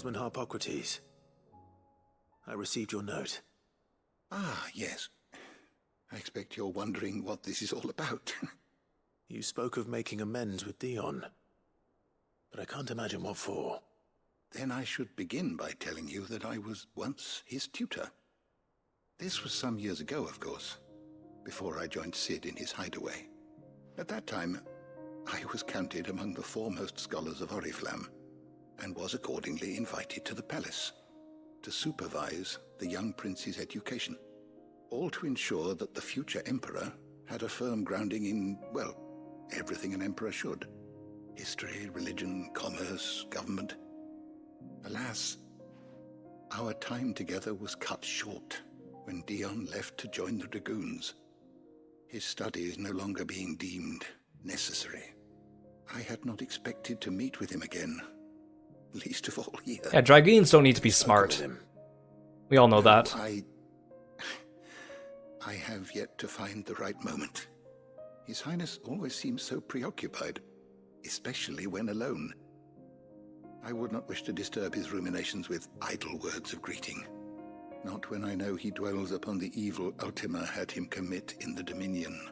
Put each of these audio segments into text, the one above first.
Bosman Harpocrates. I received your note. Ah, yes. I expect you're wondering what this is all about. You spoke of making amends with Dion, but I can't imagine what for. Then I should begin by telling you that I was once his tutor. This was some years ago, of course, before I joined Sid in his hideaway. At that time, I was counted among the foremost scholars of Oriflamme, and was accordingly invited to the palace to supervise the young prince's education, all to ensure that the future emperor had a firm grounding in, well, everything an emperor should. History, religion, commerce, government. Alas, our time together was cut short when Dion left to join the Dragoons, his studies no longer being deemed necessary. I had not expected to meet with him again, least of all here. Yeah, Dragoons don't need to be smart. We all know that. I have yet to find the right moment. His Highness always seems so preoccupied, especially when alone. I would not wish to disturb his ruminations with idle words of greeting. Not when I know he dwells upon the evil Ultima had him commit in the Dominion.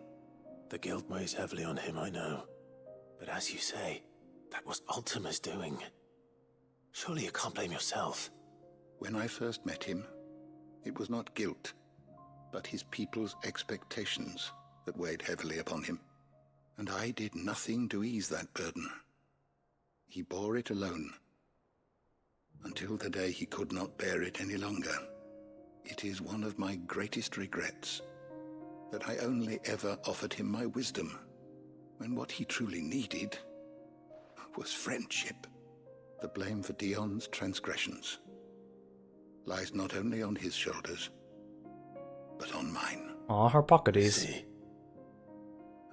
The guilt weighs heavily on him, I know. But as you say, that was Ultima's doing. Surely you can't blame yourself. When I first met him, it was not guilt, but his people's expectations that weighed heavily upon him. And I did nothing to ease that burden. He bore it alone, until the day he could not bear it any longer. It is one of my greatest regrets that I only ever offered him my wisdom, when what he truly needed was friendship. The blame for Dion's transgressions lies not only on his shoulders, but on mine. Aw, Harpocrates. See,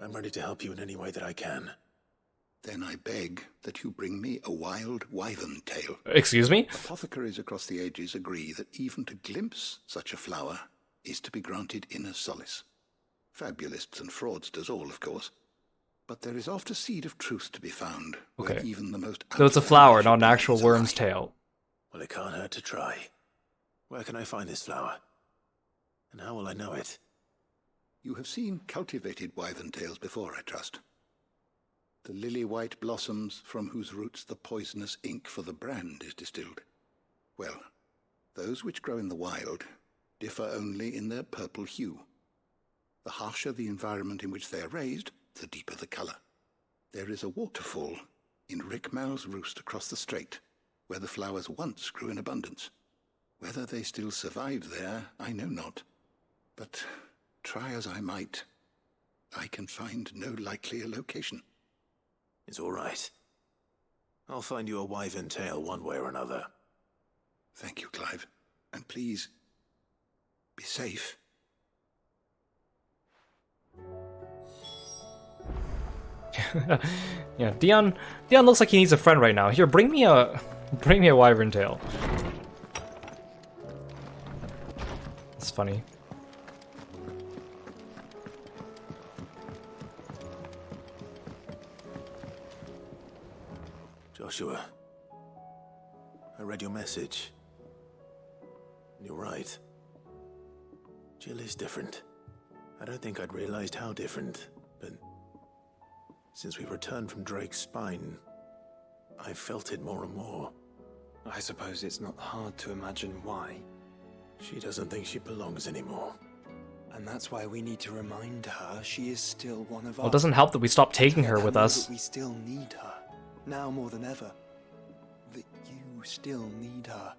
I'm ready to help you in any way that I can. Then I beg that you bring me a wild wyvern tail. Excuse me? Apothecaries across the ages agree that even to glimpse such a flower is to be granted inner solace. Fabulists and fraudsters all, of course. But there is oft a seed of truth to be found, where Okay. even the most... So it's a flower, not an actual worm's tail. Well, it can't hurt to try. Where can I find this flower? And how will I know it? You have seen cultivated wyvern tails before, I trust. The lily-white blossoms from whose roots the poisonous ink for the brand is distilled. Well, those which grow in the wild differ only in their purple hue. The harsher the environment in which they are raised, the deeper the color. There is a waterfall in Rickmal's roost across the strait, where the flowers once grew in abundance. Whether they still survive there, I know not. But try as I might, I can find no likelier location. It's all right. I'll find you a wyvern tail one way or another. Thank you, Clive. And please, be safe. Yeah, Dion looks like he needs a friend right now. Here, bring me a wyvern tail. That's funny. Joshua, I read your message. You're right. Jill is different. I don't think I'd realized how different, but since we returned from Drake's spine, I've felt it more and more. I suppose it's not hard to imagine why. She doesn't think she belongs anymore. And that's why we need to remind her she is still one of us. Well, it doesn't help that we stopped taking her with us. We still need her, now more than ever. That you still need her.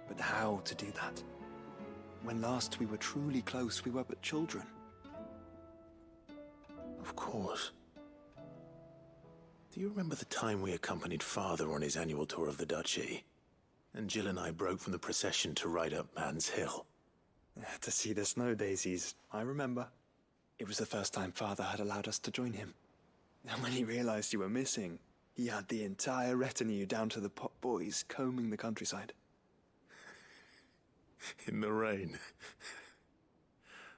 But how to do that? When last we were truly close, we were but children. Of course. Do you remember the time we accompanied Father on his annual tour of the Duchy? And Jill and I broke from the procession to ride up Man's Hill. To see the snow daisies, I remember. It was the first time Father had allowed us to join him. And when he realized you were missing, he had the entire retinue down to the pot boys combing the countryside. In the rain.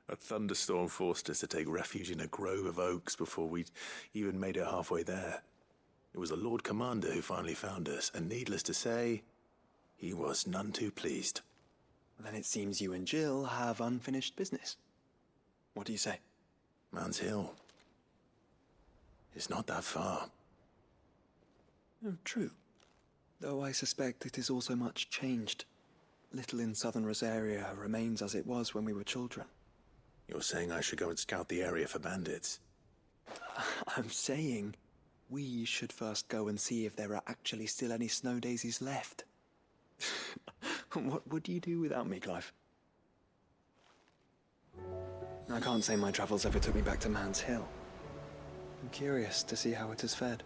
A thunderstorm forced us to take refuge in a grove of oaks before we'd even made it halfway there. It was the Lord Commander who finally found us, and needless to say, He was none too pleased. Then it seems you and Jill have unfinished business. What do you say? Man's Hill. It's not that far. Oh, true. Though I suspect it is also much changed. Little in southern Rosaria remains as it was when we were children. You're saying I should go and scout the area for bandits? I'm saying we should first go and see if there are actually still any snow daisies left. What would you do without me, Clive? I can't say my travels ever took me back to Man's Hill. I'm curious to see how it has fared.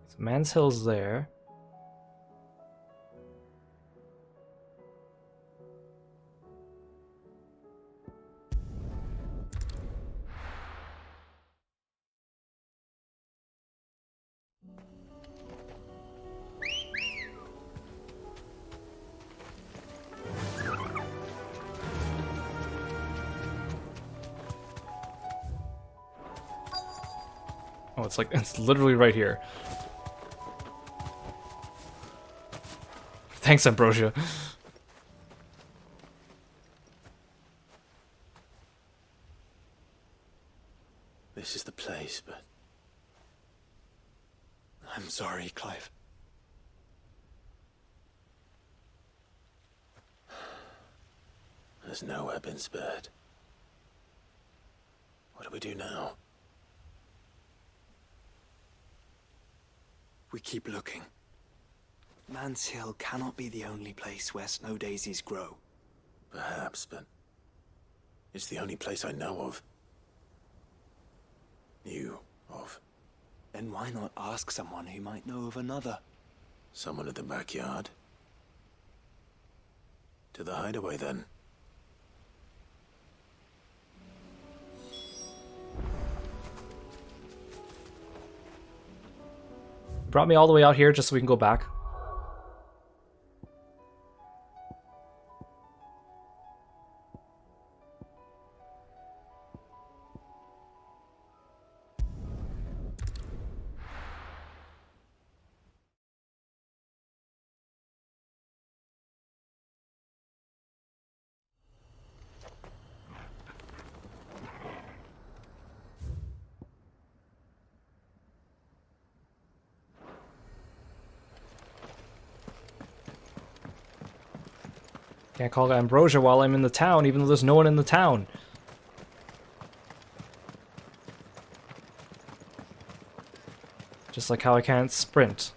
So Man's Hill's there. Oh, it's literally right here. Thanks, Ambrosia. This is the place, but I'm sorry, Clive. there's nowhere been spared. What do we do now? We keep looking. Man's Hill cannot be the only place where snow daisies grow. Perhaps, but it's the only place I know of. Knew of. Then why not ask someone who might know of another? Someone in the backyard. To the hideaway, then. Brought me all the way out here just so we can go back. Can't call Ambrosia while I'm in the town, even though there's no one in the town. Just like how I can't sprint.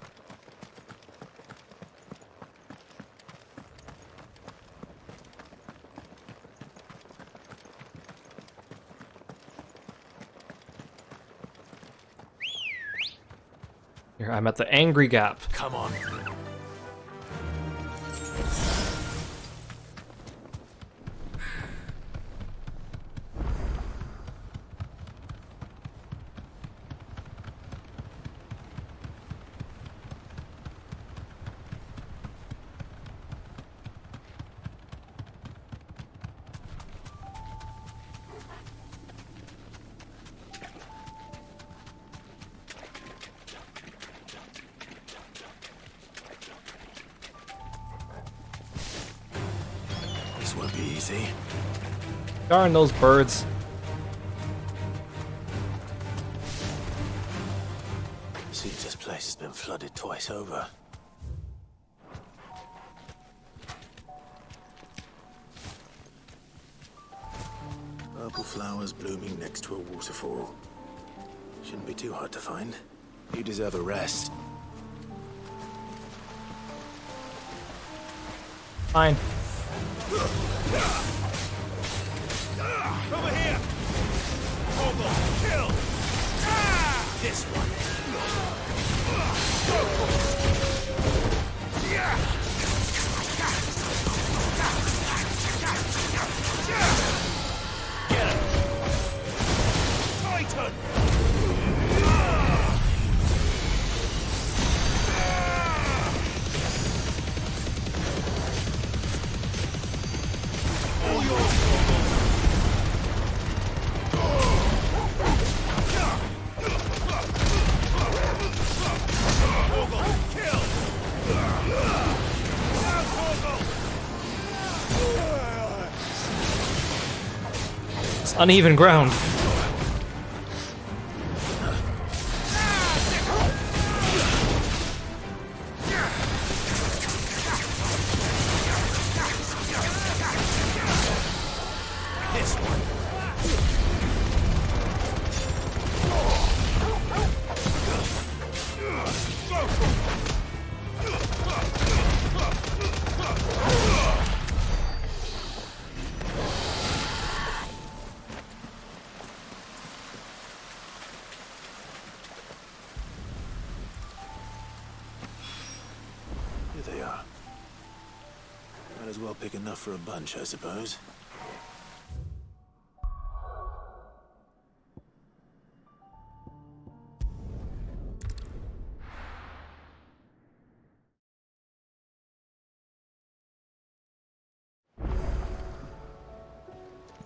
Here, I'm at the Angry Gap. Come on. This won't be easy. Darn those birds. Seems this place has been flooded twice over. Purple flowers blooming next to a waterfall. Shouldn't be too hard to find. You deserve a rest. Fine. Over here! Almost kill! This one. Get him! Titan! Uneven ground. This one. Here they are. Might as well pick enough for a bunch, I suppose.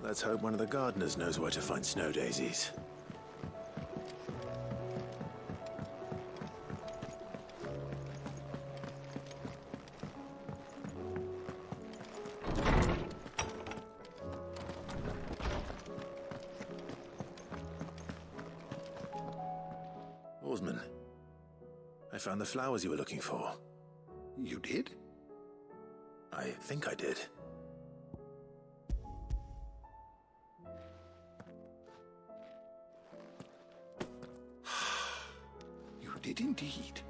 Let's hope one of the gardeners knows where to find snow daisies. Oarsman, I found the flowers you were looking for. You did? I think I did. You did indeed.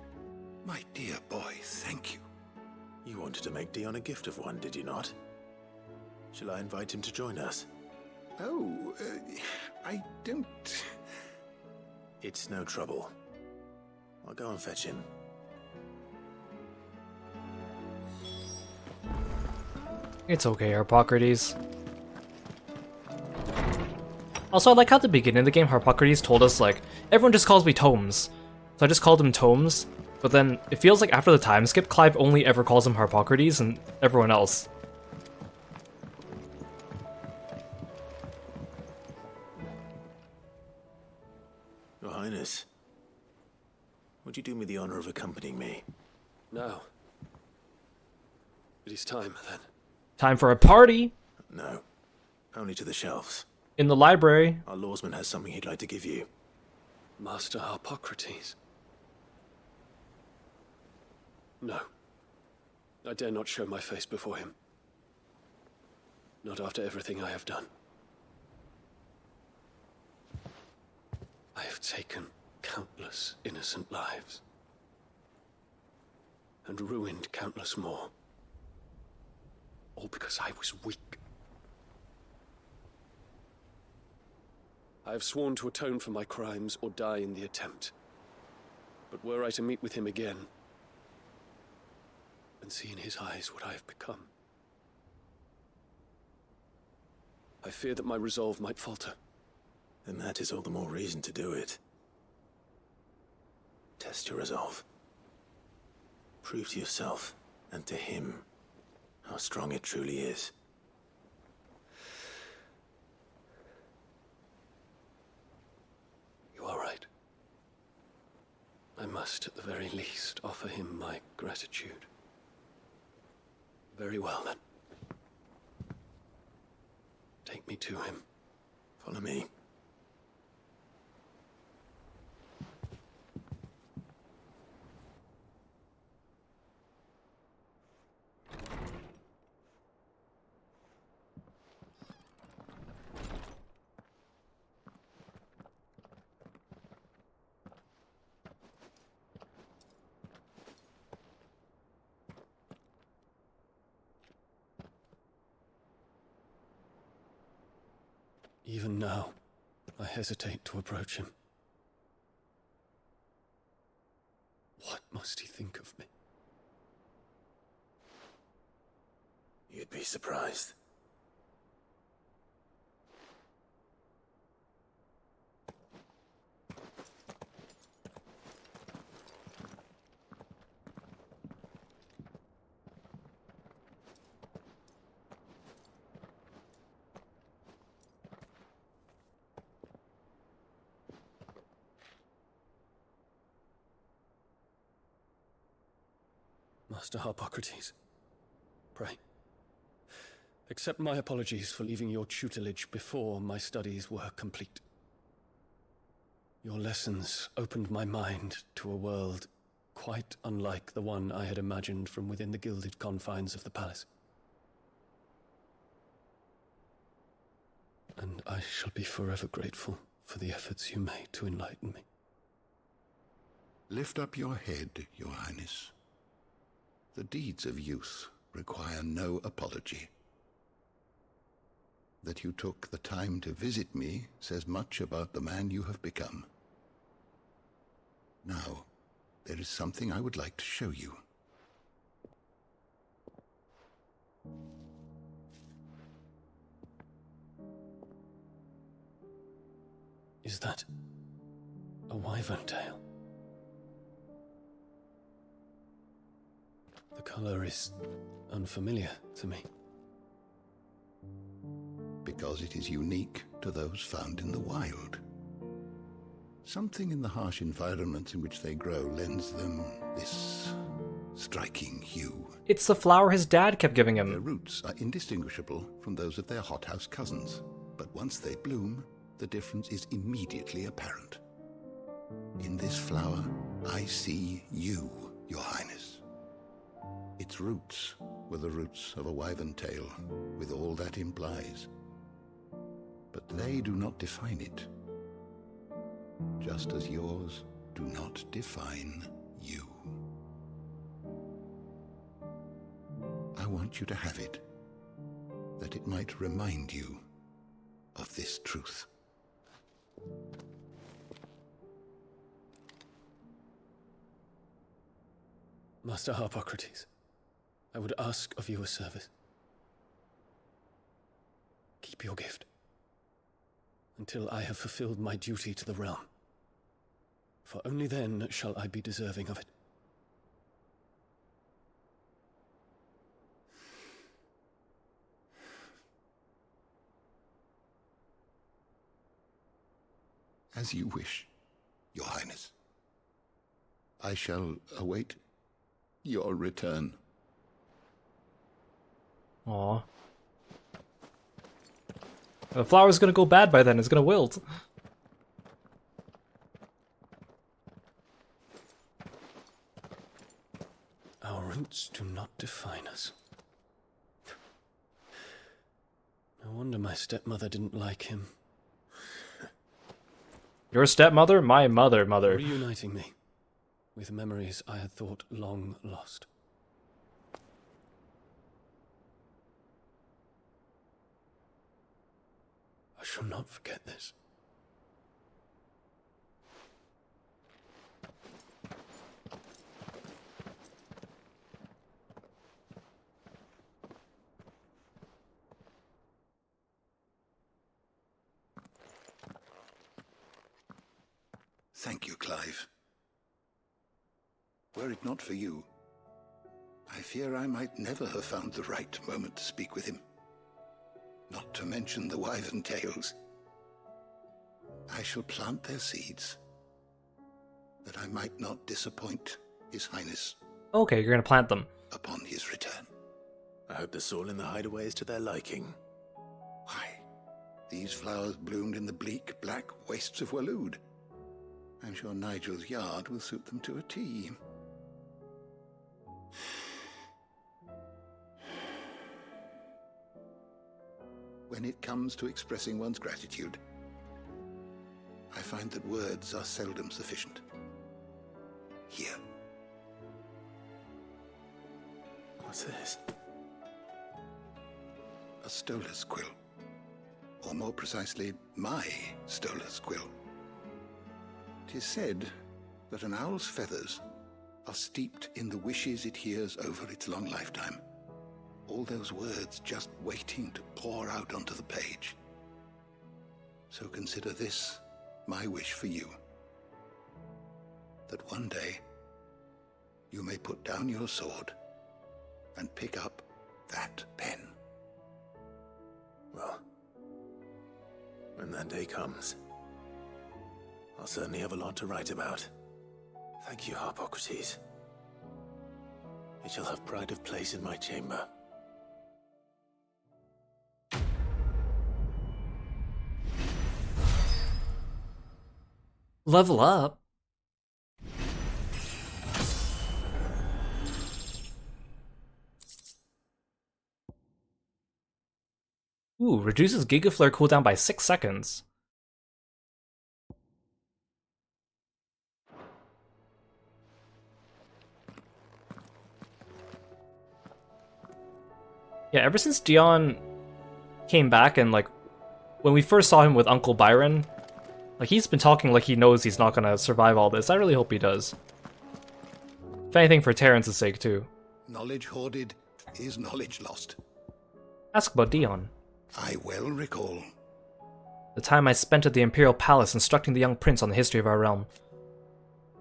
My dear boy, thank you. You wanted to make Dion a gift of one, did you not? Shall I invite him to join us? Oh, I don't... It's no trouble. I'll go and fetch him. It's okay, Harpocrates. Also, I like how at the beginning of the game, Harpocrates told us, like, everyone just calls me Tomes. So I just called him Tomes, but then it feels like after the time skip, Clive only ever calls him Harpocrates and everyone else. Your Highness, would you do me the honor of accompanying me? No. It is time, then. Time for a party! No, only to the shelves. In the library. Our lawsman has something he'd like to give you. Master Harpocrates. No. I dare not show my face before him. Not after everything I have done. I have taken countless innocent lives. And ruined countless more. All because I was weak. I have sworn to atone for my crimes or die in the attempt. But were I to meet with him again, and see in his eyes what I have become, I fear that my resolve might falter. Then that is all the more reason to do it. Test your resolve. Prove to yourself, and to him, how strong it truly is. You are right. I must, at the very least, offer him my gratitude. Very well, then. Take me to him. Follow me. Even now, I hesitate to approach him. What must he think of me? You'd be surprised. Master Harpocrates, pray, Accept my apologies for leaving your tutelage before my studies were complete. Your lessons opened my mind to a world quite unlike the one I had imagined from within the gilded confines of the palace. And I shall be forever grateful for the efforts you made to enlighten me. Lift up your head, Your Highness. The deeds of youth require no apology. That you took the time to visit me says much about the man you have become. Now, there is something I would like to show you. Is that a wyvern tail? The color is unfamiliar to me. Because it is unique to those found in the wild. Something in the harsh environments in which they grow lends them this striking hue. It's the flower his dad kept giving Their him. roots are indistinguishable from those of their hothouse cousins, but once they bloom, the difference is immediately apparent. In this flower, I see you, Your Highness. Its roots were the roots of a wyvern tail, with all that implies. But they do not define it, just as yours do not define you. I want you to have it, that it might remind you of this truth. Master Harpocrates, I would ask of you a service. Keep your gift until I have fulfilled my duty to the realm, for only then shall I be deserving of it. As you wish, Your Highness. I shall await your return. Aw. The flower's gonna go bad by then, it's gonna wilt. Our roots do not define us. No wonder my stepmother didn't like him. Your stepmother? My mother. Reuniting me with memories I had thought long lost. I shall not forget this. Thank you, Clive. Were it not for you, I fear I might never have found the right moment to speak with him. Not to mention the wyvern tales. I shall plant their seeds, that I might not disappoint His Highness Okay, you're gonna plant them. upon his return. I hope the soul in the hideaway is to their liking. Why, these flowers bloomed in the bleak, black wastes of Waloed. I'm sure Nigel's yard will suit them to a T. When it comes to expressing one's gratitude, I find that words are seldom sufficient. Here. What's this? A stolas quill. Or more precisely, my stolas quill. 'Tis said that an owl's feathers are steeped in the wishes it hears over its long lifetime. All those words just waiting to pour out onto the page. So consider this my wish for you. That one day you may put down your sword and pick up that pen. Well, when that day comes, I'll certainly have a lot to write about. Thank you, Harpocrates. It shall have pride of place in my chamber. Level up? Ooh, reduces Giga Flare cooldown by 6 seconds. Yeah, ever since Dion came back and, like, when we first saw him with Uncle Byron, like, he's been talking like he knows he's not gonna survive all this. I really hope he does. If anything, for Terrence's sake, too. Knowledge hoarded is knowledge lost. Ask about Dion. I well recall. The time I spent at the Imperial Palace instructing the young prince on the history of our realm.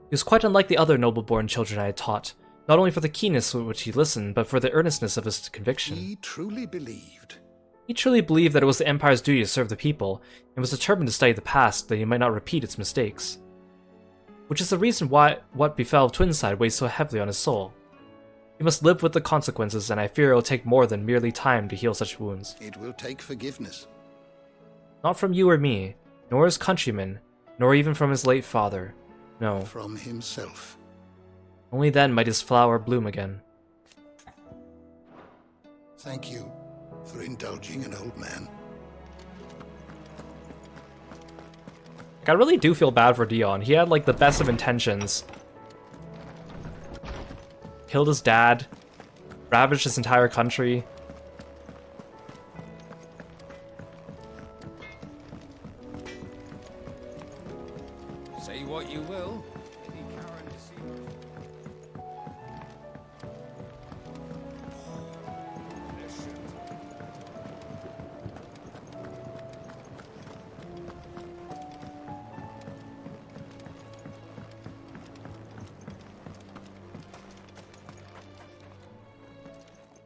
He was quite unlike the other noble-born children I had taught, not only for the keenness with which he listened, but for the earnestness of his conviction. He truly believed. He truly believed that it was the Empire's duty to serve the people, and was determined to study the past that he might not repeat its mistakes. Which is the reason why what befell Twinside weighs so heavily on his soul. He must live with the consequences, and I fear it will take more than merely time to heal such wounds. It will take forgiveness. Not from you or me, nor his countrymen, nor even from his late father. No. From himself. Only then might his flower bloom again. Thank you for indulging an old man. Like, I really do feel bad for Dion. He had, like, the best of intentions. Killed his dad. Ravaged his entire country. Say what you will.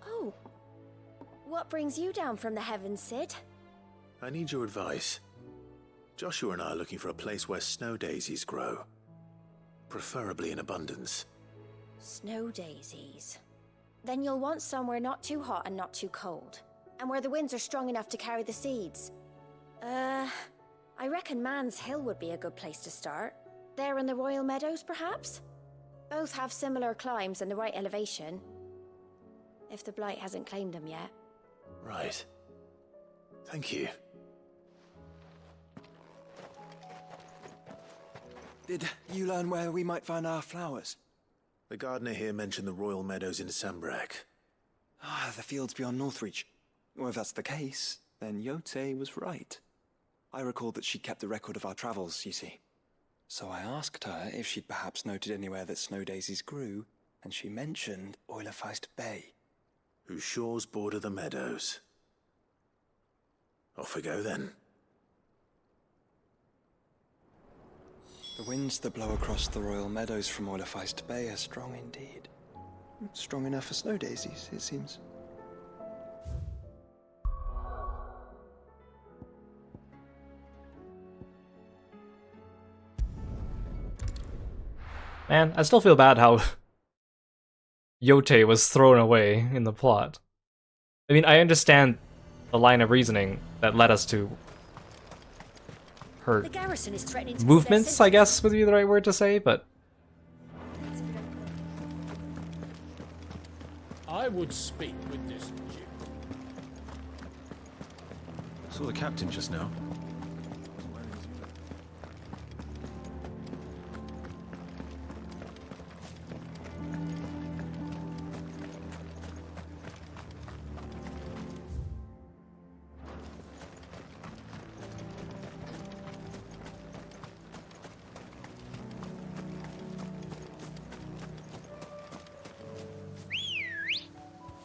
Oh. What brings you down from the heavens, Sid? I need your advice. Joshua and I are looking for a place where snow daisies grow. Preferably in abundance. Snow daisies. Then you'll want somewhere not too hot and not too cold. And where the winds are strong enough to carry the seeds. I reckon Man's Hill would be a good place to start. There in the Royal Meadows, perhaps? Both have similar climbs and the right elevation. If the Blight hasn't claimed them yet. Right. Thank you. Did you learn where we might find our flowers? The gardener here mentioned the Royal Meadows in Sambrak. Ah, the fields beyond Northreach. Well, if that's the case, then Yote was right. I recalled that she kept a record of our travels, you see. So I asked her if she'd perhaps noted anywhere that snow daisies grew, and she mentioned Oilerfeist Bay. Whose shores border the meadows. Off we go then. The winds that blow across the Royal Meadows from Oilerfeist Bay are strong indeed. Strong enough for snow daisies, it seems. Man, I still feel bad how Yote was thrown away in the plot. I mean, I understand the line of reasoning that led us to her The garrison is threatening to movements, I guess would be the right word to say, but I would speak with this Duke. Saw the captain just now.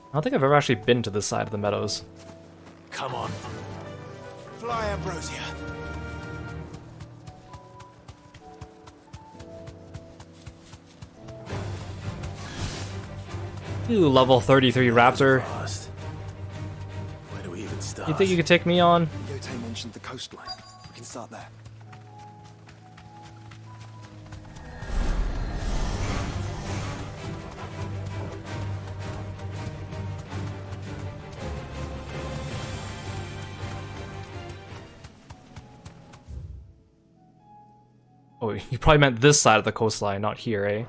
I don't think I've ever actually been to this side of the meadows. Come on. Fly, Ambrosia. Ooh, level 33 Raptor. Fast. Where do we even start? You think you could take me on? Yote mentioned the coastline. We can start there. Oh, Oh, you probably meant this side of the coastline, not here, eh?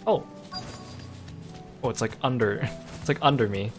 Oh. Oh, it's like under. It's like under me.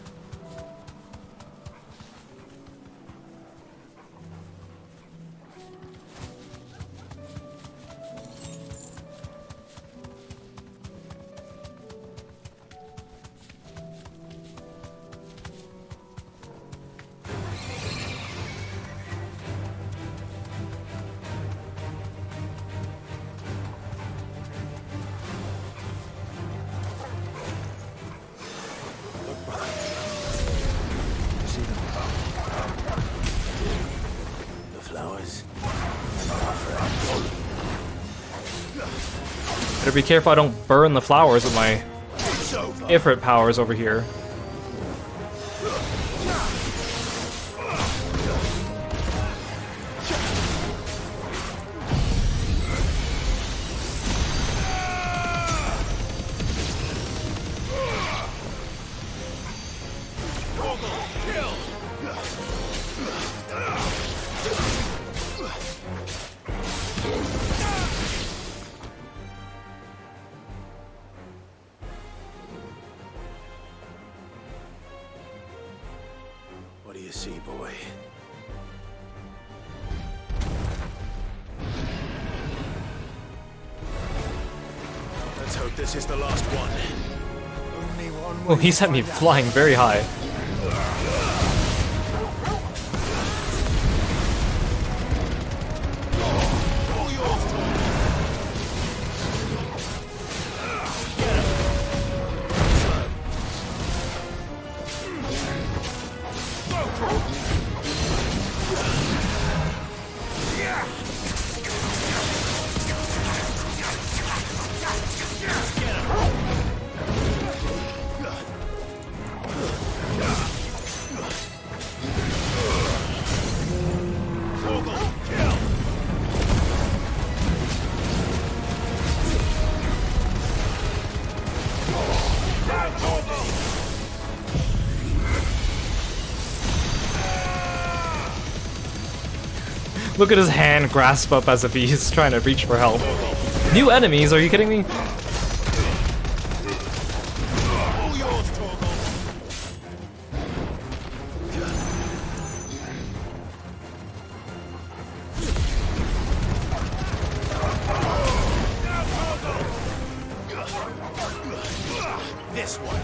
Better be careful I don't burn the flowers with my Ifrit powers over here. What do you see, boy? Let's hope this is the last one. Only one. Oh, he sent me flying very high. Look at his hand grasp up as if he's trying to reach for help. New enemies? Are you kidding me? This one.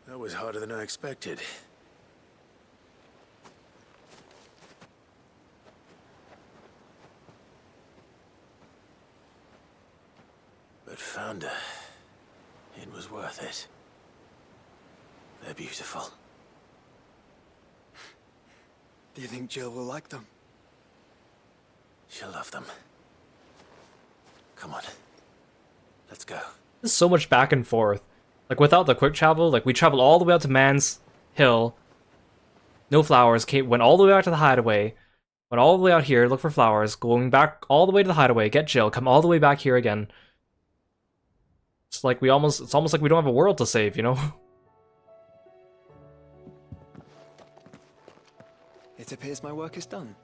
That was harder than I expected. But Founder, it was worth it. They're beautiful. Do you think Jill will like them? She'll love them. Come on. Let's go. There's so much back and forth. Like, without the quick travel, like, we traveled all the way out to Man's Hill. No flowers. Kate went all the way back to the hideaway. Went all the way out here, look for flowers. Going back all the way to the hideaway, get Jill, come all the way back here again. It's like it's almost like we don't have a world to save, you know? It appears my work is done.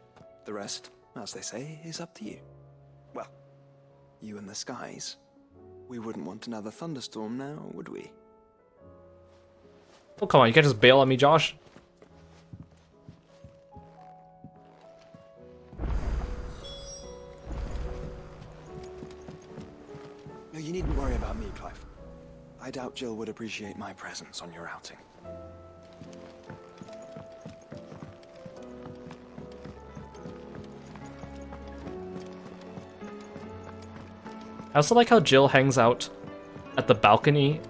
The rest, as they say, is up to you. Well, you and the skies. We wouldn't want another thunderstorm now, would we? Oh, come on, you can't just bail on me, Josh. No, you needn't worry about me, Clive. I doubt Jill would appreciate my presence on your outing. I also like how Jill hangs out at the balcony,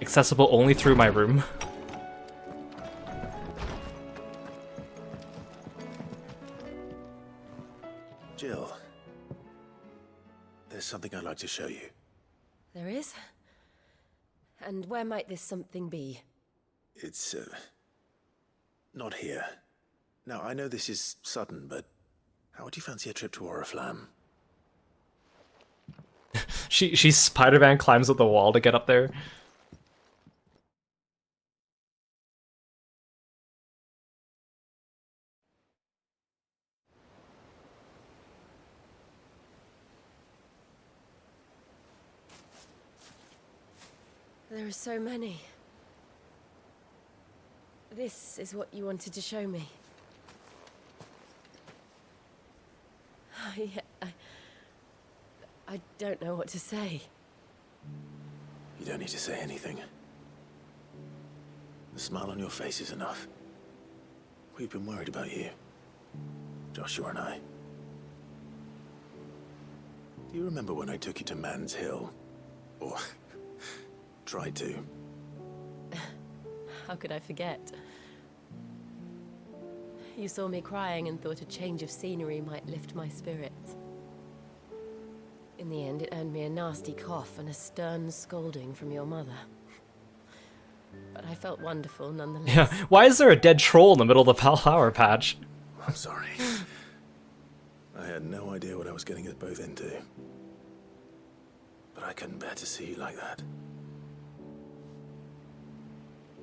accessible only through my room. Jill, there's something I'd like to show you. There is? And where might this something be? It's, not here. Now, I know this is sudden, but how would you fancy a trip to Oriflamme? She Spider-Man climbs up the wall to get up there. There are so many. This is what you wanted to show me. Yeah, I don't know what to say. You don't need to say anything. The smile on your face is enough. We've been worried about you, Joshua and I. Do you remember when I took you to Man's Hill? Or tried to? How could I forget? You saw me crying and thought a change of scenery might lift my spirits. In the end, it earned me a nasty cough and a stern scolding from your mother. But I felt wonderful nonetheless. Yeah, why is there a dead troll in the middle of the flower patch? I'm sorry. I had no idea what I was getting us both into. But I couldn't bear to see you like that.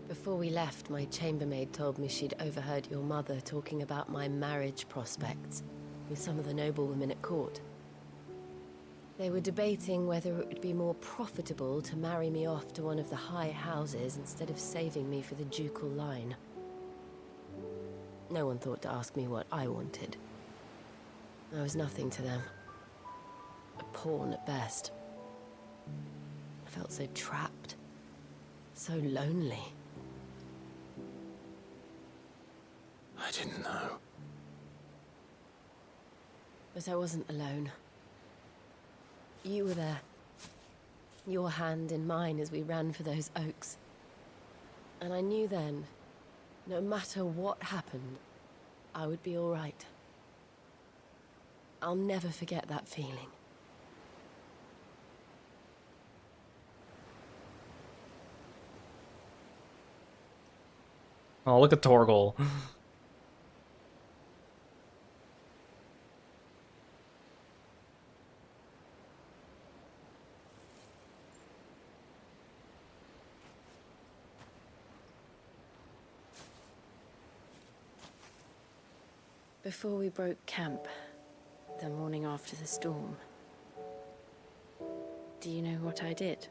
Before we left, my chambermaid told me she'd overheard your mother talking about my marriage prospects with some of the noblewomen at court. They were debating whether it would be more profitable to marry me off to one of the high houses instead of saving me for the ducal line. No one thought to ask me what I wanted. I was nothing to them. A pawn at best. I felt so trapped. So lonely. I didn't know. But I wasn't alone. You were there. Your hand in mine as we ran for those oaks. And I knew then, no matter what happened, I would be all right. I'll never forget that feeling. Oh, look at Torgal. Before we broke camp, the morning after the storm, do you know what I did?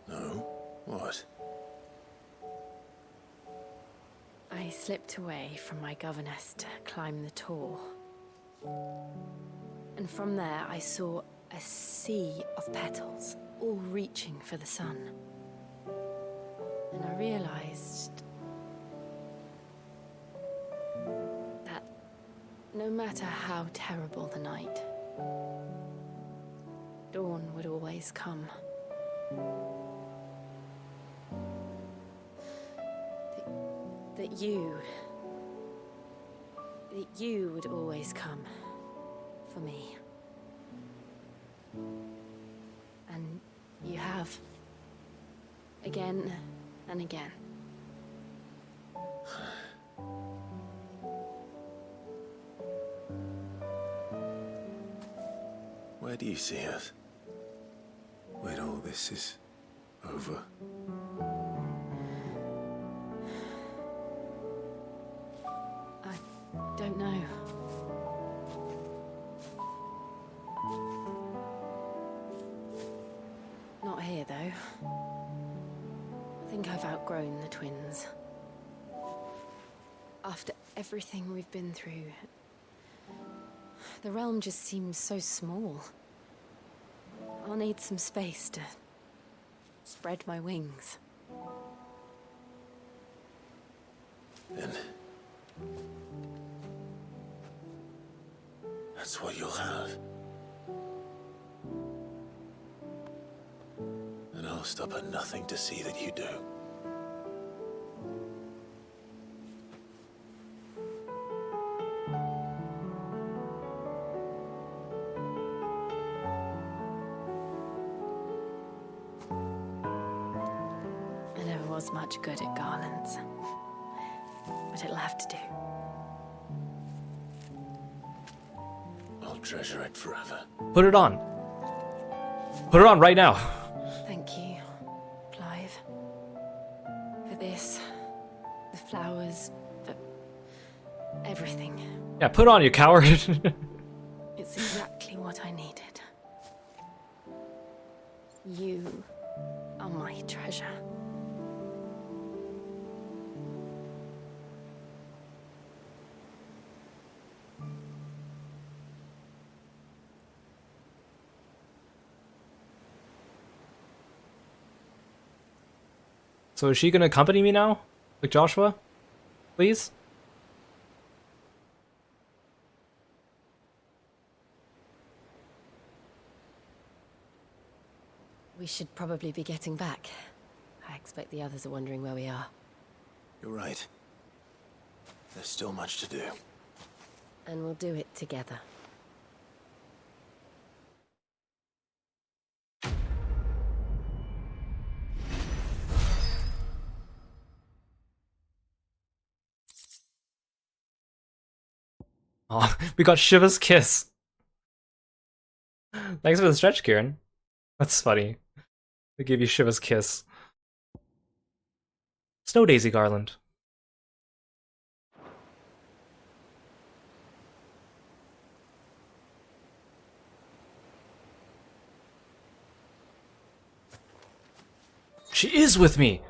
No? What? I slipped away from my governess to climb the tor. And from there I saw a sea of petals, all reaching for the sun. And I realized that no matter how terrible the night, dawn would always come. That you would always come for me. And you have. Again and again. Where do you see us? When all this is over? I don't know. Not here, though. I think I've outgrown the twins. After everything we've been through, the realm just seems so small. I'll need some space to spread my wings. Then that's what you'll have. And I'll stop at nothing to see that you do. I never was much good at garlands, but it'll have to do. I'll treasure it forever. Put it on. Put it on right now. Thank you, Clive. For this, the flowers, for everything. Yeah, put it on, you coward. It's exactly what I needed. You are my treasure. So is she gonna accompany me now? Like Joshua? Please? We should probably be getting back. I expect the others are wondering where we are. You're right. There's still much to do. And we'll do it together. Oh, we got Shiva's kiss. Thanks for the stretch, Kieran. That's funny. They gave you Shiva's kiss. Snow Daisy Garland. She is with me!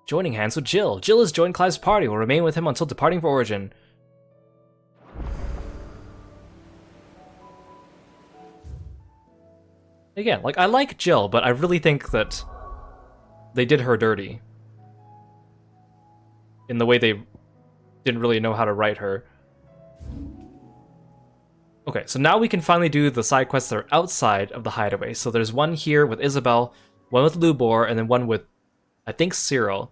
Joining hands with Jill. Jill has joined Clive's party, will remain with him until departing for Origin. Again, like, I like Jill, but I really think that they did her dirty. In the way they didn't really know how to write her. Okay, so now we can finally do the side quests that are outside of the hideaway. So there's one here with Isabel, one with Lubor, and then one with, I think, Cyril.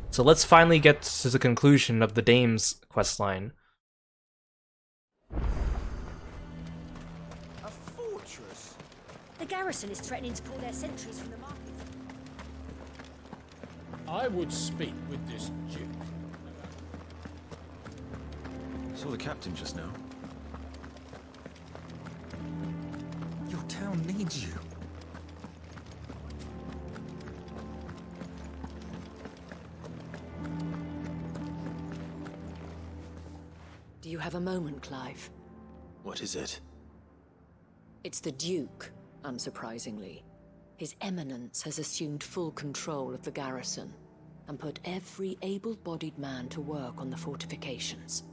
So let's finally get to the conclusion of the Dame's questline. A fortress? The garrison is threatening to pull their sentries from the market. I would speak with this duke. Saw the captain just now. Your town needs you. Do you have a moment, Clive? What is it? It's the Duke, unsurprisingly. His Eminence has assumed full control of the garrison and put every able-bodied man to work on the fortifications.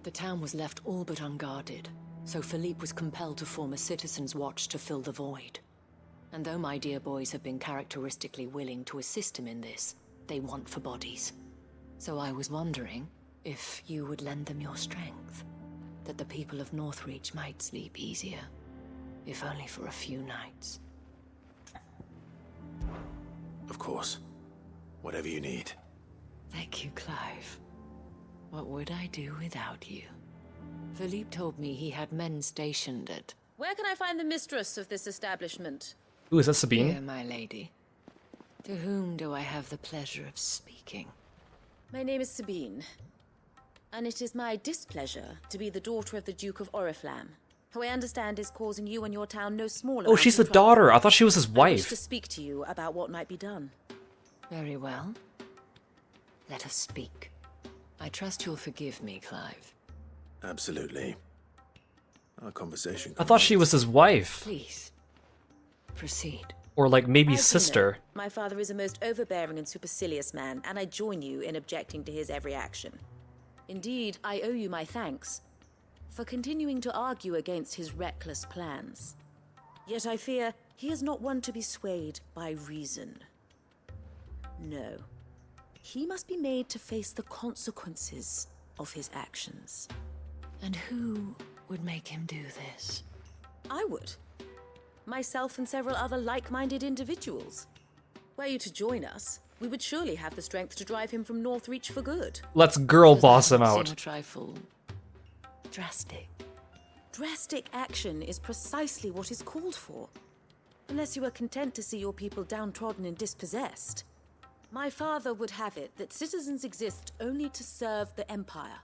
The town was left all but unguarded, so Philippe was compelled to form a citizens' watch to fill the void. And though my dear boys have been characteristically willing to assist him in this, they want for bodies. So I was wondering if you would lend them your strength, that the people of Northreach might sleep easier, if only for a few nights. Of course. Whatever you need. Thank you, Clive. What would I do without you? Philippe told me he had men stationed at... Where can I find the mistress of this establishment? Ooh, is that Sabine? Here, my lady. To whom do I have the pleasure of speaking? My name is Sabine, and it is my displeasure to be the daughter of the Duke of Oriflamme, who I understand is causing you and your town no small amount Oh, she's the of trouble. daughter. I thought she was his I wish wife. to speak to you about what might be done. Very well. Let us speak. I trust you'll forgive me, Clive. Absolutely. Our conversation. I thought she was his wife. Please, proceed. Or like maybe As you know, sister. my father is a most overbearing and supercilious man, and I join you in objecting to his every action. Indeed, I owe you my thanks for continuing to argue against his reckless plans. Yet I fear he is not one to be swayed by reason. No. He must be made to face the consequences of his actions. And who would make him do this? I would. Myself and several other like-minded individuals. Were you to join us, we would surely have the strength to drive him from Northreach for good. Let's girl Does boss that him not out. seem a trifle drastic? Drastic action is precisely what is called for. Unless you are content to see your people downtrodden and dispossessed. My father would have it that citizens exist only to serve the Empire.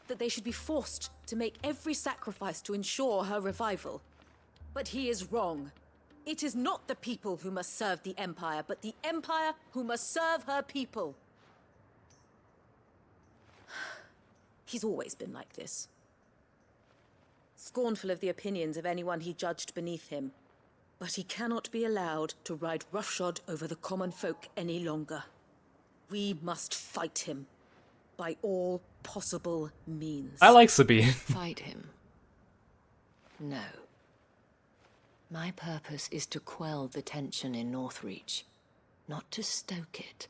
That they should be forced to make every sacrifice to ensure her revival. But he is wrong. It is not the people who must serve the Empire, but the Empire who must serve her people. He's always been like this. Scornful of the opinions of anyone he judged beneath him. But he cannot be allowed to ride roughshod over the common folk any longer. We must fight him. By all possible means. I like Sabine. Fight him? No. My purpose is to quell the tension in Northreach, not to stoke it.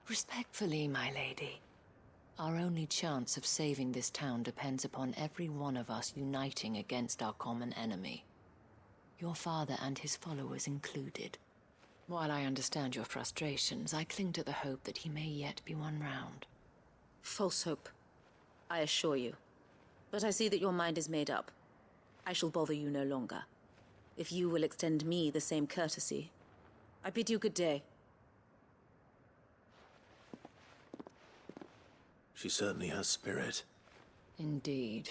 Respectfully, my lady. Our only chance of saving this town depends upon every one of us uniting against our common enemy. Your father and his followers included. While I understand your frustrations, I cling to the hope that he may yet be won round. False hope, I assure you. But I see that your mind is made up. I shall bother you no longer. If you will extend me the same courtesy, I bid you good day. She certainly has spirit. Indeed.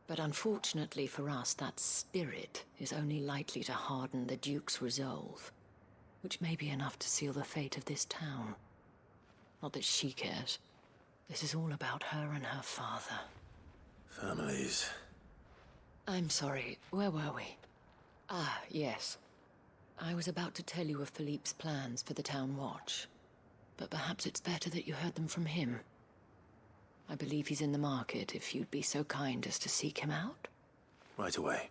But unfortunately for us, that spirit is only likely to harden the Duke's resolve, which may be enough to seal the fate of this town. Not that she cares. This is all about her and her father. Families. I'm sorry, where were we? Ah, yes. I was about to tell you of Philippe's plans for the town watch, but perhaps it's better that you heard them from him. I believe he's in the market, if you'd be so kind as to seek him out. Right away.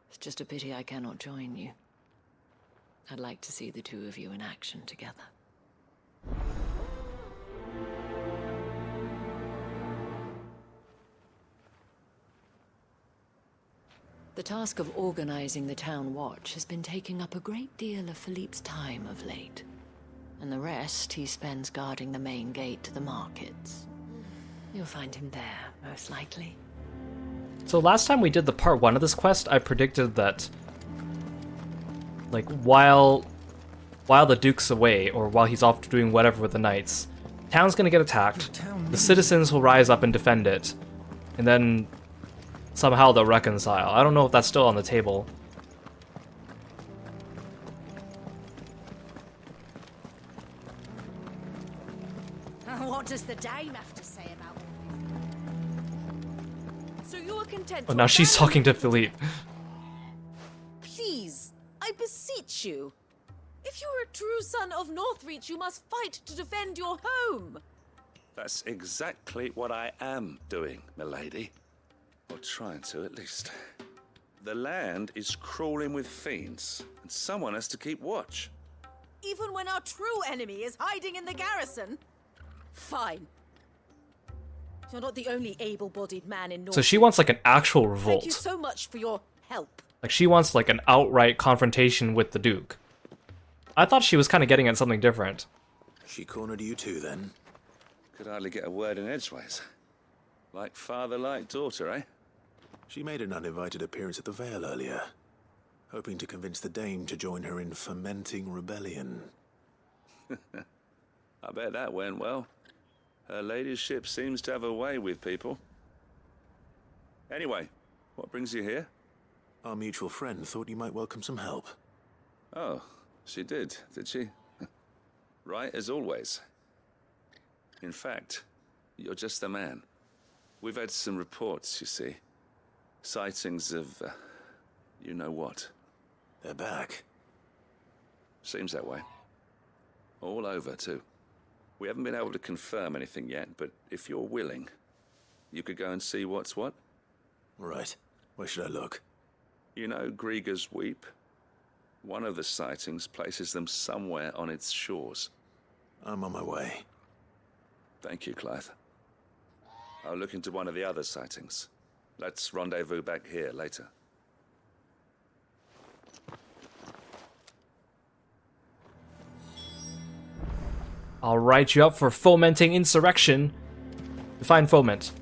It's just a pity I cannot join you. I'd like to see the two of you in action together. The task of organizing the town watch has been taking up a great deal of Philippe's time of late. And the rest he spends guarding the main gate to the markets. You'll find him there, most likely. So last time we did the part 1 of this quest, I predicted that, like, while the Duke's away, or while he's off doing whatever with the Knights, town's gonna get attacked, the citizens will rise up and defend it, and then somehow they'll reconcile. I don't know if that's still on the table. What does the dame have to say about it? So you are content Oh, to now she's abandon- talking to Philippe. Please, I beseech you. If you are a true son of Northreach, you must fight to defend your home. That's exactly what I am doing, milady. Or trying to, at least. The land is crawling with fiends, and someone has to keep watch. Even when our true enemy is hiding in the garrison? Fine. You're not the only able-bodied man in North. So she wants like an actual revolt. Thank you so much for your help. Like she wants like an outright confrontation with the Duke. I thought she was kind of getting at something different. She cornered you too, then? Could hardly get a word in edgeways. Like father, like daughter, eh? She made an uninvited appearance at the Vale earlier, hoping to convince the Dame to join her in fomenting rebellion. I bet that went well. Her ladyship seems to have a way with people. Anyway, what brings you here? Our mutual friend thought you might welcome some help. Oh, she did she? Right as always. In fact, you're just the man. We've had some reports, you see. Sightings of, you know what. They're back. Seems that way. All over, too. We haven't been able to confirm anything yet, but if you're willing, you could go and see what's what. Right. Where should I look? You know Grieger's Weep? One of the sightings places them somewhere on its shores. I'm on my way. Thank you, Clive. I'll look into one of the other sightings. Let's rendezvous back here later. I'll write you up for fomenting insurrection. Define foment.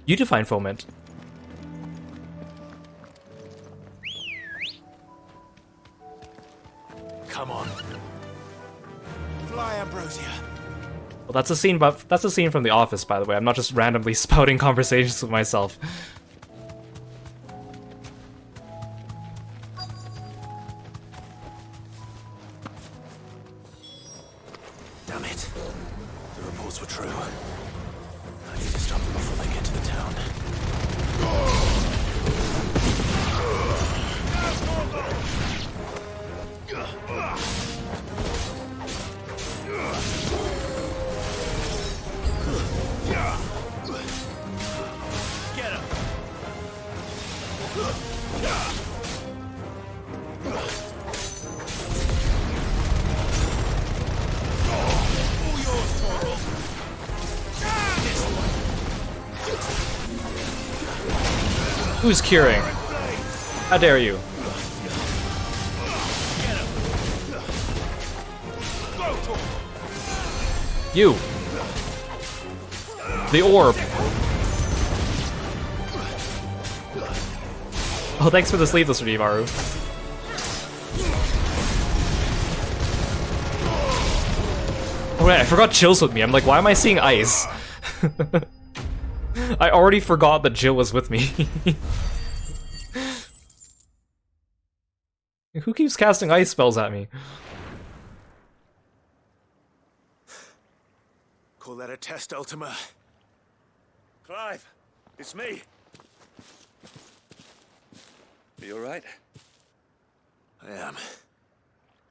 You define foment. Come on. Fly, Ambrosia. Well, that's a scene, but that's a scene from The Office, by the way. I'm not just randomly spouting conversations with myself. Damn it. The reports were true. I need to stop them before they get to the town. Get him! Who's curing? How dare you? You! The orb! Oh, thanks for the sleeveless redeem, Aru. Oh wait, I forgot Jill's with me. I'm like, why am I seeing ice? I already forgot that Jill was with me. Who keeps casting ice spells at me? Call that a test, Ultima? Clive, it's me. Are you alright? I am.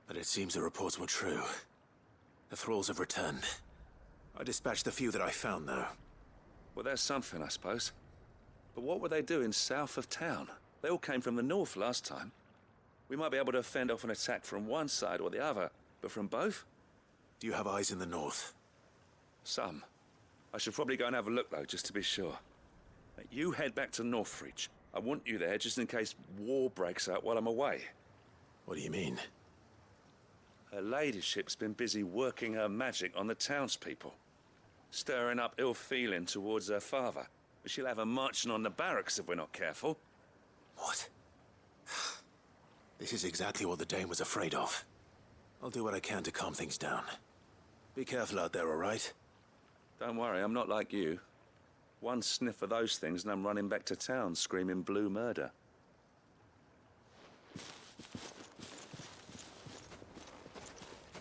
But it seems the reports were true. The thralls have returned. I dispatched the few that I found, though. Well, there's something, I suppose. But what were they doing south of town? They all came from the north last time. We might be able to fend off an attack from one side or the other, but from both? Do you have eyes in the north? Some. I should probably go and have a look, though, just to be sure. You head back to Northreach. I want you there just in case war breaks out while I'm away. What do you mean? Her ladyship's been busy working her magic on the townspeople. Stirring up ill feeling towards her father. But she'll have her marching on the barracks if we're not careful. What? This is exactly what the Dane was afraid of. I'll do what I can to calm things down. Be careful out there, all right? Don't worry, I'm not like you. One sniff of those things and I'm running back to town screaming blue murder.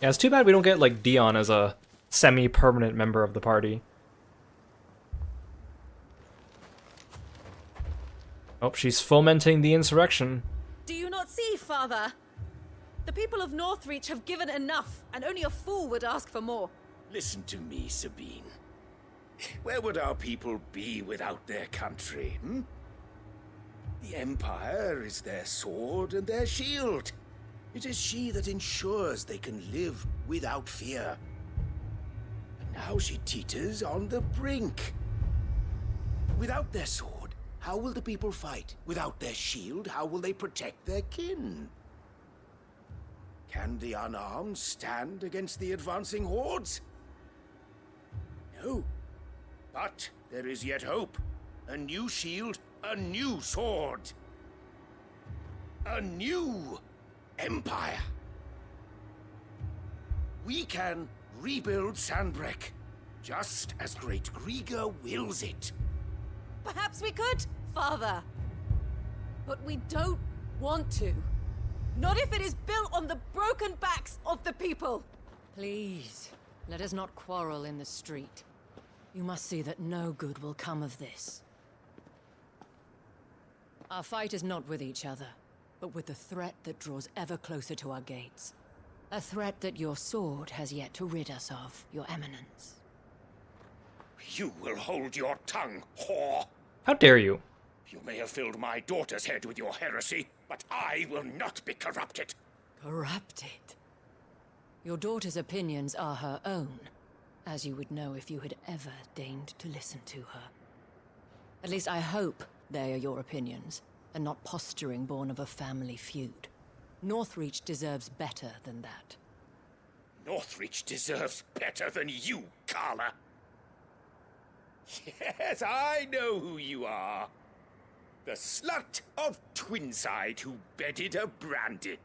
Yeah, it's too bad we don't get, like, Dion as a semi-permanent member of the party. Oh, she's fomenting the insurrection. Do you not see, Father? The people of Northreach have given enough, and only a fool would ask for more. Listen to me, Sabine. Where would our people be without their country, hmm? The Empire is their sword and their shield. It is she that ensures they can live without fear. But now she teeters on the brink. Without their sword, how will the people fight? Without their shield, how will they protect their kin? Can the unarmed stand against the advancing hordes? No. But there is yet hope. A new shield, a new sword. A new empire. We can rebuild Sandbreck, just as great Grieger wills it. Perhaps we could, Father. But we don't want to. Not if it is built on the broken backs of the people. Please, let us not quarrel in the street. You must see that no good will come of this. Our fight is not with each other. but with a threat that draws ever closer to our gates. A threat that your sword has yet to rid us of, Your Eminence. You will hold your tongue, whore! How dare you? You may have filled my daughter's head with your heresy, but I will not be corrupted. Corrupted? Your daughter's opinions are her own, as you would know if you had ever deigned to listen to her. At least I hope they are your opinions, and not posturing born of a family feud. Northreach deserves better than that. Northreach deserves better than you, Carla. Yes, I know who you are. The slut of Twinside who bedded a Branded.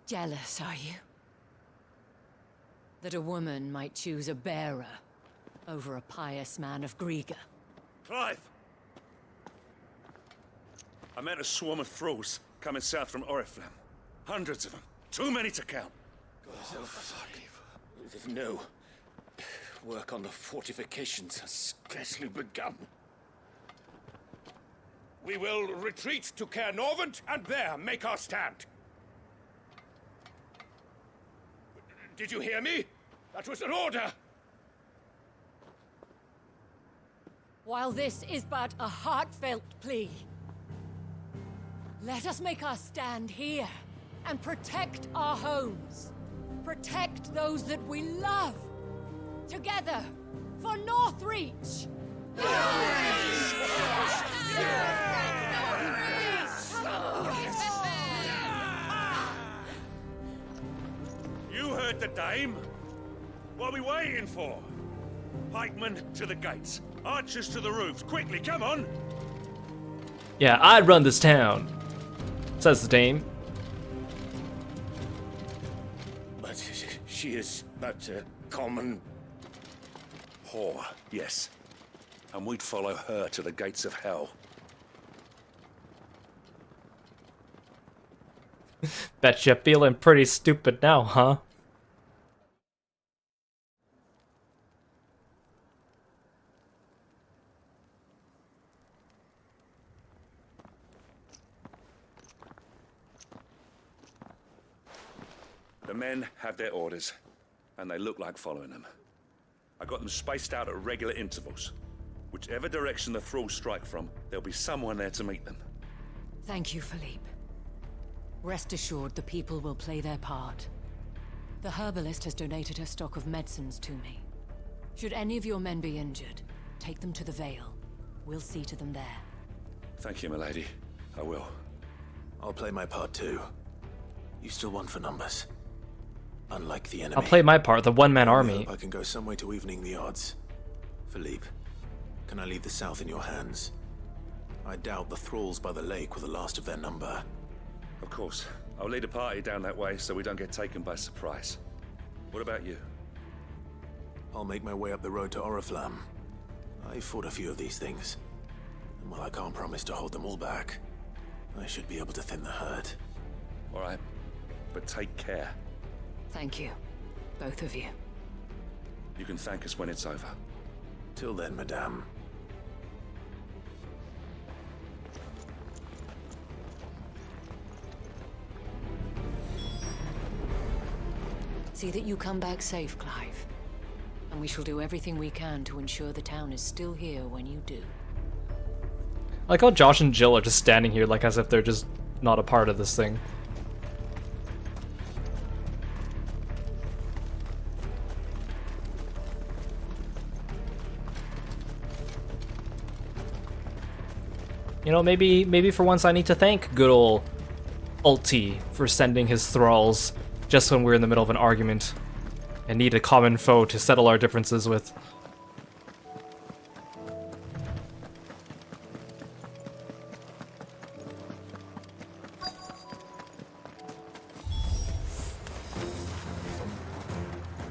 Jealous, are you? That a woman might choose a bearer over a pious man of Griga. Clive! I met a swarm of thralls coming south from Oriflamme. Hundreds of them. Too many to count. Oh, fuck. No. Work on the fortifications has scarcely begun. We will retreat to Caernarvon and there make our stand. Did you hear me? That was an order! While this is but a heartfelt plea, let us make our stand here and protect our homes. Protect those that we love. Together, for Northreach! You heard the dame. What are we waiting for? Pikemen to the gates. Archers to the roofs. Quickly, come on! Yeah, I'd run this town, says the dame. But she is but a common... whore, yes. And we'd follow her to the gates of hell. Bet you're feeling pretty stupid now, huh? The men have their orders, and they look like following them. I got them spaced out at regular intervals. Whichever direction the thralls strike from, there'll be someone there to meet them. Thank you, Philippe. Rest assured the people will play their part. The herbalist has donated her stock of medicines to me. Should any of your men be injured, take them to the Vale. We'll see to them there. Thank you, milady. I will. I'll play my part too. You still won for numbers. Unlike the enemy. I'll play my part, the one-man army. I can go some way to evening the odds. Philippe, can I leave the south in your hands? I doubt the thralls by the lake were the last of their number. Of course. I'll lead a party down that way so we don't get taken by surprise. What about you? I'll make my way up the road to Oriflamme. I fought a few of these things. And while I can't promise to hold them all back, I should be able to thin the herd. All right. But take care. Thank you. Both of you. You can thank us when it's over. Till then, madame. See that you come back safe, Clive. And we shall do everything we can to ensure the town is still here when you do. I like how Josh and Jill are just standing here like as if they're just not a part of this thing. You know, maybe for once I need to thank good ol' Ulti for sending his thralls just when we're in the middle of an argument and need a common foe to settle our differences with.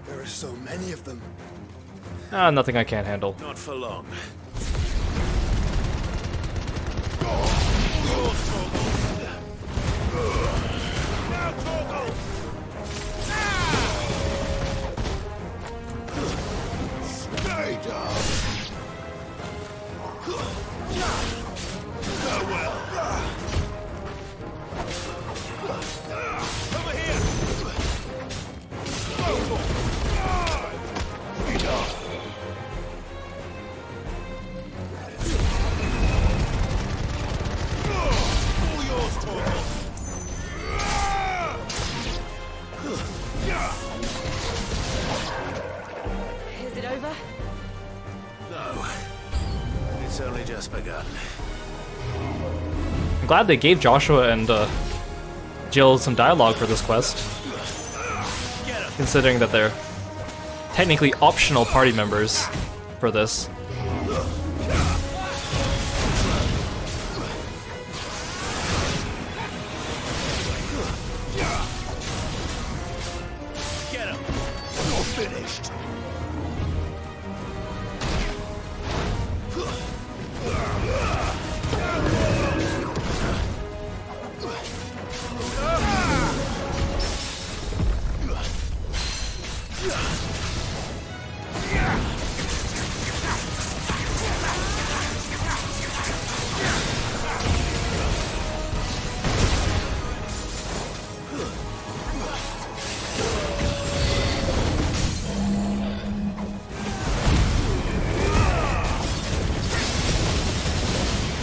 There are so many of them. Ah, nothing I can't handle. Not for long. Stay down! I'm glad they gave Joshua and Jill some dialogue for this quest, considering that they're technically optional party members for this. Get him! You're finished!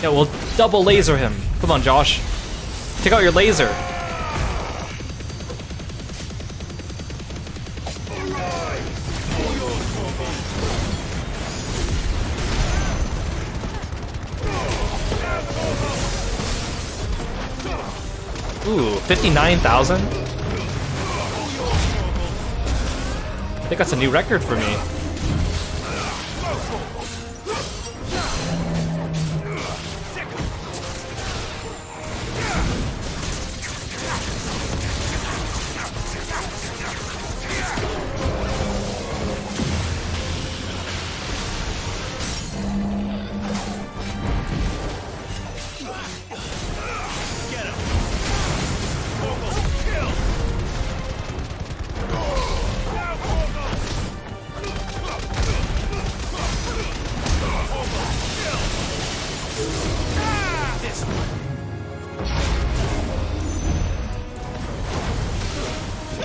Yeah, we'll double laser him. Come on, Josh. Take out your laser. Ooh, 59,000? I think that's a new record for me.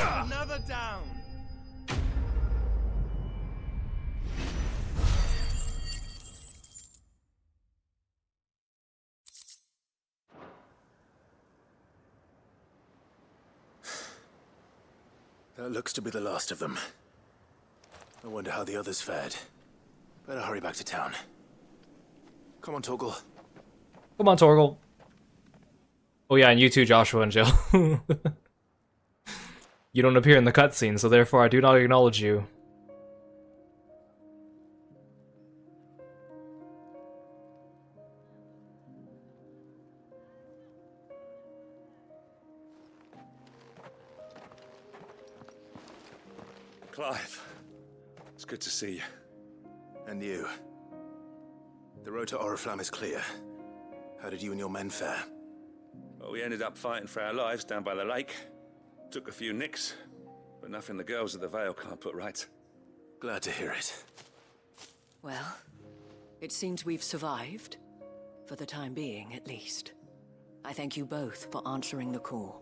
Another down! That looks to be the last of them. I wonder how the others fared. Better hurry back to town. Come on, Torgal. Come on, Torgal. Oh yeah, and you too, Joshua and Jill. You don't appear in the cutscene, so therefore I do not acknowledge you. Clive, it's good to see you. And you. The road to Oriflamme is clear. How did you and your men fare? Well, we ended up fighting for our lives down by the lake. Took a few nicks, but nothing the girls of the Vale can't put right. Glad to hear it. Well, it seems we've survived. For the time being, at least. I thank you both for answering the call.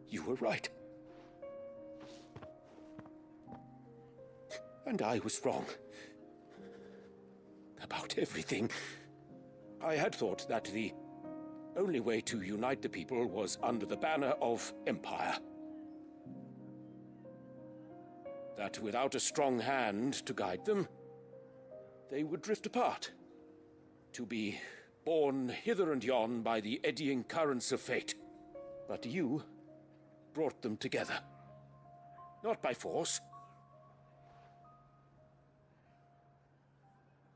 You were right. And I was wrong. About everything. I had thought that the only way to unite the people was under the banner of Empire. That without a strong hand to guide them, they would drift apart. To be borne hither and yon by the eddying currents of fate. But you brought them together. Not by force,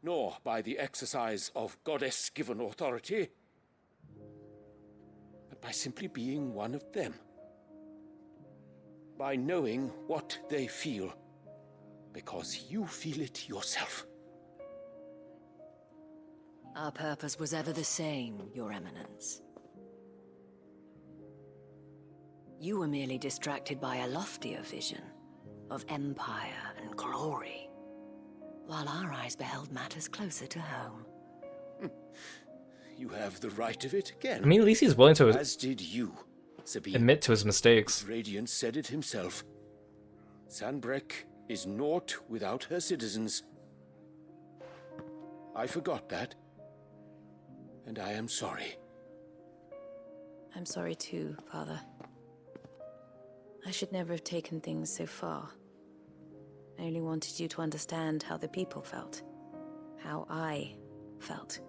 nor by the exercise of goddess-given authority, but by simply being one of them. By knowing what they feel, because you feel it yourself. Our purpose was ever the same, Your Eminence. You were merely distracted by a loftier vision of empire and glory, while our eyes beheld matters closer to home. You have the right of it again. I mean, at least he's willing to as did you, Sabine. admit to his mistakes. Radiant said it himself. Sanbreque is naught without her citizens. I forgot that, and I am sorry. I'm sorry too, Father. I should never have taken things so far. I only wanted you to understand how the people felt. How I felt.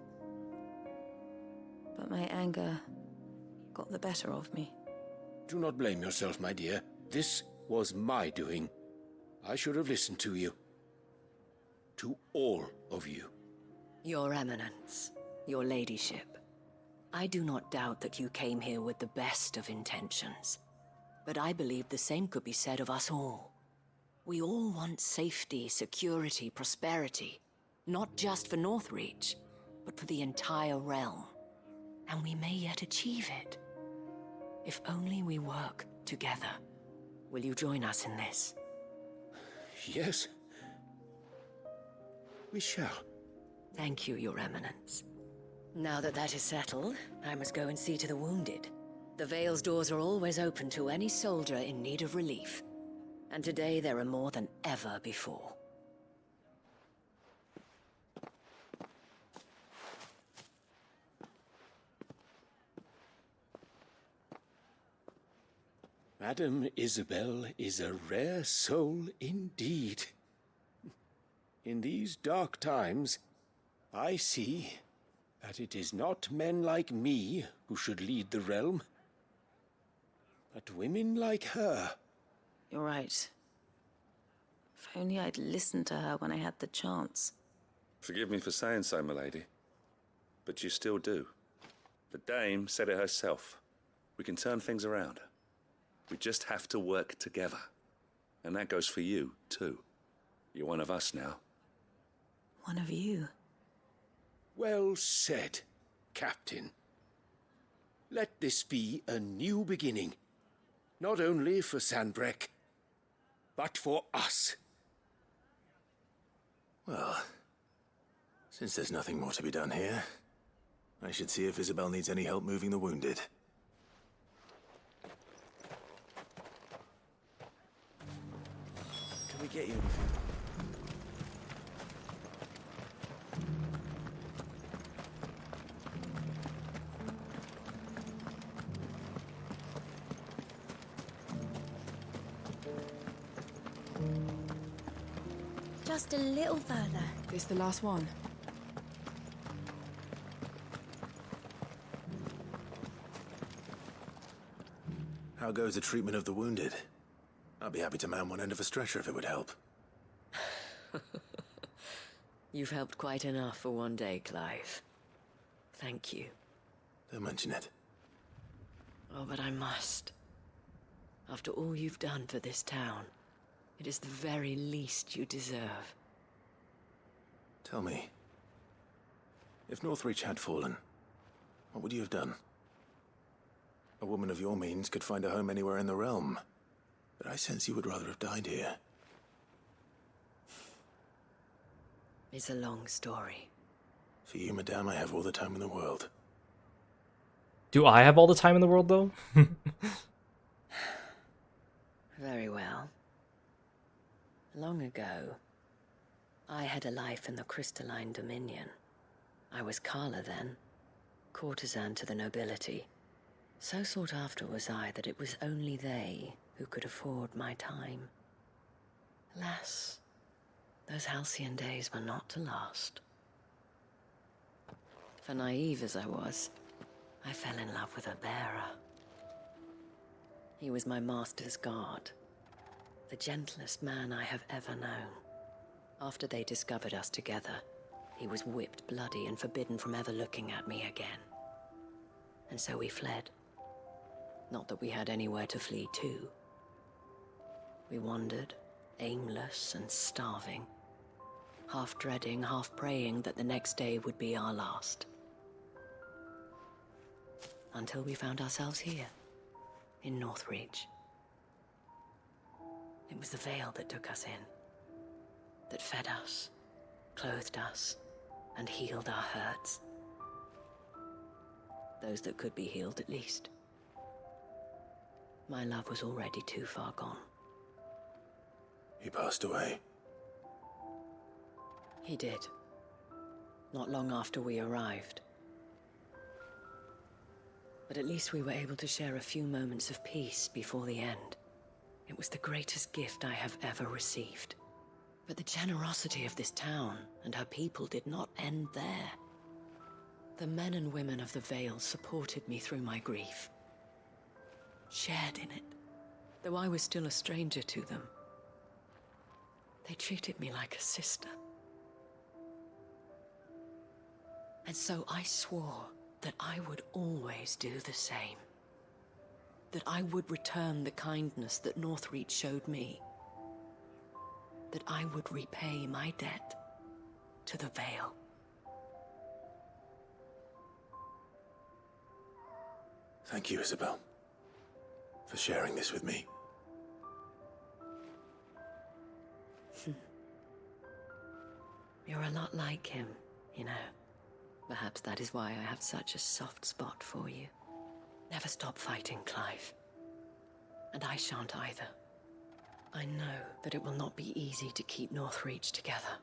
But my anger got the better of me. Do not blame yourself, my dear. This was my doing. I should have listened to you. To all of you. Your Eminence, your ladyship, I do not doubt that you came here with the best of intentions. But I believe the same could be said of us all. We all want safety, security, prosperity. Not just for Northreach, but for the entire realm. And we may yet achieve it. If only we work together. Will you join us in this? Yes. We shall. Thank you, Your Eminence. Now that that is settled, I must go and see to the wounded. The Vale's doors are always open to any soldier in need of relief. And today there are more than ever before. Madame Isabel is a rare soul indeed. In these dark times, I see that it is not men like me who should lead the realm, but women like her. You're right. If only I'd listened to her when I had the chance. Forgive me for saying so, milady, but you still do. The dame said it herself. We can turn things around. We just have to work together. And that goes for you, too. You're one of us now. One of you? Well said, Captain. Let this be a new beginning. Not only for Sanbreque, but for us. Well, since there's nothing more to be done here, I should see if Isabel needs any help moving the wounded. Can we get you anything? Just a little further. This the last one? How goes the treatment of the wounded? I'd be happy to man one end of a stretcher if it would help. You've helped quite enough for one day, Clive. Thank you. Don't mention it. Oh, but I must. After all you've done for this town, it is the very least you deserve. Tell me, if Northreach had fallen, what would you have done? A woman of your means could find a home anywhere in the realm, but I sense you would rather have died here. It's a long story. For you, madame, I have all the time in the world. Do I have all the time in the world, though? Very well. Long ago, I had a life in the Crystalline Dominion. I was Carla then, courtesan to the nobility. So sought after was I that it was only they who could afford my time. Alas, those halcyon days were not to last. For naive as I was, I fell in love with a bearer. He was my master's guard, the gentlest man I have ever known. After they discovered us together, he was whipped bloody and forbidden from ever looking at me again. And so we fled. Not that we had anywhere to flee to. We wandered, aimless and starving, half dreading, half praying that the next day would be our last. Until we found ourselves here, in Northreach. It was the Vale that took us in, that fed us, clothed us, and healed our hurts. Those that could be healed, at least. My love was already too far gone. He passed away. He did. Not long after we arrived. But at least we were able to share a few moments of peace before the end. It was the greatest gift I have ever received. But the generosity of this town and her people did not end there. The men and women of the Vale supported me through my grief. Shared in it, though I was still a stranger to them. They treated me like a sister. And so I swore that I would always do the same. That I would return the kindness that Northreach showed me. That I would repay my debt to the Vale. Thank you, Isabel, for sharing this with me. You're a lot like him, you know. Perhaps that is why I have such a soft spot for you. Never stop fighting, Clive. And I shan't either. I know that it will not be easy to keep Northreach together.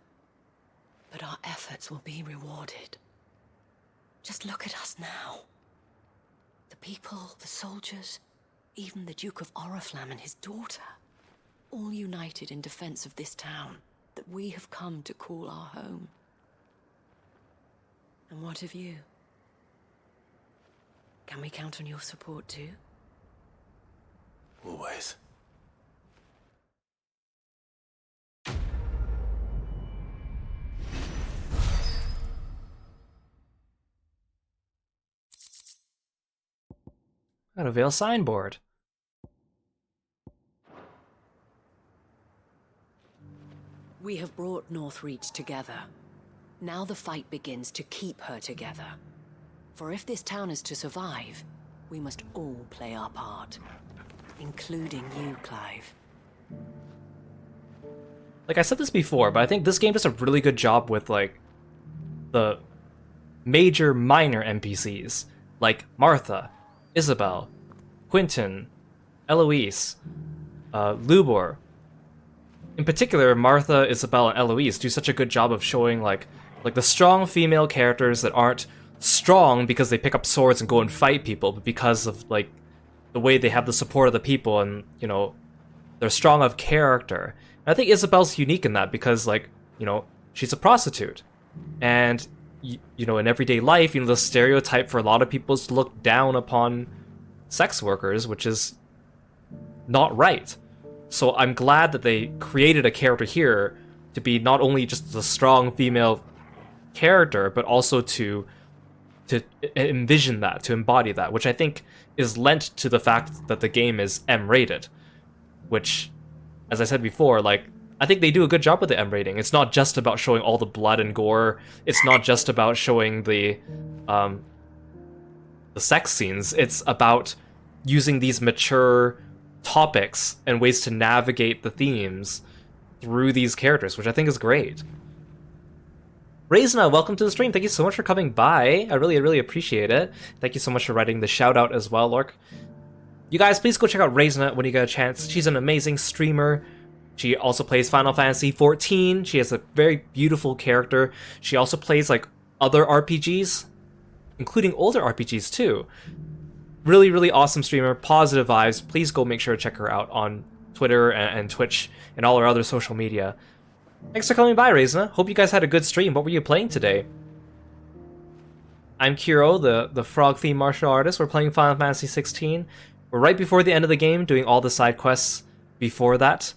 But our efforts will be rewarded. Just look at us now. The people, the soldiers, even the Duke of Oriflamme and his daughter. All united in defense of this town that we have come to call our home. And what of you? Can we count on your support too? Always. Got a Vale signboard. We have brought Northreach together. Now the fight begins to keep her together. For if this town is to survive, we must all play our part. Including you, Clive. Like I said this before, but I think this game does a really good job with, like, the major minor NPCs. Like Martha, Isabel, Quentin, Eloise, Lubor. In particular, Martha, Isabel, and Eloise do such a good job of showing, like the strong female characters that aren't strong because they pick up swords and go and fight people, but because of, like, the way they have the support of the people and, you know, they're strong of character. And I think Isabel's unique in that because, like, you know, she's a prostitute. And, you know, in everyday life, you know, the stereotype for a lot of people is to look down upon sex workers, which is not right. So I'm glad that they created a character here to be not only just a strong female character, but also to envision that, to embody that, which I think is lent to the fact that the game is M-rated. Which, as I said before, like, I think they do a good job with the M rating. It's not just about showing all the blood and gore. It's not just about showing the sex scenes. It's about using these mature topics and ways to navigate the themes through these characters, which I think is great. Raisina, welcome to the stream. Thank you so much for coming by. I really appreciate it. Thank you so much for writing the shout out as well, Lork. You guys, please go check out Raisina when you get a chance. She's an amazing streamer. She also plays Final Fantasy XIV. She has a very beautiful character. She also plays, like, other RPGs, including older RPGs too. Really awesome streamer, positive vibes. Please go make sure to check her out on Twitter and Twitch and all our other social media. Thanks for coming by, Raisina. Hope you guys had a good stream. What were you playing today? I'm Kiro, the frog-themed martial artist. We're playing Final Fantasy XVI. We're right before the end of the game, doing all the side quests before that.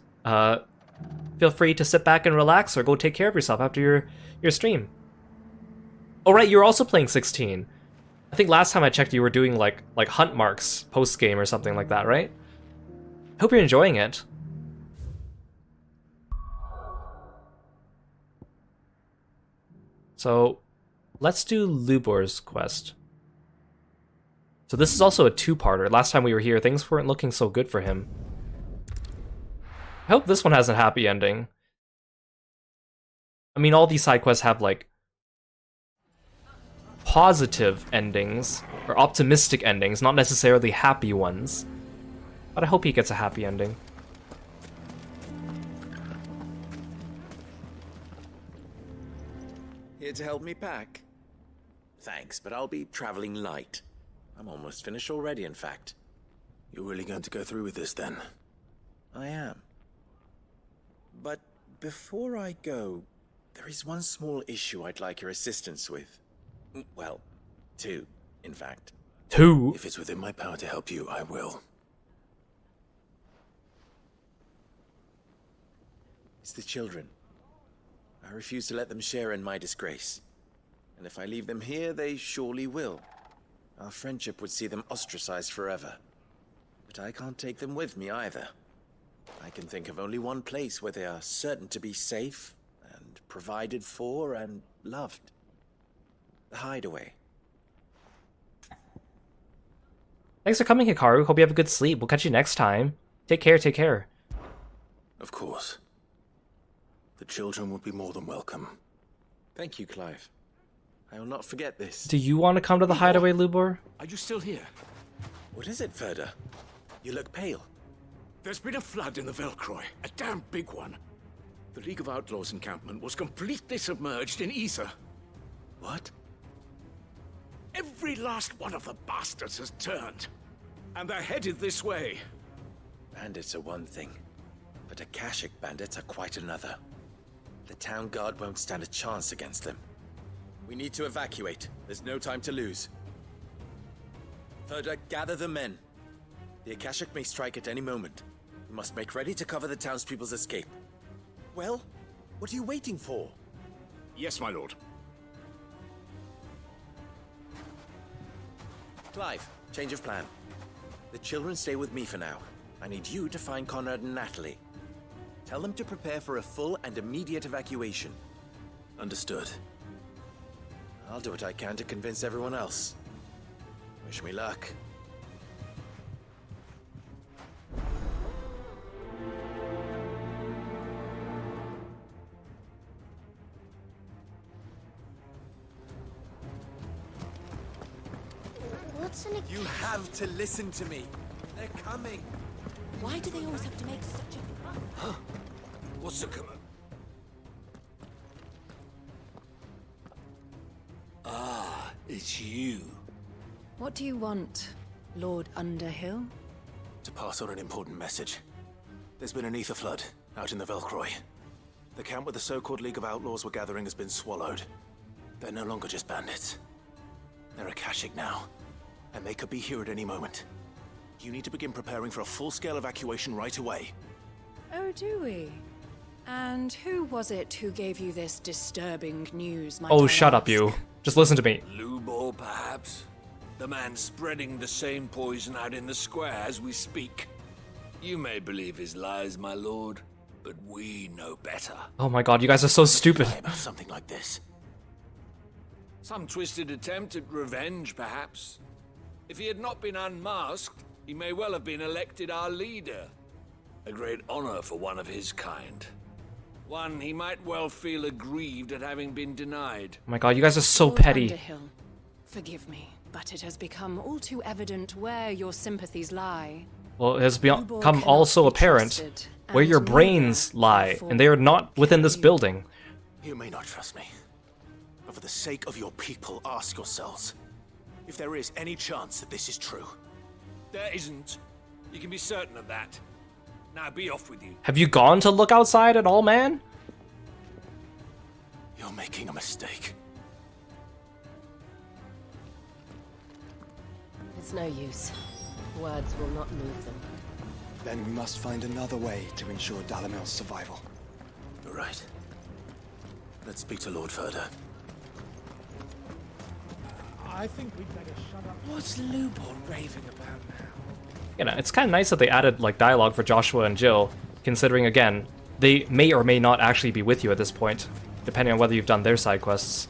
Feel free to sit back and relax or go take care of yourself after your stream. Oh right, you're also playing 16. I think last time I checked you were doing like hunt marks post-game or something like that, right? Hope you're enjoying it. So, let's do Lubor's quest. So this is also a two-parter. Last time we were here, things weren't looking so good for him. I hope this one has a happy ending. I mean, all these side quests have, like, positive endings, or optimistic endings, not necessarily happy ones. But I hope he gets a happy ending. Here to help me pack? Thanks, but I'll be traveling light. I'm almost finished already, in fact. You're really going to go through with this, then? I am. But before I go, there is one small issue I'd like your assistance with. Well, 2, in fact. 2? If it's within my power to help you, I will. It's the children. I refuse to let them share in my disgrace. And if I leave them here, they surely will. Our friendship would see them ostracized forever. But I can't take them with me either. I can think of only one place where they are certain to be safe and provided for and loved. The Hideaway. Thanks for coming, Hikaru. Hope you have a good sleep. We'll catch you next time. Take care, take care. Of course. The children would be more than welcome. Thank you, Clive. I will not forget this. Do you want to come to the Hideaway, Lubor? Are you still here? What is it, Ferda? You look pale. There's been a flood in the Velcroy, a damn big one. The League of Outlaws encampment was completely submerged in ether. What? Every last one of the bastards has turned, and they're headed this way. Bandits are one thing, but Akashic bandits are quite another. The town guard won't stand a chance against them. We need to evacuate. There's no time to lose. Ferda, gather the men. The Akashic may strike at any moment. We must make ready to cover the townspeople's escape. Well, what are you waiting for? Yes, my lord. Clive, change of plan. The children stay with me for now. I need you to find Conrad and Natalie. Tell them to prepare for a full and immediate evacuation. Understood. I'll do what I can to convince everyone else. Wish me luck. You have to listen to me. They're coming. Why do they always have to make such a... Huh? What's the command? Ah, it's you. What do you want, Lord Underhill? To pass on an important message. There's been an ether flood out in the Velcroy. The camp where the so-called League of Outlaws were gathering has been swallowed. They're no longer just bandits. They're Akashic now, and they could be here at any moment. You need to begin preparing for a full-scale evacuation right away. Oh, do we? And who was it who gave you this disturbing news, my Oh, shut up, you. Just listen to me. Lubor, perhaps? The man spreading the same poison out in the square as we speak. You may believe his lies, my lord, but we know better. Oh my god, you guys are so stupid. About something like this. Some twisted attempt at revenge, perhaps. If he had not been unmasked, he may well have been elected our leader. A great honor for one of his kind. One he might well feel aggrieved at having been denied. Oh my god, you guys are so Lord petty. Underhill, forgive me, but it has become all too evident where your sympathies lie. Well, it has Lubor become cannot also be apparent trusted, where and your neither brains lie, therefore and they are not within this you. building. You may not trust me, but for the sake of your people, ask yourselves if there is any chance that this is true. There isn't. You can be certain of that. Now be off with you. Have you gone to look outside at all, man? You're making a mistake. It's no use. Words will not move them. Then we must find another way to ensure Dalamil's survival. You're right. Let's speak to Lord Ferda. I think we'd better shut up. What's Lubor raving about now? You know, it's kind of nice that they added, like, dialogue for Joshua and Jill, considering, again, they may or may not actually be with you at this point, depending on whether you've done their side quests.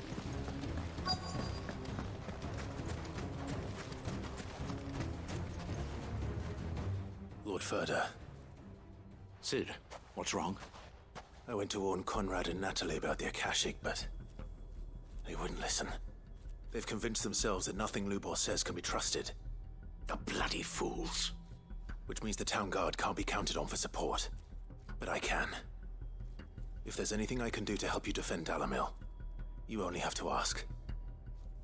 Lord Ferda. Sid, what's wrong? I went to warn Conrad and Natalie about the Akashic, but they wouldn't listen. They've convinced themselves that nothing Lubor says can be trusted. The bloody fools. Which means the town guard can't be counted on for support. But I can. If there's anything I can do to help you defend Dalamil, you only have to ask.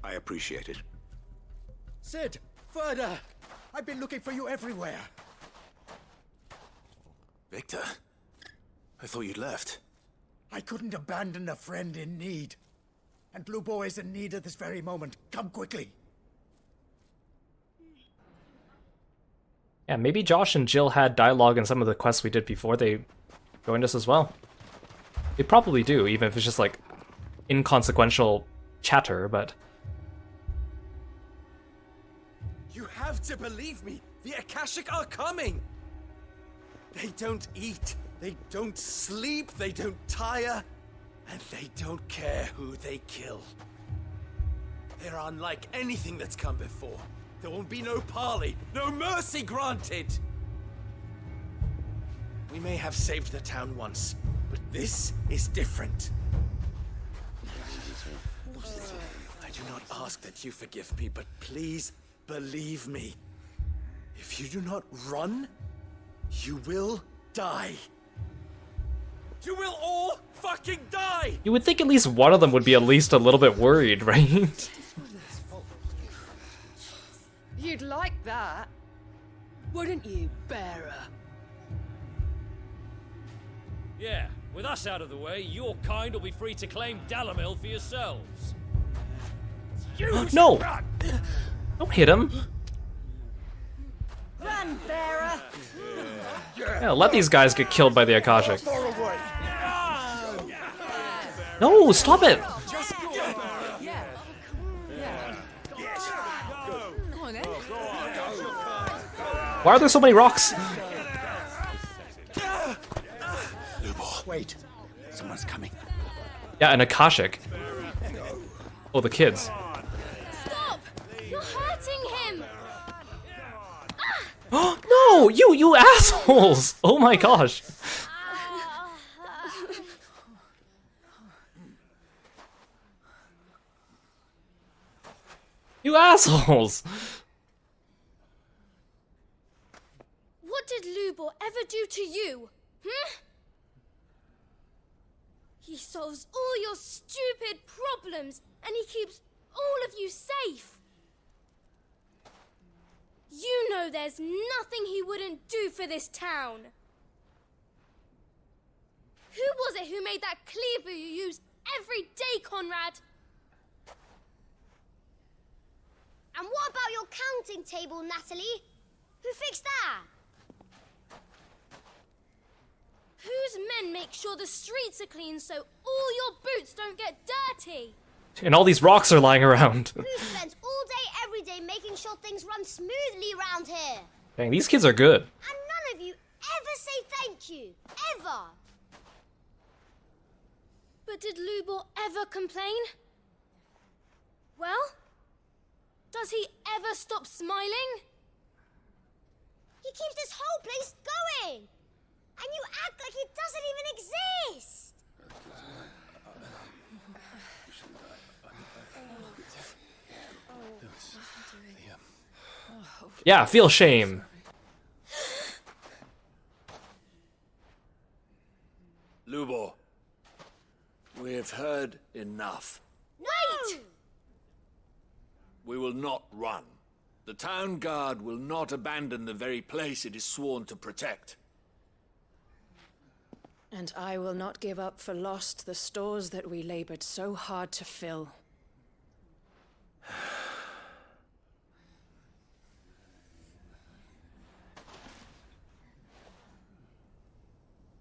I appreciate it. Sid! Ferda! I've been looking for you everywhere. Victor? I thought you'd left. I couldn't abandon a friend in need. And Blue Boy is in need at this very moment. Come quickly. Yeah, maybe Josh and Jill had dialogue in some of the quests we did before they joined us as well. They probably do, even if it's just like inconsequential chatter, but... You have to believe me! The Akashic are coming! They don't eat, they don't sleep, they don't tire, and they don't care who they kill. They're unlike anything that's come before. There won't be no parley, no mercy granted! We may have saved the town once, but this is different. I do not ask that you forgive me, but please believe me. If you do not run, you will die. You will all fucking die! You would think at least one of them would be at least a little bit worried, right? You'd like that, wouldn't you, bearer? Yeah, with us out of the way, your kind will be free to claim Dalamil for yourselves. No! Don't hit him! Run, bearer! Yeah, let these guys get killed by the Akashic. No, stop it! Why are there so many rocks? Wait, someone's coming. Yeah, an Akashic. Oh, the kids. Stop! You're hurting him! No! You assholes! Oh my gosh. You assholes! What did Lubor ever do to you? He solves all your stupid problems, and he keeps all of you safe. You know there's nothing he wouldn't do for this town. Who was it who made that cleaver you use every day, Conrad? And what about your counting table, Natalie? Who fixed that? Whose men make sure the streets are clean so all your boots don't get dirty? And all these rocks are lying around. Who spends all day, every day making sure things run smoothly around here? Dang, these kids are good. And none of you ever say thank you. Ever. But did Lubor ever complain? Well, does he ever stop smiling? He keeps this whole place going. And you act like it doesn't even exist! Yeah, feel shame. Lubor, we have heard enough. Wait! We will not run. The town guard will not abandon the very place it is sworn to protect. And I will not give up for lost the stores that we labored so hard to fill.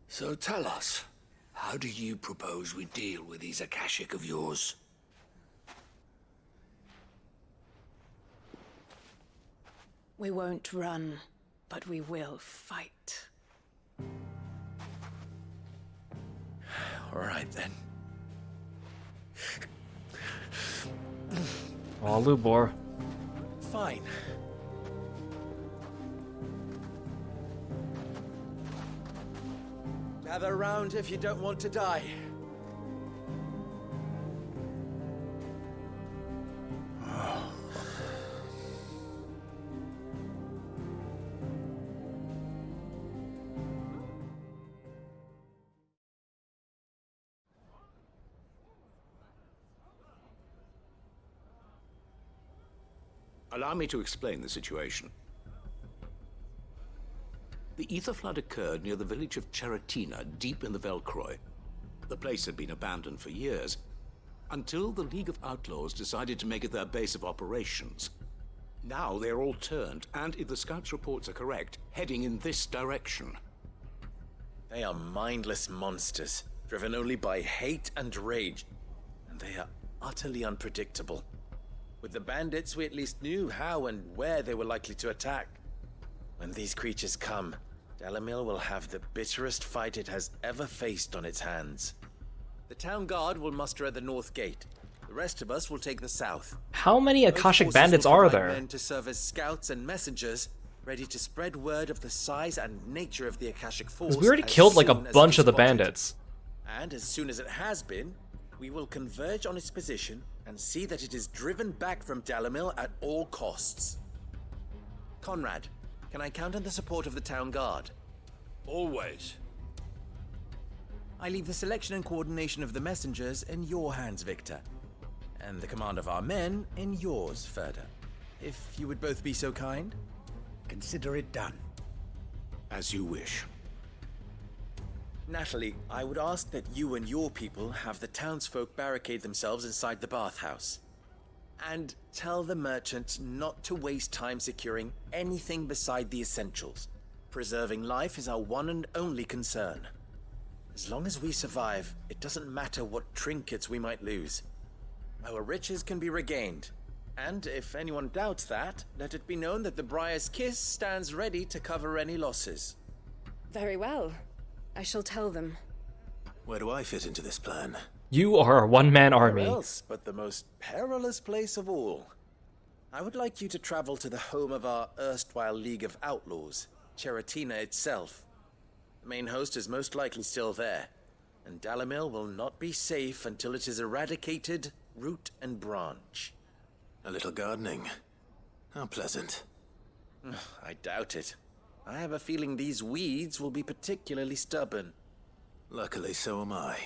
So tell us, how do you propose we deal with these Akashic of yours? We won't run, but we will fight. All right, then. Oh, Lubor. Fine. Gather round if you don't want to die. Allow me to explain the situation. The ether flood occurred near the village of Cheratina, deep in the Velcroy. The place had been abandoned for years, until the League of Outlaws decided to make it their base of operations. Now they're all turned, and if the scouts' reports are correct, heading in this direction. They are mindless monsters, driven only by hate and rage. And they are utterly unpredictable. With the bandits, we at least knew how and where they were likely to attack. When these creatures come, Dalamil will have the bitterest fight it has ever faced on its hands. The town guard will muster at the north gate. The rest of us will take the south. How many Both Akashic forces bandits will are provide there? men to serve as scouts and messengers, ready to spread word of the size and nature of the Akashic force. Because we already as killed like a soon as bunch it of the is spotted. bandits. And as soon as it has been, we will converge on its position and see that it is driven back from Dalamil at all costs. Conrad, can I count on the support of the town guard? Always. I leave the selection and coordination of the messengers in your hands, Victor. And the command of our men in yours, Ferda. If you would both be so kind. Consider it done. As you wish. Natalie, I would ask that you and your people have the townsfolk barricade themselves inside the bathhouse. And tell the merchants not to waste time securing anything beside the essentials. Preserving life is our one and only concern. As long as we survive, it doesn't matter what trinkets we might lose. Our riches can be regained. And if anyone doubts that, let it be known that the Briar's Kiss stands ready to cover any losses. Very well. I shall tell them. Where do I fit into this plan? You are a one-man army. Where else but the most perilous place of all? I would like you to travel to the home of our erstwhile League of Outlaws, Cheratina itself. The main host is most likely still there, and Dalamil will not be safe until it is eradicated, root and branch. A little gardening. How pleasant. I doubt it. I have a feeling these weeds will be particularly stubborn. Luckily, so am I.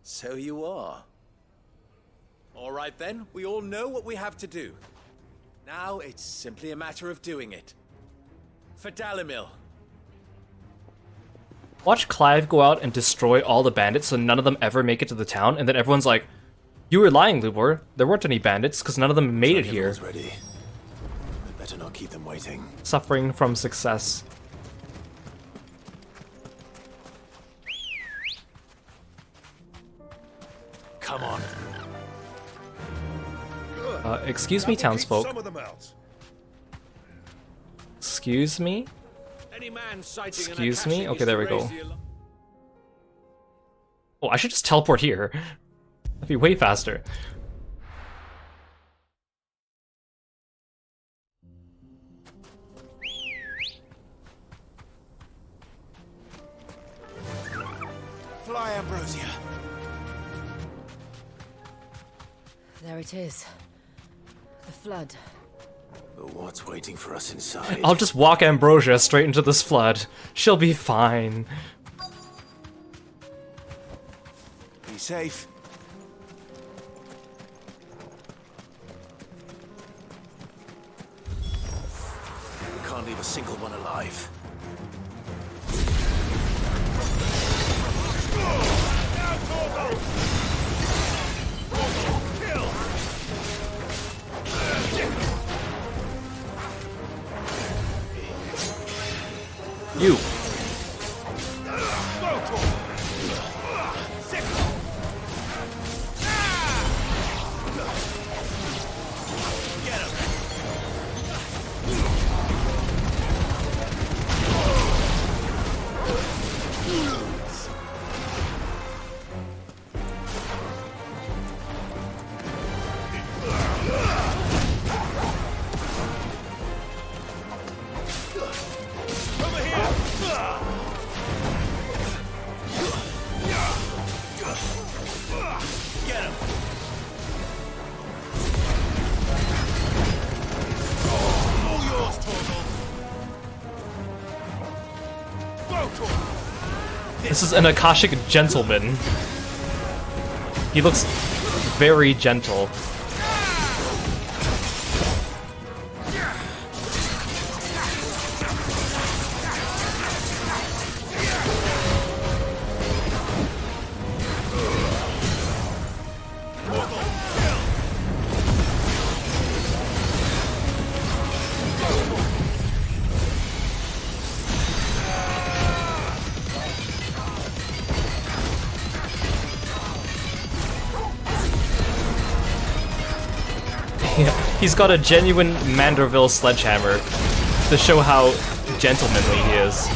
So you are. All right then, we all know what we have to do. Now it's simply a matter of doing it. For Dalamil. Watch Clive go out and destroy all the bandits so none of them ever make it to the town, and then everyone's like, you were lying, Lubor. There weren't any bandits because none of them made it here. Ready. I better not keep them waiting. Suffering from success. Come on. Excuse me, townsfolk. Excuse me? Excuse me? Okay, there we go. Oh, I should just teleport here. That'd be way faster. Fly, Ambrosia. There it is. The flood. But what's waiting for us inside? I'll just walk Ambrosia straight into this flood. She'll be fine. Be safe. We can't leave a single one alive. You. This is an Akashic gentleman. He looks very gentle. He's got a genuine Manderville sledgehammer to show how gentlemanly he is.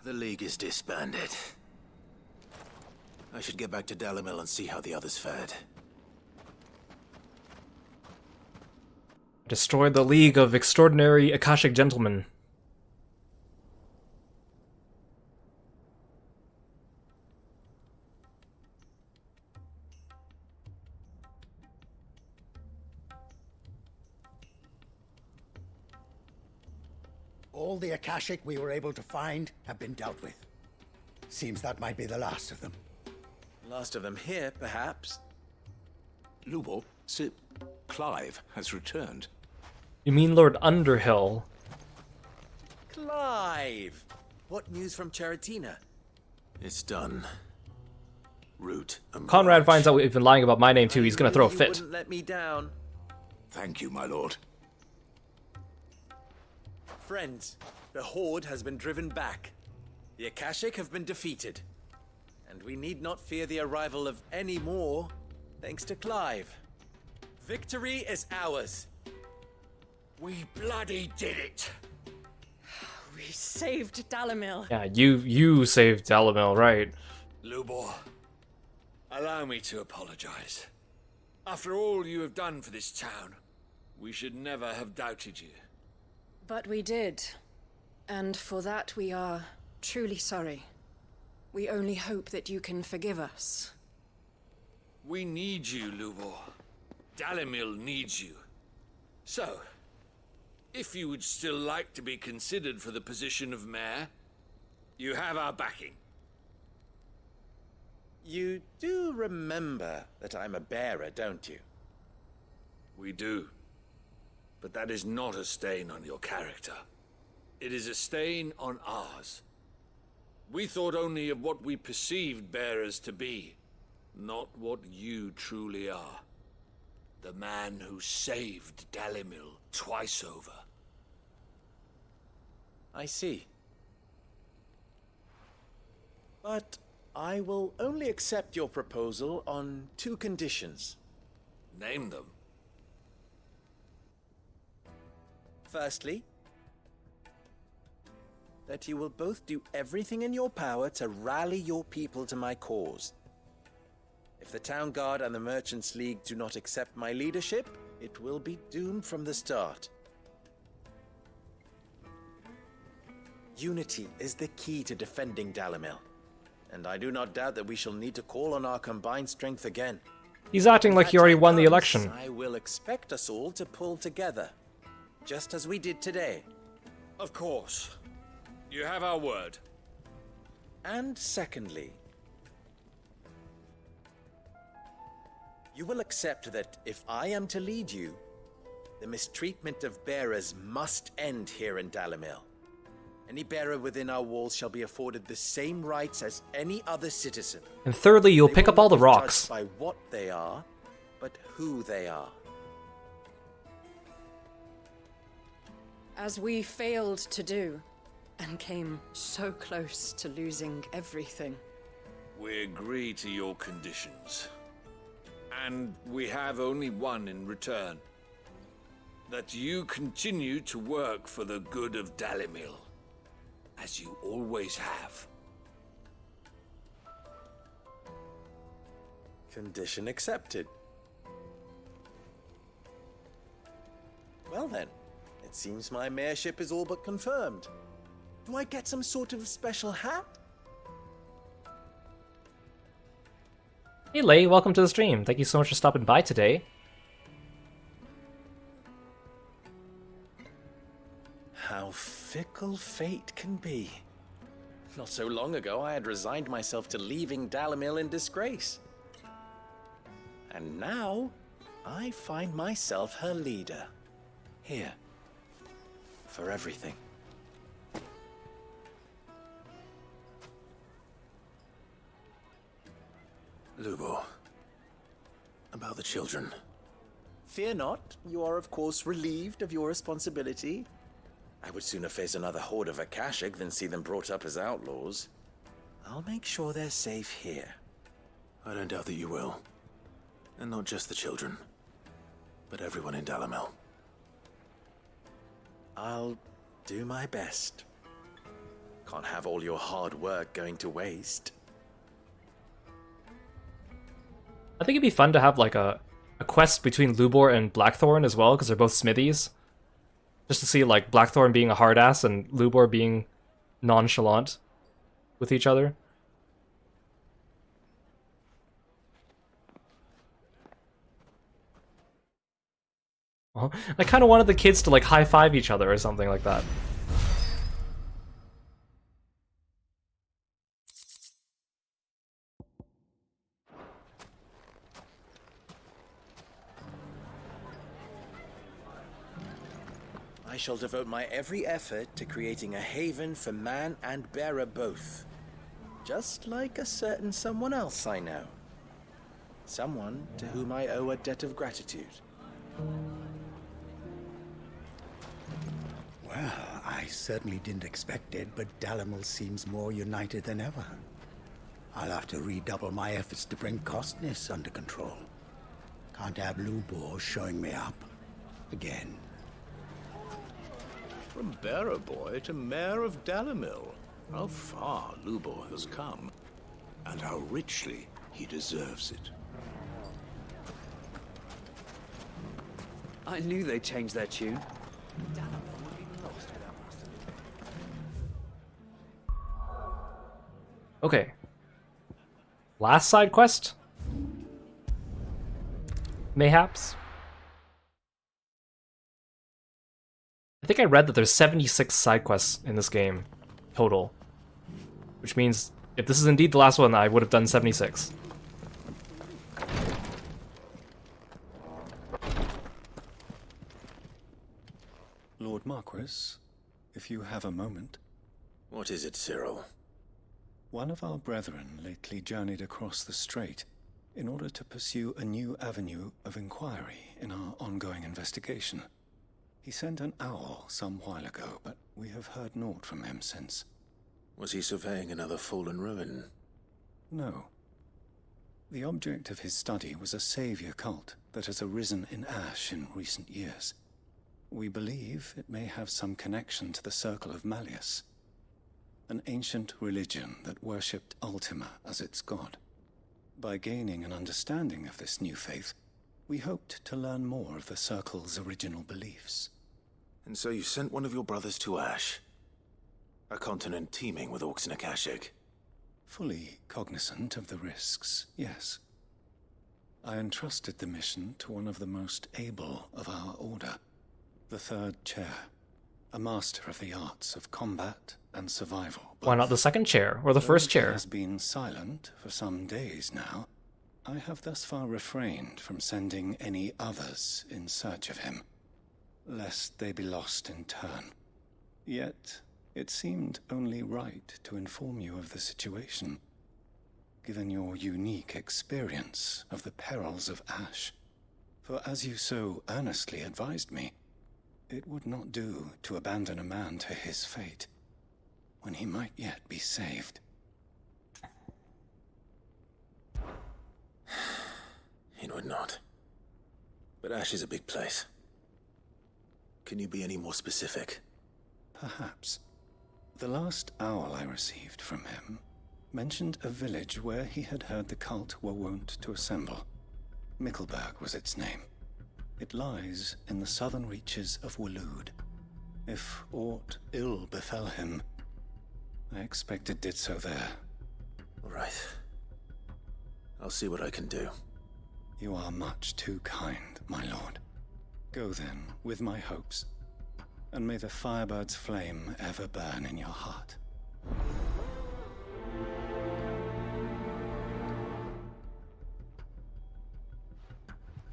The League is disbanded. I should get back to Dalimil and see how the others fared. Destroy the League of Extraordinary Akashic Gentlemen. All the Akashic we were able to find have been dealt with. Seems that might be the last of them. Last of them here, perhaps. Lubor, Sir Clive has returned. You mean Lord Underhill? Clive! What news from Charatina? It's done. Root and Conrad branch. finds out we've been lying about my name too. He's gonna throw a You fit. wouldn't let me down. Thank you, my lord. Friends, the Horde has been driven back. The Akashic have been defeated. And we need not fear the arrival of any more, thanks to Clive. Victory is ours. We bloody did it! We saved Dalimil. Yeah, you saved Dalimil, right? Lubor, allow me to apologize. After all you have done for this town, we should never have doubted you. But we did. And for that we are truly sorry. We only hope that you can forgive us. We need you, Lubor. Dalimil needs you. So, if you would still like to be considered for the position of mayor, you have our backing. You do remember that I'm a bearer, don't you? We do. But that is not a stain on your character. It is a stain on ours. We thought only of what we perceived bearers to be, not what you truly are. The man who saved Dalimil twice over. I see. But I will only accept your proposal on 2 conditions. Name them. Firstly, that you will both do everything in your power to rally your people to my cause. If the Town Guard and the Merchants League do not accept my leadership, it will be doomed from the start. Unity is the key to defending Dalimil, and I do not doubt that we shall need to call on our combined strength again. He's acting like he already won the election. I will expect us all to pull together, just as we did today. Of course. You have our word. And secondly, you will accept that if I am to lead you, the mistreatment of bearers must end here in Dalimil. Any bearer within our walls shall be afforded the same rights as any other citizen. And thirdly, you'll pick up all the They will not be rocks. judged by what they are, but who they are. As we failed to do, and came so close to losing everything. We agree to your conditions. And we have only one in return. That you continue to work for the good of Dalimil, as you always have. Condition accepted. Well then, it seems my mayorship is all but confirmed. Do I get some sort of special hat? Hey Lei, welcome to the stream. Thank you so much for stopping by today. How fickle fate can be. Not so long ago, I had resigned myself to leaving Dalimil in disgrace. And now, I find myself her leader. Here. For everything. Lubo. About the children. Fear not, you are of course relieved of your responsibility. I would sooner face another horde of Akashic than see them brought up as outlaws. I'll make sure they're safe here. I don't doubt that you will. And not just the children, but everyone in Dalimil. I'll do my best. Can't have all your hard work going to waste. I think it'd be fun to have like a quest between Lubor and Blackthorn as well, because they're both smithies. Just to see like Blackthorn being a hard ass and Lubor being nonchalant with each other. Well, I kind of wanted the kids to like high-five each other or something like that. I shall devote my every effort to creating a haven for man and bearer both. Just like a certain someone else I know. Someone to whom I owe a debt of gratitude. Well, I certainly didn't expect it, but Dalimil seems more united than ever. I'll have to redouble my efforts to bring Costness under control. Can't have Lubor showing me up again. From bearer boy to mayor of Dalimil, how far Lubor has come, and how richly he deserves it. I knew they'd change their tune. Okay. Last side quest? Mayhaps? I think I read that there's 76 side quests in this game, total. Which means, if this is indeed the last one, I would have done 76. Lord Marquis, if you have a moment. What is it, Cyril? One of our brethren lately journeyed across the strait in order to pursue a new avenue of inquiry in our ongoing investigation. He sent an owl some while ago, but we have heard naught from him since. Was he surveying another fallen ruin? No. The object of his study was a savior cult that has arisen in Ash in recent years. We believe it may have some connection to the Circle of Malleus, an ancient religion that worshipped Ultima as its god. By gaining an understanding of this new faith, we hoped to learn more of the Circle's original beliefs. And so you sent one of your brothers to Ash? A continent teeming with orcs and Akashic? Fully cognizant of the risks, yes. I entrusted the mission to one of the most able of our order, the third chair, a master of the arts of combat and survival. Why not the second chair, or the first chair? He has been silent for some days now. I have thus far refrained from sending any others in search of him, lest they be lost in turn. Yet, it seemed only right to inform you of the situation, given your unique experience of the perils of Ash. For as you so earnestly advised me, it would not do to abandon a man to his fate, when he might yet be saved. It would not. But Ash is a big place. Can you be any more specific? Perhaps. The last owl I received from him mentioned a village where he had heard the cult were wont to assemble. Mickleburg was its name. It lies in the southern reaches of Waloed. If aught ill befell him, I expect it did so there. All right. I'll see what I can do. You are much too kind, my lord. Go then, with my hopes, and may the Firebird's flame ever burn in your heart.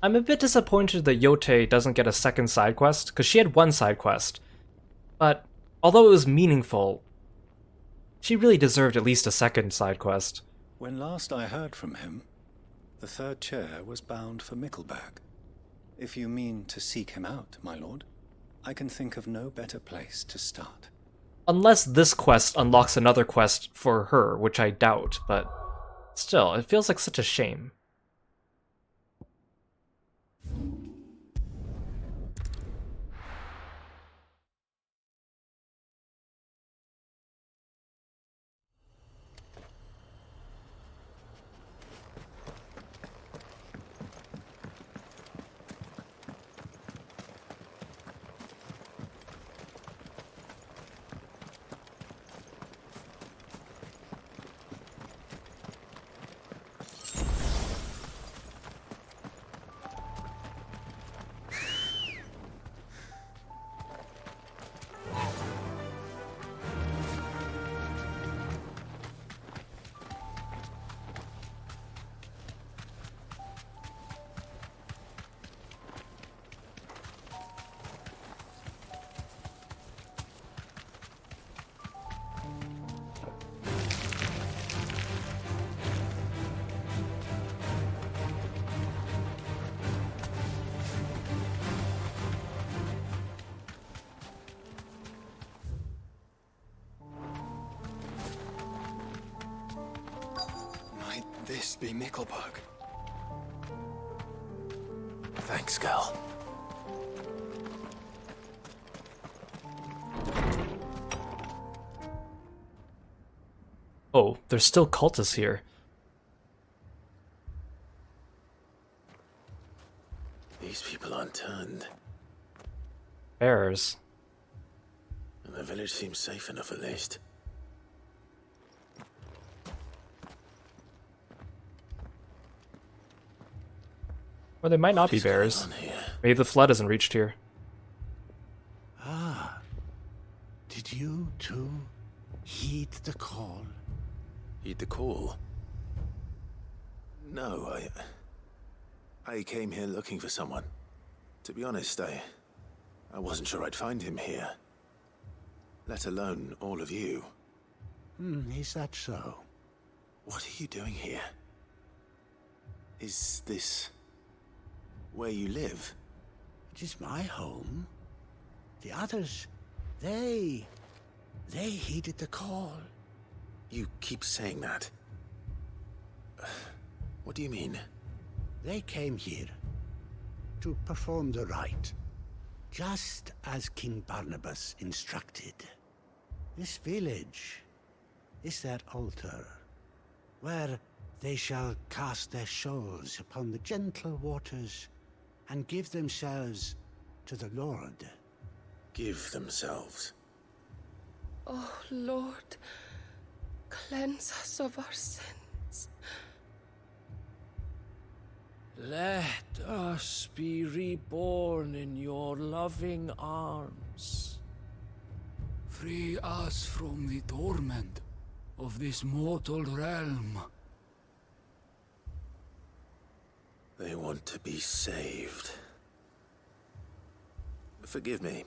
I'm a bit disappointed that Yote doesn't get a second side quest, because she had one side quest. But, although it was meaningful, she really deserved at least a second side quest. When last I heard from him, the third chair was bound for Mickleburg. If you mean to seek him out, my lord, I can think of no better place to start. Unless this quest unlocks another quest for her, which I doubt, but still, it feels like such a shame. This be Mickleburg. Thanks, Gal. Oh, there's still cultists here. These people aren't turned. Bears. And the village seems safe enough at least. Or they might not be bears. Maybe the flood hasn't reached here. Ah. Did you, too, heed the call? Heed the call? No, I came here looking for someone. To be honest, I wasn't sure I'd find him here. Let alone all of you. Is that so? What are you doing here? Is this where you live? It is my home. The others, they heeded the call. You keep saying that. What do you mean? They came here to perform the rite, just as King Barnabas instructed. This village is their altar, where they shall cast their souls upon the gentle waters and give themselves to the Lord. Give themselves? Oh, Lord, cleanse us of our sins. Let us be reborn in your loving arms. Free us from the torment of this mortal realm. They want to be saved. Forgive me,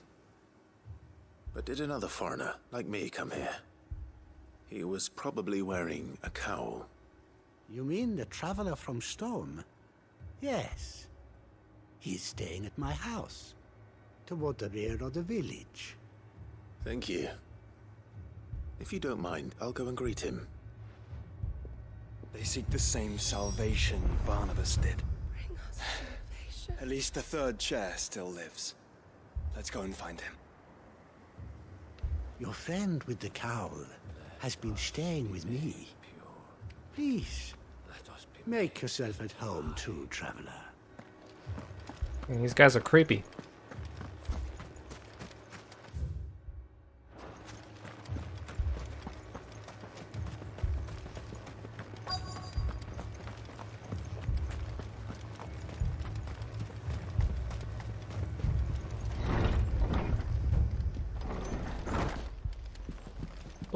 but did another foreigner like me come here? He was probably wearing a cowl. You mean the traveler from Stone? Yes. He's staying at my house, toward the rear of the village. Thank you. If you don't mind, I'll go and greet him. They seek the same salvation Barnabas did. Bring us salvation. At least the third chair still lives. Let's go and find him. Your friend with the cowl has been staying with me. Please, make yourself at home too, traveler. These guys are creepy.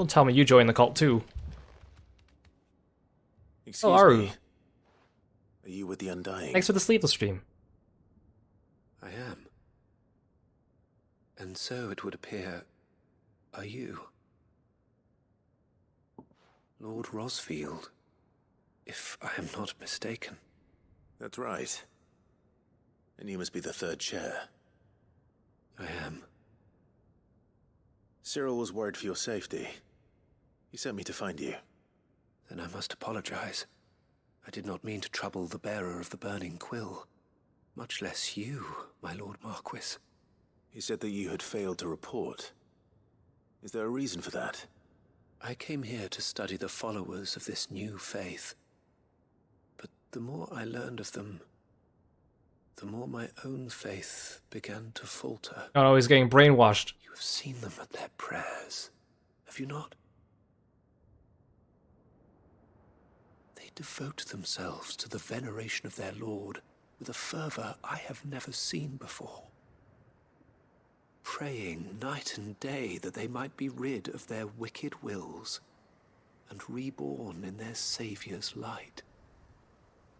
Don't tell me you joined the cult too. Excuse Aru. me. Are you with the Undying? Thanks for the sleepless stream. I am. And so it would appear, are you? Lord Rosfield, if I am not mistaken. That's right. And you must be the third chair. I am. Cyril was worried for your safety. He sent me to find you. Then I must apologize. I did not mean to trouble the bearer of the burning quill. Much less you, my Lord Marquis. He said that you had failed to report. Is there a reason for that? I came here to study the followers of this new faith. But the more I learned of them, the more my own faith began to falter. Oh no, he's getting brainwashed. You have seen them at their prayers, have you not? They devote themselves to the veneration of their Lord with a fervor I have never seen before. Praying night and day that they might be rid of their wicked wills and reborn in their Saviour's light.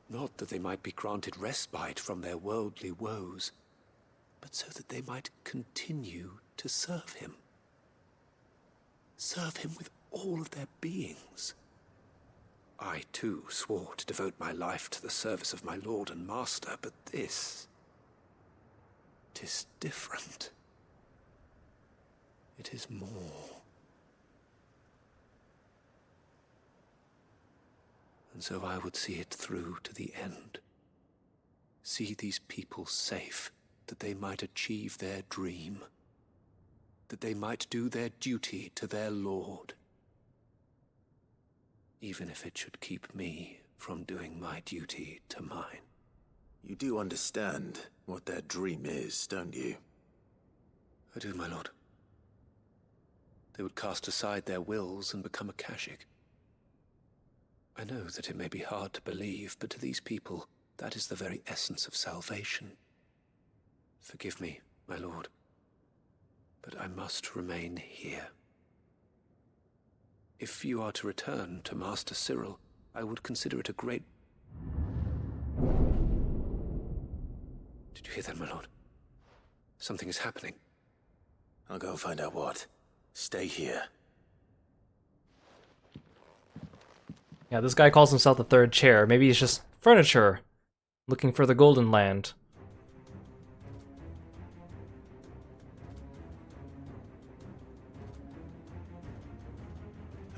Not that they might be granted respite from their worldly woes, but so that they might continue to serve him. Serve him with all of their beings. I, too, swore to devote my life to the service of my Lord and Master, but this... 'tis different. It is more. And so I would see it through to the end. See these people safe, that they might achieve their dream. That they might do their duty to their Lord. Even if it should keep me from doing my duty to mine. You do understand what their dream is, don't you? I do, my lord. They would cast aside their wills and become Akashic. I know that it may be hard to believe, but to these people, that is the very essence of salvation. Forgive me, my lord, but I must remain here. If you are to return to Master Cyril, I would consider it a great... Did you hear that, my lord? Something is happening. I'll go and find out what. Stay here. Yeah, this guy calls himself the third chair. Maybe he's just furniture, looking for the Golden Land.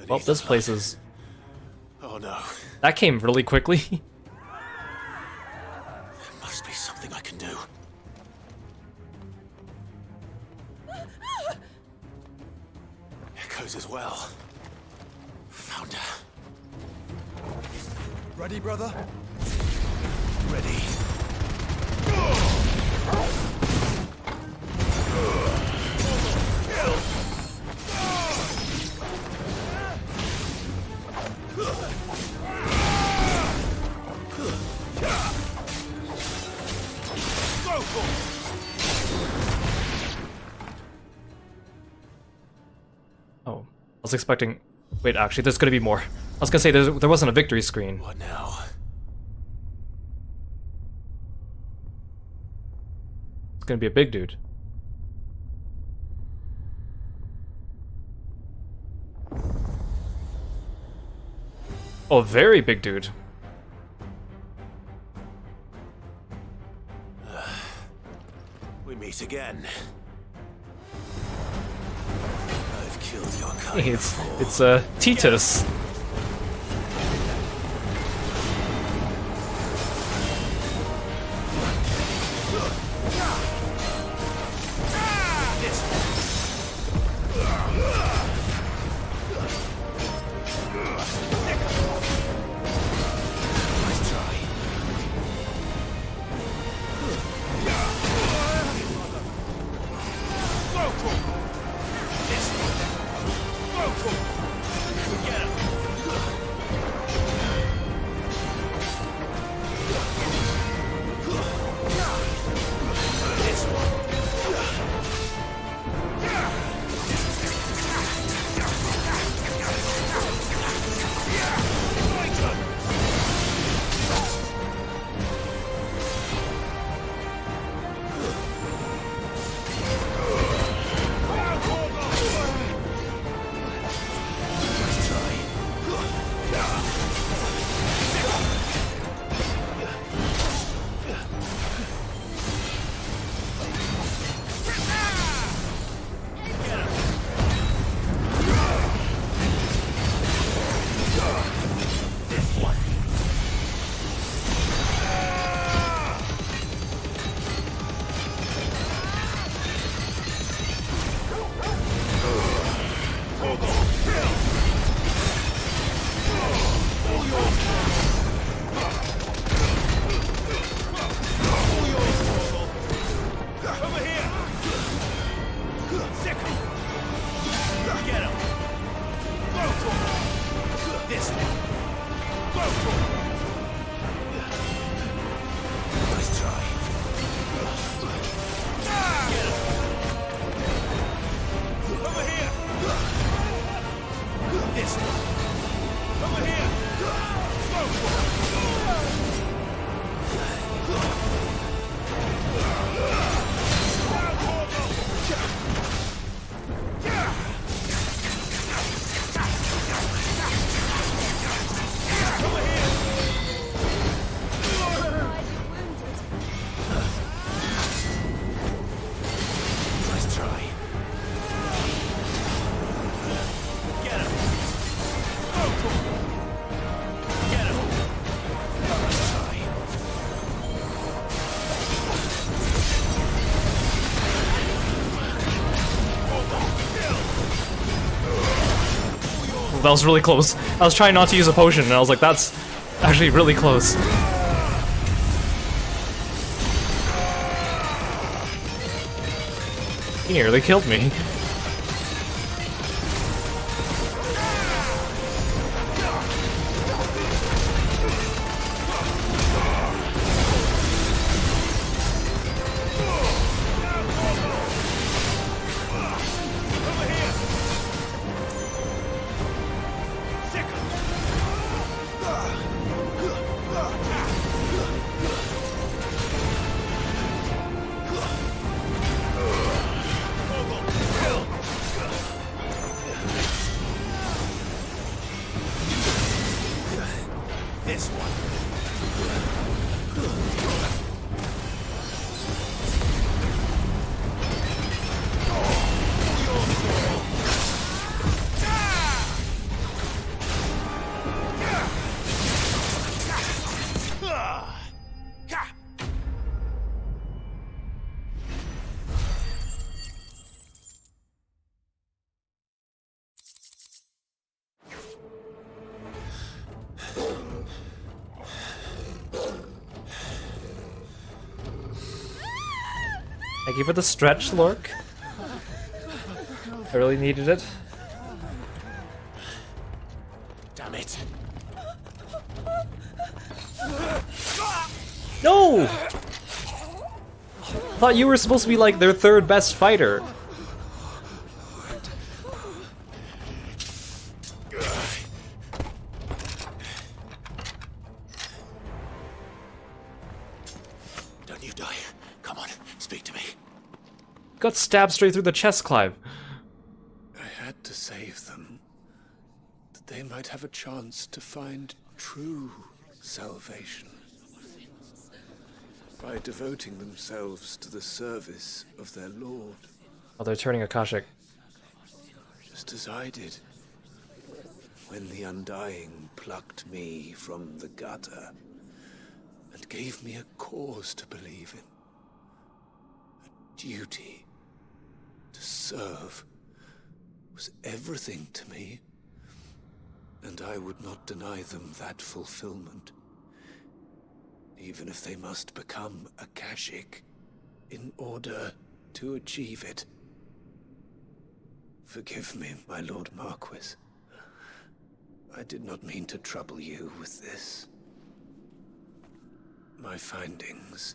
Well, this place is... Oh no. That came really quickly. There must be something I can do. Echoes as well. Found her. Ready, brother? Ready. Oh, I was expecting... Wait, actually, there's gonna be more. I was gonna say there wasn't a victory screen. What now? It's gonna be a big dude. Oh, very big dude. We meet again. I've killed your kind. Hey, it's Titus. that was really close. I was trying not to use a potion, and I was like, that's actually really close. He nearly killed me. This one. Thank you for the stretch, Lork. I really needed it. Damn it. No! I thought you were supposed to be like their third best fighter. Don't you die. Come on, speak to me. Got stabbed straight through the chest, Clive. I had to save them, that they might have a chance to find true salvation. By devoting themselves to the service of their Lord. Oh, they're turning Akashic. Just as I did, when the Undying plucked me from the gutter and gave me a cause to believe in. A duty to serve was everything to me, and I would not deny them that fulfillment, even if they must become Akashic in order to achieve it. Forgive me, my Lord Marquis. I did not mean to trouble you with this. My findings.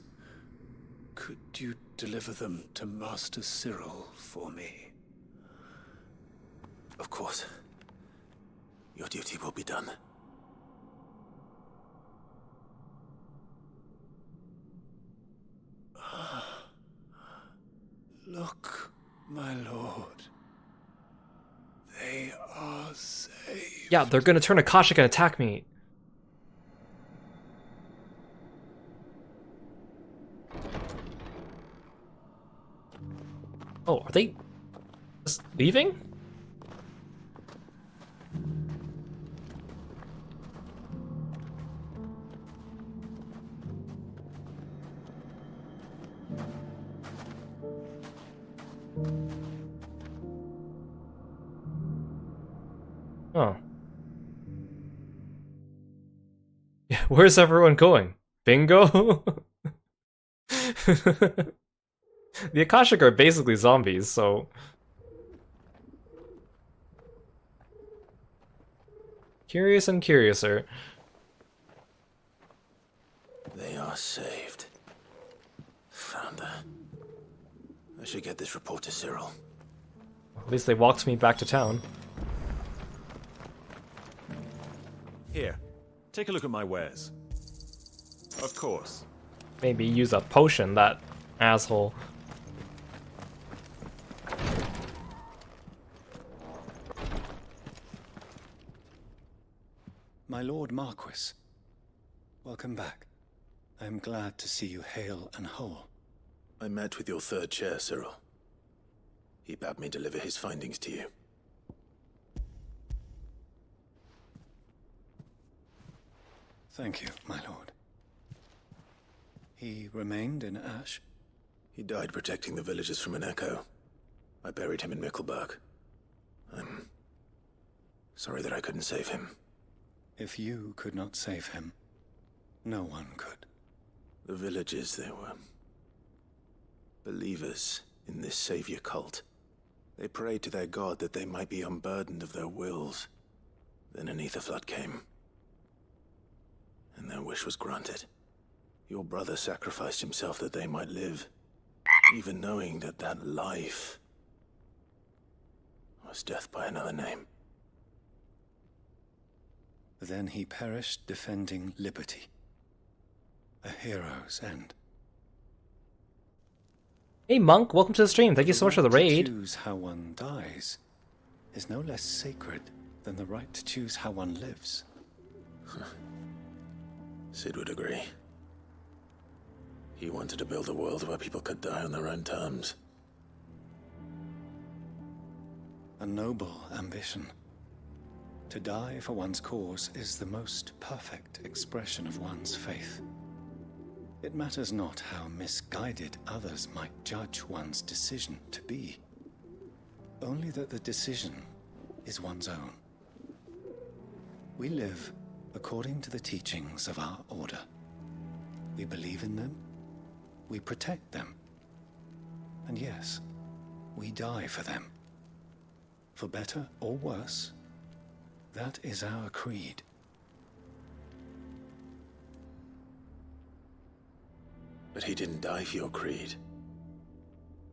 Could you deliver them to Master Cyril for me? Of course. Your duty will be done. Look, my lord. They are saved. Yeah, they're gonna turn Akashic and attack me. Oh, are they just leaving? Oh. Yeah, where's everyone going? Bingo? The Akashic are basically zombies, so... Curious and curiouser. They are saved. Founder. I should get this report to Cyril. At least they walked me back to town. Here, take a look at my wares. Of course. Maybe use a potion, that asshole. My Lord Marquis, welcome back. I am glad to see you hale and whole. I met with your third chair, Cyril. He bade me deliver his findings to you. Thank you, my lord. He remained in Ash? He died protecting the villagers from an echo. I buried him in Mickelberg. I'm Sorry that I couldn't save him. If you could not save him, no one could. The villagers, they were believers in this savior cult. They prayed to their god that they might be unburdened of their wills. Then an ether flood came, and their wish was granted. Your brother sacrificed himself that they might live, even knowing that that life was death by another name. Then he perished defending liberty. A hero's end. Hey Monk, welcome to the stream. Thank you so much for the raid. To choose how one dies is no less sacred than the right to choose how one lives. Sid would agree. He wanted to build a world where people could die on their own terms. A noble ambition. To die for one's cause is the most perfect expression of one's faith. It matters not how misguided others might judge one's decision to be. Only that the decision is one's own. We live according to the teachings of our order. We believe in them, we protect them, and yes, we die for them. For better or worse, that is our creed. But he didn't die for your creed.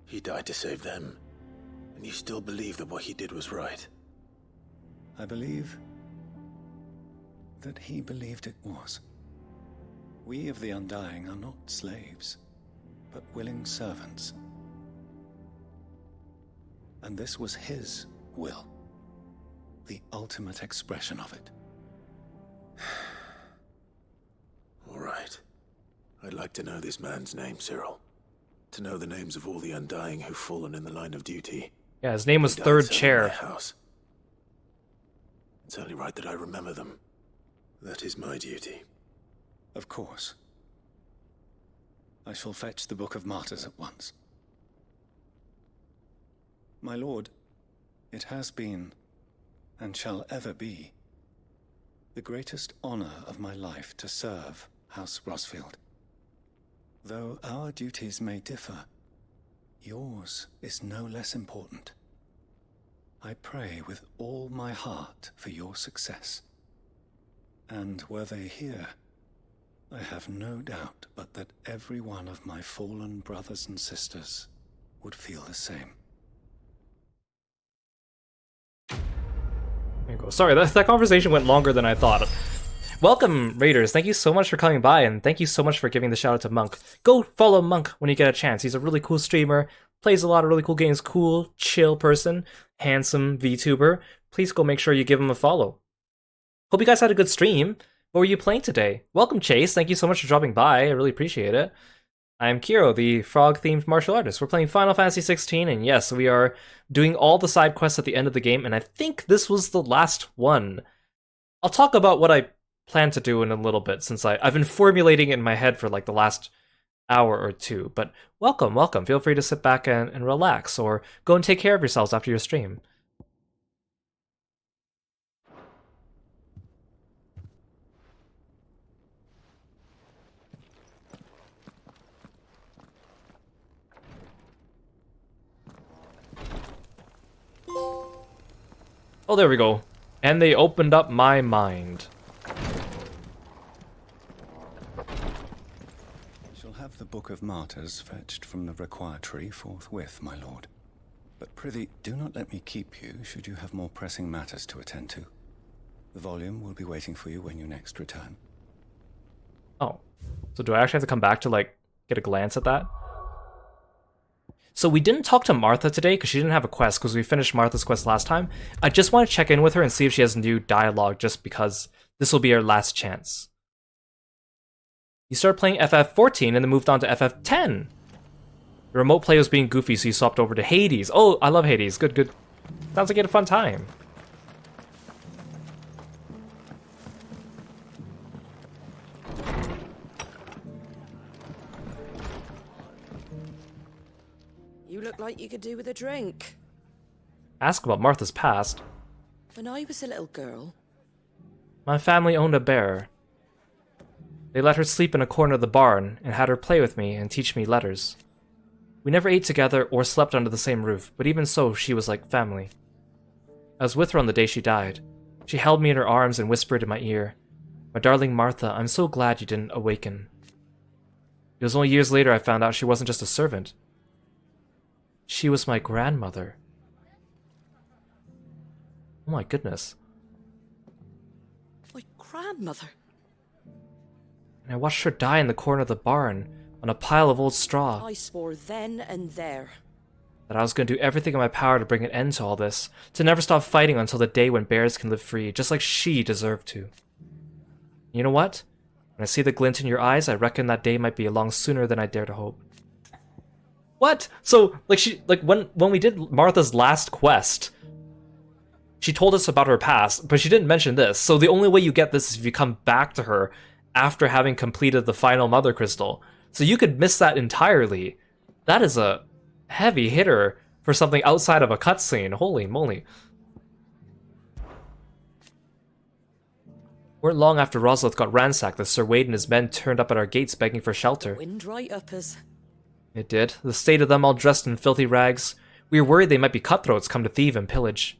He died to save them. And you still believe that what he did was right. I believe that he believed it was. We of the Undying are not slaves, but willing servants. And this was his will. The ultimate expression of it. All right. I'd like to know this man's name, Cyril. To know the names of all the Undying who've fallen in the line of duty. Yeah, his name was Who died Third serving Chair. their house. It's only right that I remember them. That is my duty. Of course. I shall fetch the Book of Martyrs at once. My lord, it has been, and shall ever be, the greatest honor of my life to serve House Rosfield. Though our duties may differ, yours is no less important. I pray with all my heart for your success. And were they here, I have no doubt but that every one of my fallen brothers and sisters would feel the same. There you go. Sorry, that conversation went longer than I thought. Welcome, Raiders. Thank you so much for coming by, and thank you so much for giving the shout out to Monk. Go follow Monk when you get a chance. He's a really cool streamer, plays a lot of really cool games, cool, chill person, handsome VTuber. Please go make sure you give him a follow. Hope you guys had a good stream. What were you playing today? Welcome, Chase. Thank you so much for dropping by. I really appreciate it. I'm Kiro, the frog-themed martial artist. We're playing Final Fantasy XVI, and yes, we are doing all the side quests at the end of the game, and I think this was the last one. I'll talk about what I plan to do in a little bit, since I've been formulating it in my head for like the last hour or two. But welcome, welcome. Feel free to sit back and relax, or go and take care of yourselves after your stream. Oh, there we go. And they opened up my mind. Shall have the Book of Martyrs fetched from the requiratory forthwith, my lord. But prithee, do not let me keep you should you have more pressing matters to attend to. The volume will be waiting for you when you next return. Oh. So do I actually have to come back to, like, get a glance at that? So we didn't talk to Martha today because she didn't have a quest because we finished Martha's quest last time. I just want to check in with her and see if she has new dialogue just because this will be our last chance. You started playing FF14 and then moved on to FF10. The remote play was being goofy, so you swapped over to Hades. Oh, I love Hades. Good, good. Sounds like you had a fun time. You look like you could do with a drink. Ask about Martha's past. When I was a little girl... My family owned a bear. They let her sleep in a corner of the barn and had her play with me and teach me letters. We never ate together or slept under the same roof, but even so, she was like family. I was with her on the day she died. She held me in her arms and whispered in my ear, "My darling Martha, I'm so glad you didn't awaken." It was only years later I found out she wasn't just a servant. She was my grandmother. Oh my goodness. My grandmother? And I watched her die in the corner of the barn, on a pile of old straw. I swore then and there That I was going to do everything in my power to bring an end to all this, to never stop fighting until the day when bears can live free, just like she deserved to. You know what? When I see the glint in your eyes, I reckon that day might be along sooner than I dare to hope. What? So, when we did Martha's last quest, she told us about her past, but she didn't mention this, so the only way you get this is if you come back to her after having completed the final Mother Crystal. So you could miss that entirely. That is a heavy hitter for something outside of a cutscene. Holy moly. Weren't long after Roslith got ransacked that Sir Wade and his men turned up at our gates begging for shelter. wind right up us. It did. The state of them all dressed in filthy rags. We were worried they might be cutthroats come to thieve and pillage.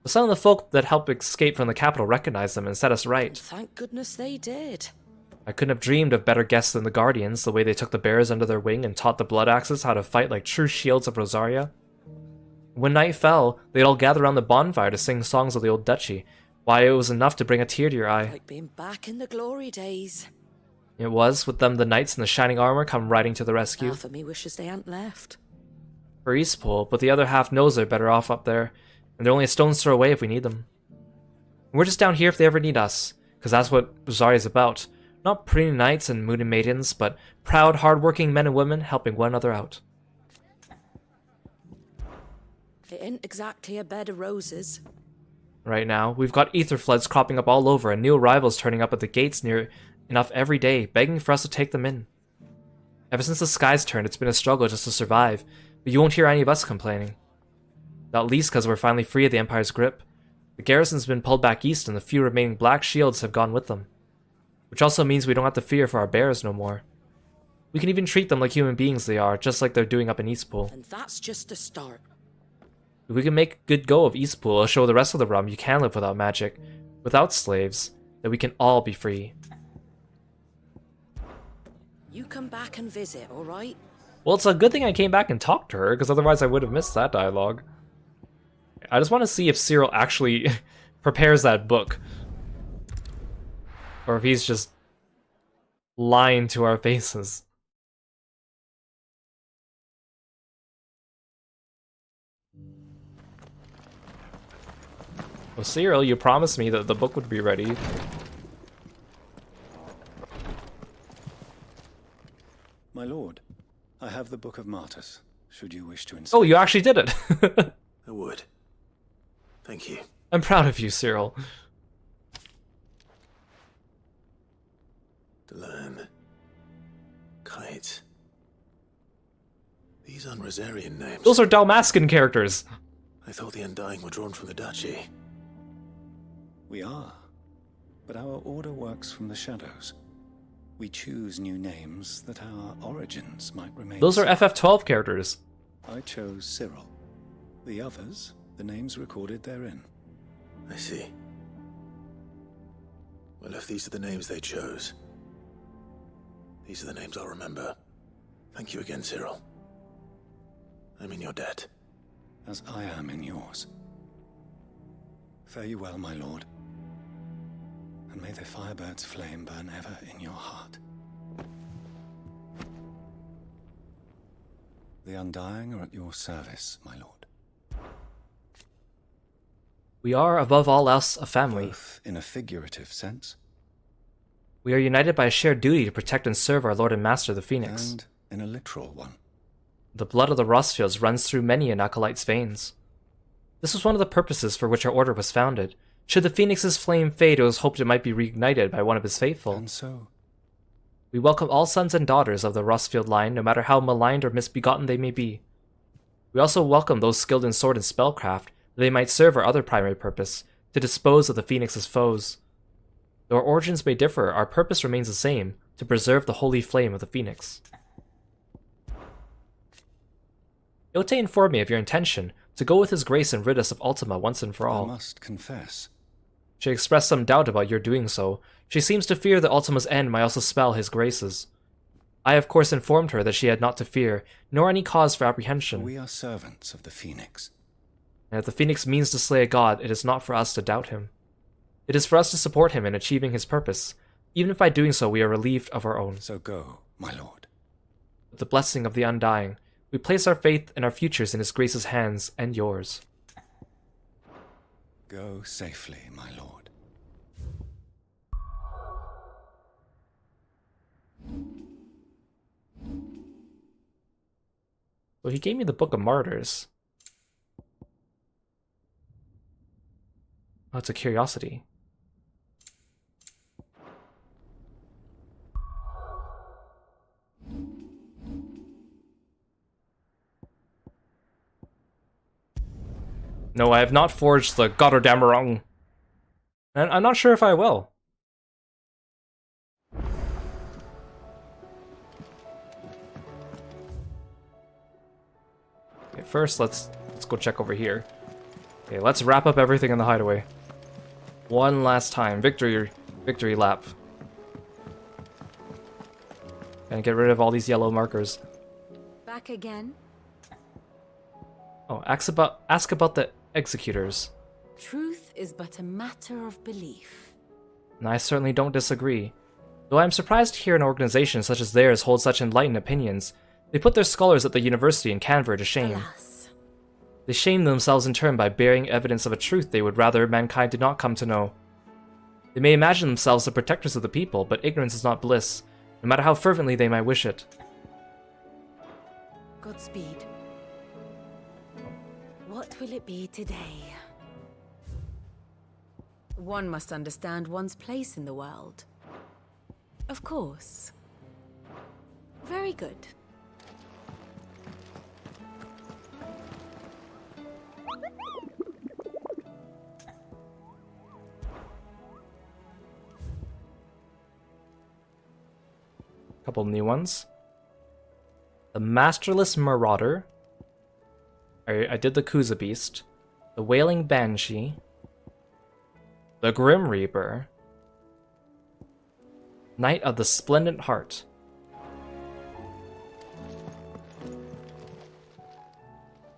But some of the folk that helped escape from the capital recognized them and set us right. Thank goodness they did. I couldn't have dreamed of better guests than the Guardians, the way they took the bears under their wing and taught the Blood Axes how to fight like true shields of Rosaria. When night fell, they'd all gather around the bonfire to sing songs of the old duchy. Why, it was enough to bring a tear to your eye. Like being back in the glory days. It was, with them the knights in the shining armor come riding to the rescue. Half of me wishes they hadn't left. For Eastpool, but the other half knows they're better off up there, and they're only a stone's throw away if we need them. We're just down here if they ever need us, because that's what Rosaria's about. Not pretty knights and moody maidens, but proud, hard-working men and women helping one another out. It ain't exactly a bed of roses. Right now, we've got ether floods cropping up all over and new arrivals turning up at the gates near enough every day, begging for us to take them in. Ever since the skies turned, it's been a struggle just to survive, but you won't hear any of us complaining. Not least because we're finally free of the Empire's grip. The garrison's been pulled back east and the few remaining black shields have gone with them. Which also means we don't have to fear for our bears no more. We can even treat them like human beings they are, just like they're doing up in Eastpool. And that's just the start. If we can make good go of Eastpool, it'll show the rest of the realm you can live without magic, without slaves, that we can all be free. You come back and visit, alright? Well, it's a good thing I came back and talked to her, because otherwise I would have missed that dialogue. I just want to see if Cyril actually prepares that book. Or if he's just lying to our faces. Well, Cyril, you promised me that the book would be ready. My lord, I have the Book of Martyrs, should you wish to inspect. Oh, you actually did it! I would. Thank you. I'm proud of you, Cyril. Delan. Kite. These aren't Rosarian names. Those are Dalmascan characters. I thought the Undying were drawn from the Duchy. We are, but our order works from the shadows. We choose new names that our origins might remain. Those are FF12 characters. I chose Cyril. The others, the names recorded therein. I see. Well, if these are the names they chose, these are the names I'll remember. Thank you again, Cyril. I'm in your debt. As I am in yours. Fare you well, my lord. And may the Firebird's flame burn ever in your heart. The Undying are at your service, my lord. We are, above all else, a family. Both in a figurative sense. We are united by a shared duty to protect and serve our Lord and Master, the Phoenix. And in a literal one. The blood of the Rostfields runs through many an acolyte's veins. This was one of the purposes for which our order was founded. Should the Phoenix's flame fade, it was hoped it might be reignited by one of his faithful. And so? We welcome all sons and daughters of the Rostfield line, no matter how maligned or misbegotten they may be. We also welcome those skilled in sword and spellcraft, that they might serve our other primary purpose, to dispose of the Phoenix's foes. Though our origins may differ, our purpose remains the same, to preserve the holy flame of the Phoenix. Yote informed me of your intention to go with his grace and rid us of Ultima once and for all. I must confess. She expressed some doubt about your doing so. She seems to fear that Ultima's end might also spell his graces. I of course informed her that she had not to fear, nor any cause for apprehension. We are servants of the Phoenix. And if the Phoenix means to slay a god, it is not for us to doubt him. It is for us to support him in achieving his purpose, even if by doing so we are relieved of our own. So go, my lord. With the blessing of the Undying, we place our faith and our futures in his grace's hands and yours. Go safely, my lord. Well, he gave me the Book of Martyrs. Oh, it's a curiosity. No, I have not forged the Gotterdammerung. And I'm not sure if I will. Okay, first let's go check over here. Okay, let's wrap up everything in the hideaway. One last time. Victory lap. And get rid of all these yellow markers. Back again? Oh, ask about the executors. Truth is but a matter of belief. And I certainly don't disagree. Though I am surprised to hear an organization such as theirs hold such enlightened opinions. They put their scholars at the university in Canver to shame. Alas. They shame themselves in turn by bearing evidence of a truth they would rather mankind did not come to know. They may imagine themselves the protectors of the people, but ignorance is not bliss, no matter how fervently they might wish it. Godspeed. What will it be today? One must understand one's place in the world. Of course. Very good. Couple new ones. The Masterless Marauder. I did the Kuza Beast. The Wailing Banshee. The Grim Reaper. Knight of the Splendid Heart.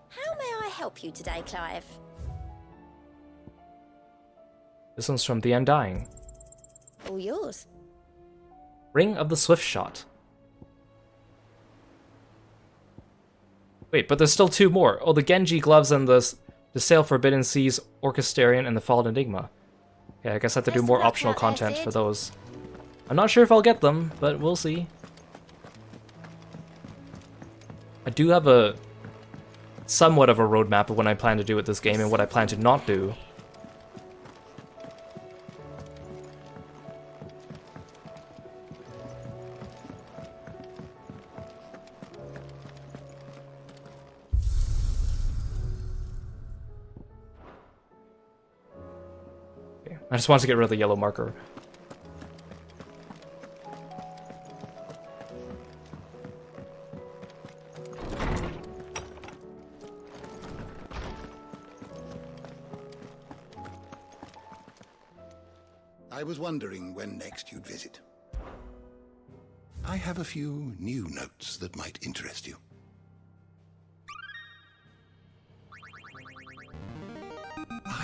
How may I help you today, Clive? This one's from The Undying. All yours. Ring of the Swift Shot. Wait, but there's still two more. Oh, the Genji Gloves and the Sail Forbidden Seas, Orchestrion, and the Fallen Enigma. Yeah, I guess I have to do more optional content for those. I'm not sure if I'll get them, but we'll see. I do have a somewhat of a roadmap of what I plan to do with this game and what I plan to not do. I just wanted to get rid of the yellow marker. I was wondering when next you'd visit. I have a few new notes that might interest you.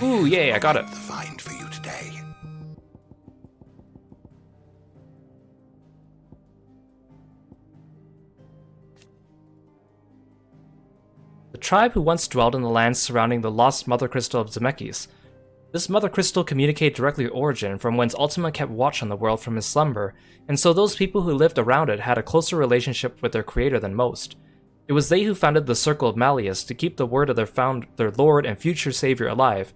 Ooh, yay, I got it. The find for you today. The tribe who once dwelled in the lands surrounding the lost Mother Crystal of Zemeckis. This Mother Crystal communicated directly with Origin, from whence Ultima kept watch on the world from his slumber, and so those people who lived around it had a closer relationship with their creator than most. It was they who founded the Circle of Malleus to keep the word of their lord and future savior alive.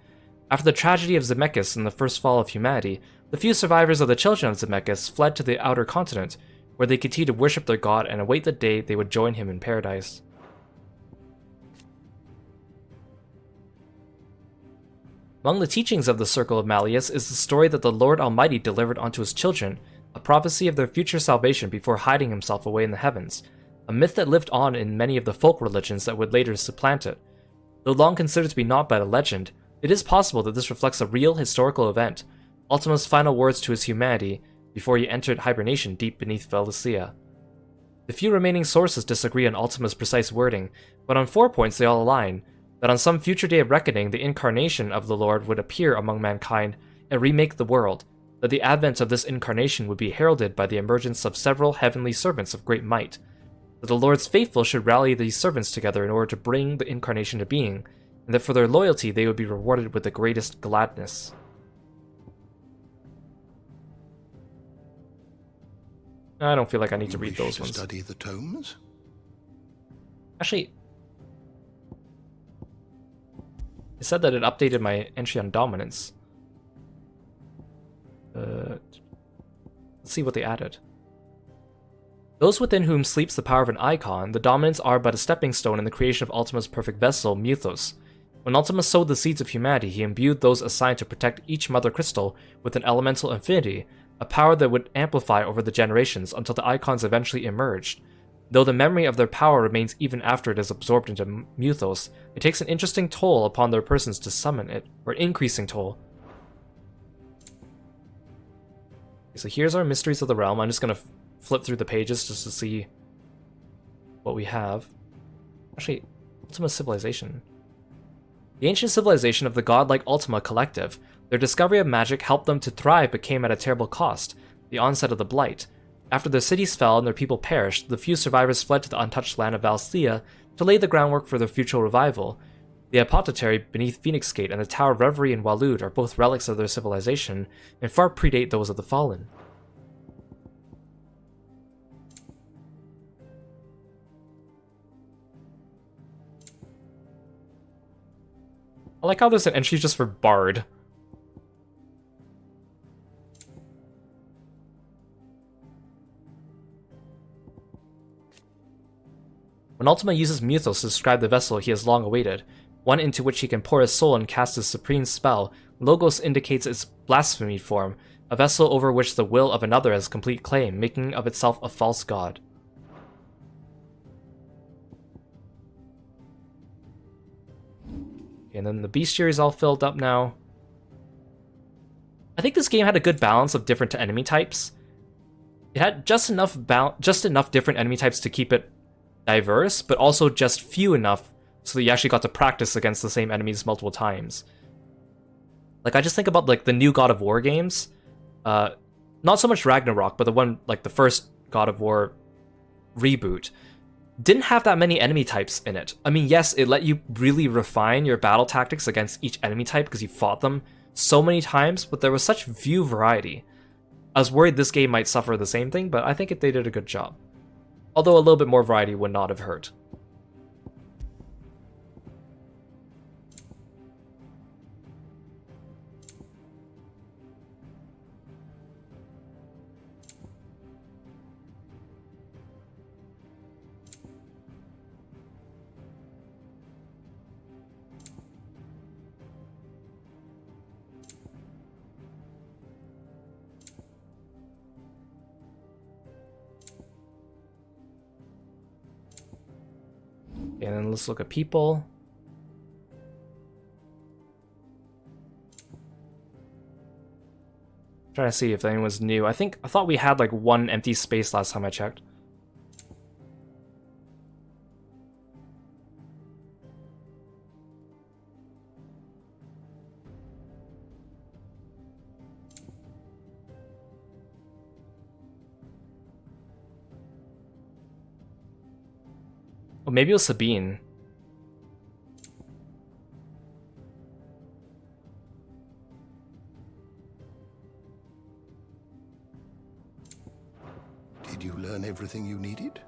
After the tragedy of Zemeckis and the first fall of humanity, the few survivors of the children of Zemeckis fled to the outer continent, where they continued to worship their god and await the day they would join him in paradise. Among the teachings of the Circle of Malleus is the story that the Lord Almighty delivered unto his children, a prophecy of their future salvation before hiding himself away in the heavens, a myth that lived on in many of the folk religions that would later supplant it. Though long considered to be naught but a legend, it is possible that this reflects a real historical event, Ultima's final words to his humanity before he entered hibernation deep beneath Valencia. The few remaining sources disagree on Ultima's precise wording, but on 4 points they all align: that on some future day of reckoning the incarnation of the Lord would appear among mankind and remake the world, that the advent of this incarnation would be heralded by the emergence of several heavenly servants of great might, that the Lord's faithful should rally these servants together in order to bring the incarnation to being, and that for their loyalty they would be rewarded with the greatest gladness. I don't feel like I need to read those ones. Study the tomes? Actually, it said that it updated my entry on dominance. Let's see what they added. Those within whom sleeps the power of an icon, the dominants are but a stepping stone in the creation of Ultima's perfect vessel, Muthos. When Ultima sowed the seeds of humanity, he imbued those assigned to protect each mother crystal with an elemental affinity, a power that would amplify over the generations until the icons eventually emerged. Though the memory of their power remains even after it is absorbed into Muthos, it takes an interesting toll upon their persons to summon it, or an increasing toll. Okay, so here's our Mysteries of the Realm. I'm just going to flip through the pages just to see what we have. Actually, Ultima Civilization. The ancient civilization of the godlike Ultima Collective. Their discovery of magic helped them to thrive but came at a terrible cost, the onset of the Blight. After their cities fell and their people perished, the few survivors fled to the untouched land of Valsthea to lay the groundwork for their future revival. The Apothecary beneath Phoenix Gate and the Tower of Reverie in Waloed are both relics of their civilization, and far predate those of the Fallen. I like how there's an entry just for Bard. When Ultima uses Muthos to describe the vessel he has long awaited, one into which he can pour his soul and cast his supreme spell, Logos indicates its blasphemy form, a vessel over which the will of another has complete claim, making of itself a false god. And then the bestiary is all filled up now. I think this game had a good balance of different enemy types. It had just enough different enemy types to keep it diverse, but also just few enough so that you actually got to practice against the same enemies multiple times. Like, I just think about like the new God of War games. Not so much Ragnarok, but the one, like the first God of War reboot, didn't have that many enemy types in it. I mean, yes, it let you really refine your battle tactics against each enemy type because you fought them so many times, but there was such few variety. I was worried this game might suffer the same thing, but I think they did a good job. Although a little bit more variety would not have hurt. And then let's look at people. Trying to see if anyone's new. I thought we had like one empty space last time I checked. Oh, maybe it was Sabine. Did you learn everything you needed?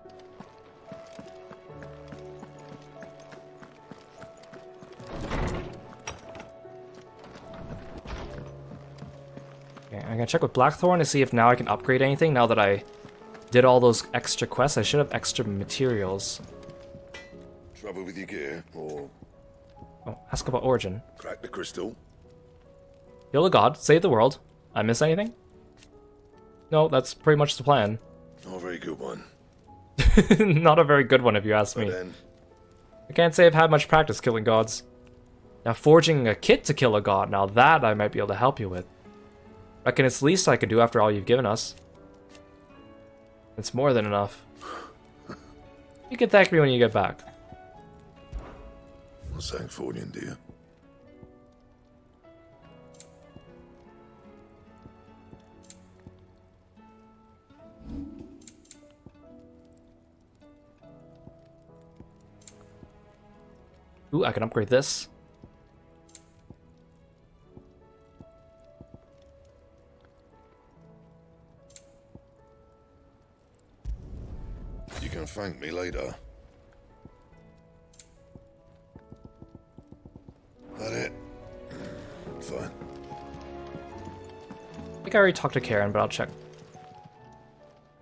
Okay, I'm gonna check with Blackthorn to see if now I can upgrade anything now that I did all those extra quests. I should have extra materials. Trouble with your gear, or Oh, ask about Origin. crack the crystal? Kill a god, save the world. I miss anything? No, that's pretty much the plan. Not a very good one. Not a very good one if you ask me. I can't say I've had much practice killing gods. Now forging a kit to kill a god, now that I might be able to help you with. Reckon it's the least I can do after all you've given us. It's more than enough. You can thank me when you get back. What's Sancfordian, dear? Ooh, I can upgrade this. You can thank me later. That it? Fine. I think I already talked to Karen, but I'll check.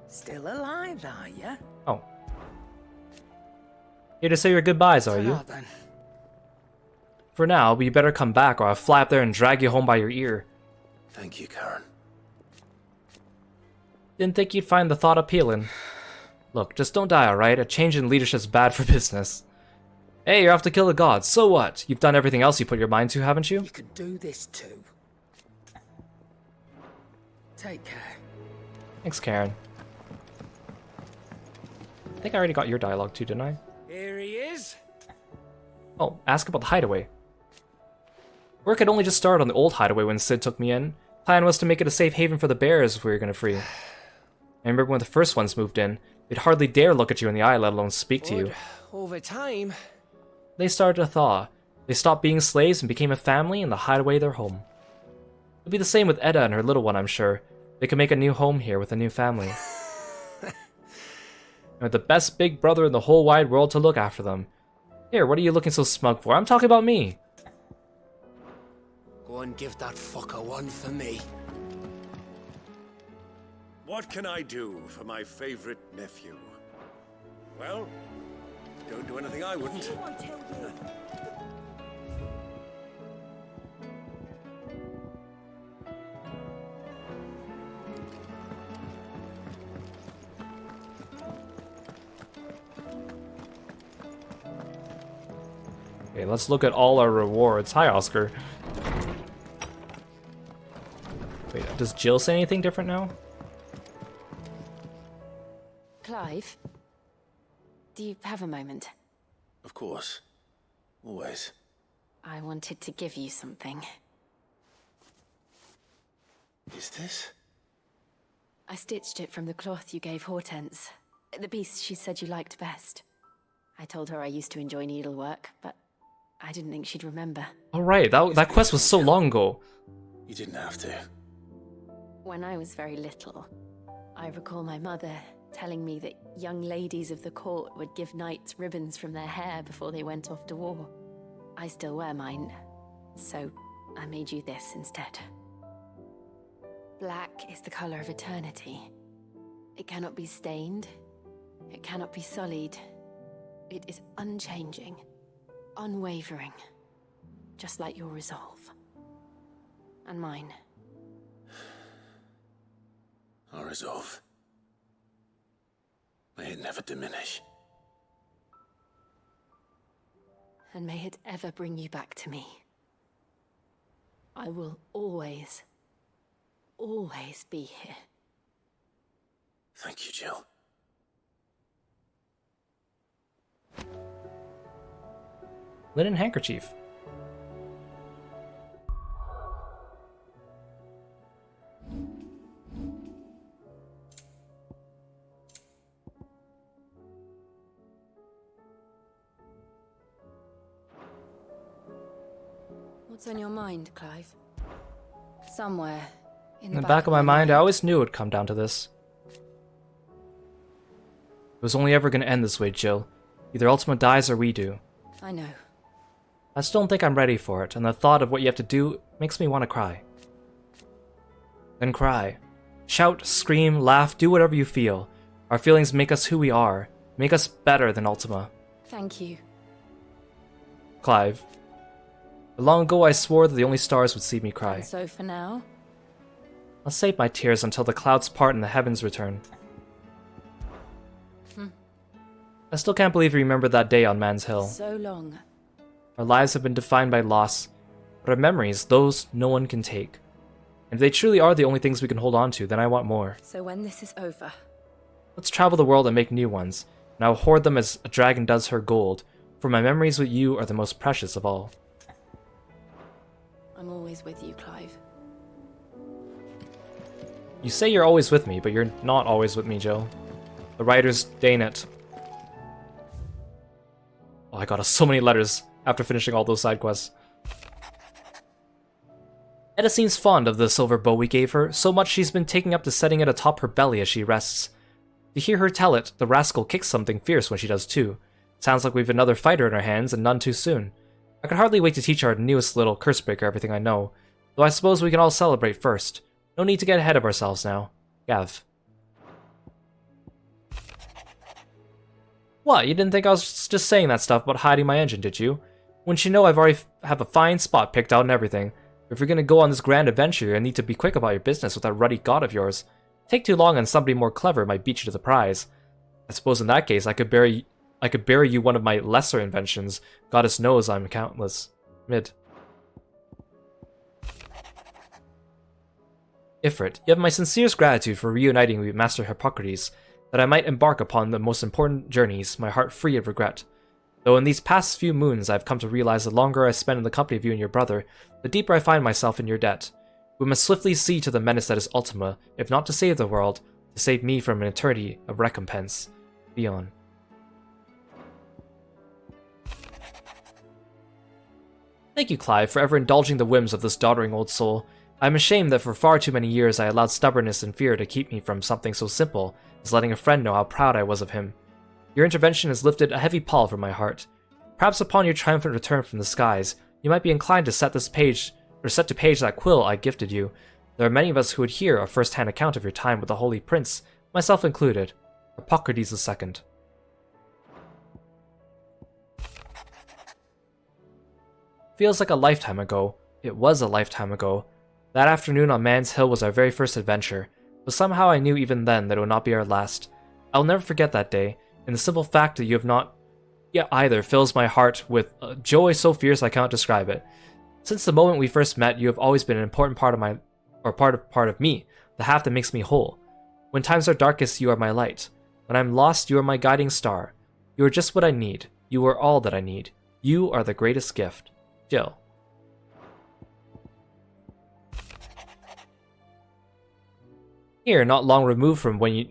Still alive, are you? Oh. Here to say your goodbyes, are you? Then. For now, but you better come back or I'll fly up there and drag you home by your ear. Thank you, Karen. Didn't think you'd find the thought appealing. Look, just don't die, alright? A change in leadership's bad for business. Hey, you're off to kill the gods. So what? You've done everything else you put your mind to, haven't you? You could do this too. Take care. Thanks, Karen. I think I already got your dialogue too, didn't I? Here he is. Oh, ask about the hideaway. Work had only just started on the old hideaway when Sid took me in. Plan was to make it a safe haven for the bears we were gonna free. I remember when the first ones moved in, they'd hardly dare look at you in the eye, let alone speak to you. Over time, They started to thaw. They stopped being slaves and became a family, and the hideaway their home. It'll be the same with Edda and her little one, I'm sure. They could make a new home here with a new family. And with the best big brother in the whole wide world to look after them. Here, what are you looking so smug for? I'm talking about me. go and give that fucker one for me. What can I do for my favorite nephew? Well, don't do anything I wouldn't. Okay, let's look at all our rewards. Hi, Oscar. Wait, does Jill say anything different now? Clive, do you have a moment? Of course. Always. I wanted to give you something. Is this? I stitched it from the cloth you gave Hortense. The piece she said you liked best. I told her I used to enjoy needlework, but I didn't think she'd remember. Alright, that quest was so long ago. You didn't have to. When I was very little, I recall my mother telling me that young ladies of the court would give knights ribbons from their hair before they went off to war. I still wear mine, so I made you this instead. Black is the color of eternity. It cannot be stained. It cannot be sullied. It is unchanging, unwavering, just like your resolve. And mine. Our resolve. May it never diminish. And may it ever bring you back to me. I will always, always be here. Thank you, Jill. Linen handkerchief. What's on your mind, Clive? Somewhere In the back of my mind, I always knew it would come down to this. It was only ever going to end this way, Jill. Either Ultima dies or we do. I know. I still don't think I'm ready for it, and the thought of what you have to do makes me want to cry. Then cry. Shout, scream, laugh, do whatever you feel. Our feelings make us who we are, make us better than Ultima. Thank you. Clive. But long ago I swore that the only stars would see me cry. And so for now? I'll save my tears until the clouds part and the heavens return. I still can't believe we remembered that day on Man's Hill. So long. Our lives have been defined by loss, but our memories, those no one can take. And if they truly are the only things we can hold on to, then I want more. So when this is over... Let's travel the world and make new ones, and I will hoard them as a dragon does her gold, for my memories with you are the most precious of all. I'm always with you, Clive. You say you're always with me, but you're not always with me, Jill. The writers deign it. Oh, I got so many letters after finishing all those side quests. Etta seems fond of the silver bow we gave her, so much she's been taking up to setting it atop her belly as she rests. To hear her tell it, the rascal kicks something fierce when she does too. Sounds like we've another fighter in our hands, and none too soon. I could hardly wait to teach our newest little cursebreaker everything I know, though I suppose we can all celebrate first. No need to get ahead of ourselves now. Gav. What, you didn't think I was just saying that stuff about hiding my engine, did you? Wouldn't you know I've already have a fine spot picked out and everything. If you're gonna go on this grand adventure, you need to be quick about your business with that ruddy god of yours. Take too long and somebody more clever might beat you to the prize. I suppose in that case I could bury you one of my lesser inventions. Goddess knows I'm countless. Mid. Ifrit, you have my sincerest gratitude for reuniting me with Master Hippocrates, that I might embark upon the most important journeys, my heart free of regret. Though in these past few moons I have come to realize the longer I spend in the company of you and your brother, the deeper I find myself in your debt. We must swiftly see to the menace that is Ultima, if not to save the world, to save me from an eternity of recompense. Beyond. Thank you, Clive, for ever indulging the whims of this doddering old soul. I am ashamed that for far too many years I allowed stubbornness and fear to keep me from something so simple as letting a friend know how proud I was of him. Your intervention has lifted a heavy pall from my heart. Perhaps upon your triumphant return from the skies, you might be inclined to set to page that quill I gifted you. There are many of us who would hear a first-hand account of your time with the Holy Prince, myself included. Hippocrates II. Feels like a lifetime ago. It was a lifetime ago. That afternoon on Man's Hill was our very first adventure, but somehow I knew even then that it would not be our last. I'll never forget that day, and the simple fact that you have not yet either fills my heart with joy so fierce I cannot describe it. Since the moment we first met, you have always been an important part of me, the half that makes me whole. When times are darkest, you are my light. When I'm lost, you are my guiding star. You are just what I need. You are all that I need. You are the greatest gift. Jill. Here, not long removed from when you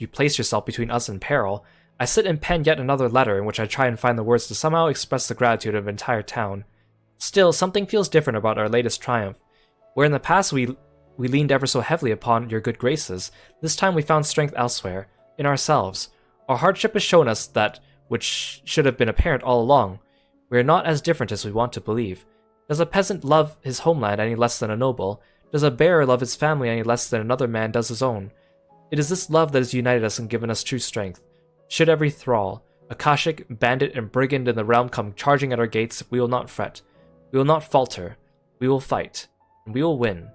placed yourself between us and peril, I sit and pen yet another letter in which I try and find the words to somehow express the gratitude of an entire town. Still, something feels different about our latest triumph. Where in the past we leaned ever so heavily upon your good graces, this time we found strength elsewhere, in ourselves. Our hardship has shown us that which should have been apparent all along. We are not as different as we want to believe. Does a peasant love his homeland any less than a noble? Does a bearer love his family any less than another man does his own? It is this love that has united us and given us true strength. Should every thrall, Akashic, bandit, and brigand in the realm come charging at our gates, we will not fret. We will not falter. We will fight. And we will win.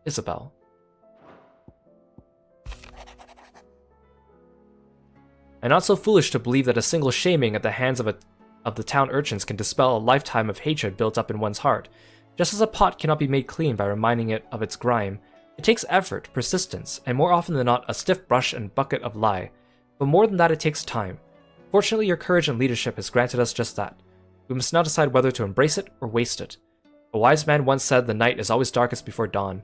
Isabel. I'm not so foolish to believe that a single shaming at the hands of the town urchins can dispel a lifetime of hatred built up in one's heart. Just as a pot cannot be made clean by reminding it of its grime, it takes effort, persistence, and more often than not, a stiff brush and bucket of lye. But more than that, it takes time. Fortunately, your courage and leadership has granted us just that. We must now decide whether to embrace it or waste it. A wise man once said the night is always darkest before dawn.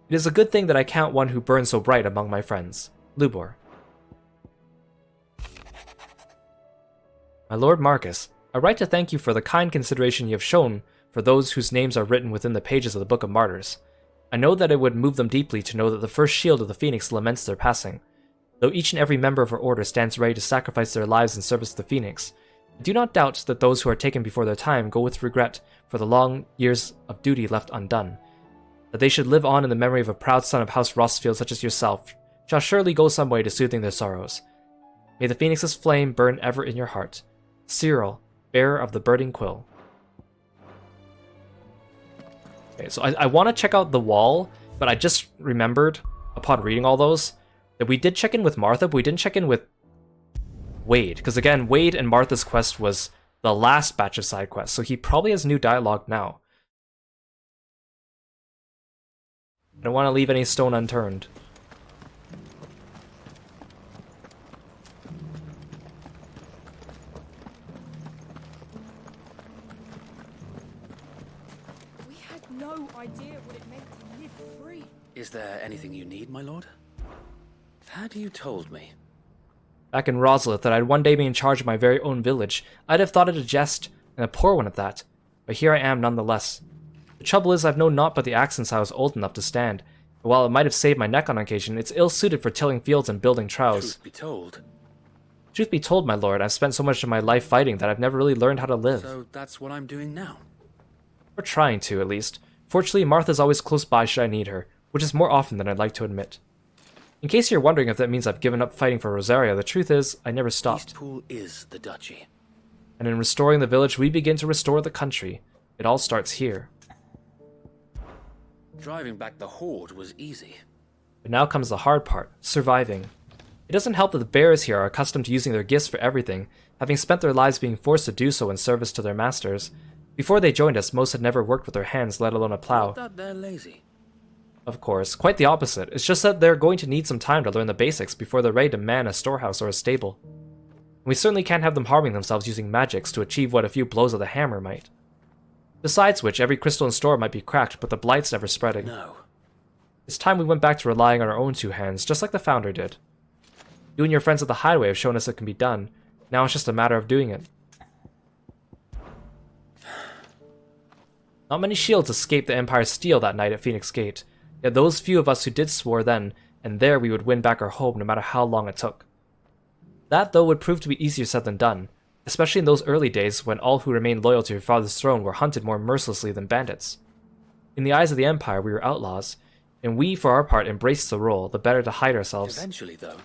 It is a good thing that I count one who burns so bright among my friends. Lubor. My Lord Marcus, I write to thank you for the kind consideration you have shown for those whose names are written within the pages of the Book of Martyrs. I know that it would move them deeply to know that the first shield of the Phoenix laments their passing. Though each and every member of her order stands ready to sacrifice their lives in service to the Phoenix, I do not doubt that those who are taken before their time go with regret for the long years of duty left undone. That they should live on in the memory of a proud son of House Rossfield such as yourself shall surely go some way to soothing their sorrows. May the Phoenix's flame burn ever in your heart. Cyril, bearer of the burning quill. Okay, so I want to check out the wall, but I just remembered, upon reading all those, that we did check in with Martha, but we didn't check in with Wade. Because again, Wade and Martha's quest was the last batch of side quests, so he probably has new dialogue now. I don't want to leave any stone unturned. We had no idea what it meant to live free. Is there anything you need, my lord? Had you told me? Back in Roslith, that I'd one day be in charge of my very own village, I'd have thought it a jest, and a poor one at that. But here I am nonetheless. The trouble is, I've known naught but the axe since I was old enough to stand, and while it might have saved my neck on occasion, it's ill-suited for tilling fields and building troughs. Truth be told, my lord, I've spent so much of my life fighting that I've never really learned how to live. So that's what I'm doing now? Or trying to, at least. Fortunately, Martha's always close by should I need her, which is more often than I'd like to admit. In case you're wondering if that means I've given up fighting for Rosaria, the truth is, I never stopped. Eastpool is the duchy. And in restoring the village, we begin to restore the country. It all starts here. Driving back the horde was easy. But now comes the hard part, surviving. It doesn't help that the bearers here are accustomed to using their gifts for everything, having spent their lives being forced to do so in service to their masters. Before they joined us, most had never worked with their hands, let alone a plow. Not that they're lazy. Of course, quite the opposite. It's just that they're going to need some time to learn the basics before they're ready to man a storehouse or a stable. And we certainly can't have them harming themselves using magics to achieve what a few blows of the hammer might. Besides which, every crystal in store might be cracked, but the blight's never spreading. No. It's time we went back to relying on our own two hands, just like the Founder did. You and your friends at the Hideaway have shown us it can be done. Now it's just a matter of doing it. Not many shields escaped the Empire's steel that night at Phoenix Gate, yet those few of us who did swore then, and there we would win back our home no matter how long it took. That, though, would prove to be easier said than done, especially in those early days when all who remained loyal to your father's throne were hunted more mercilessly than bandits. In the eyes of the Empire, we were outlaws, and we, for our part, embraced the role, the better to hide ourselves. Eventually, though.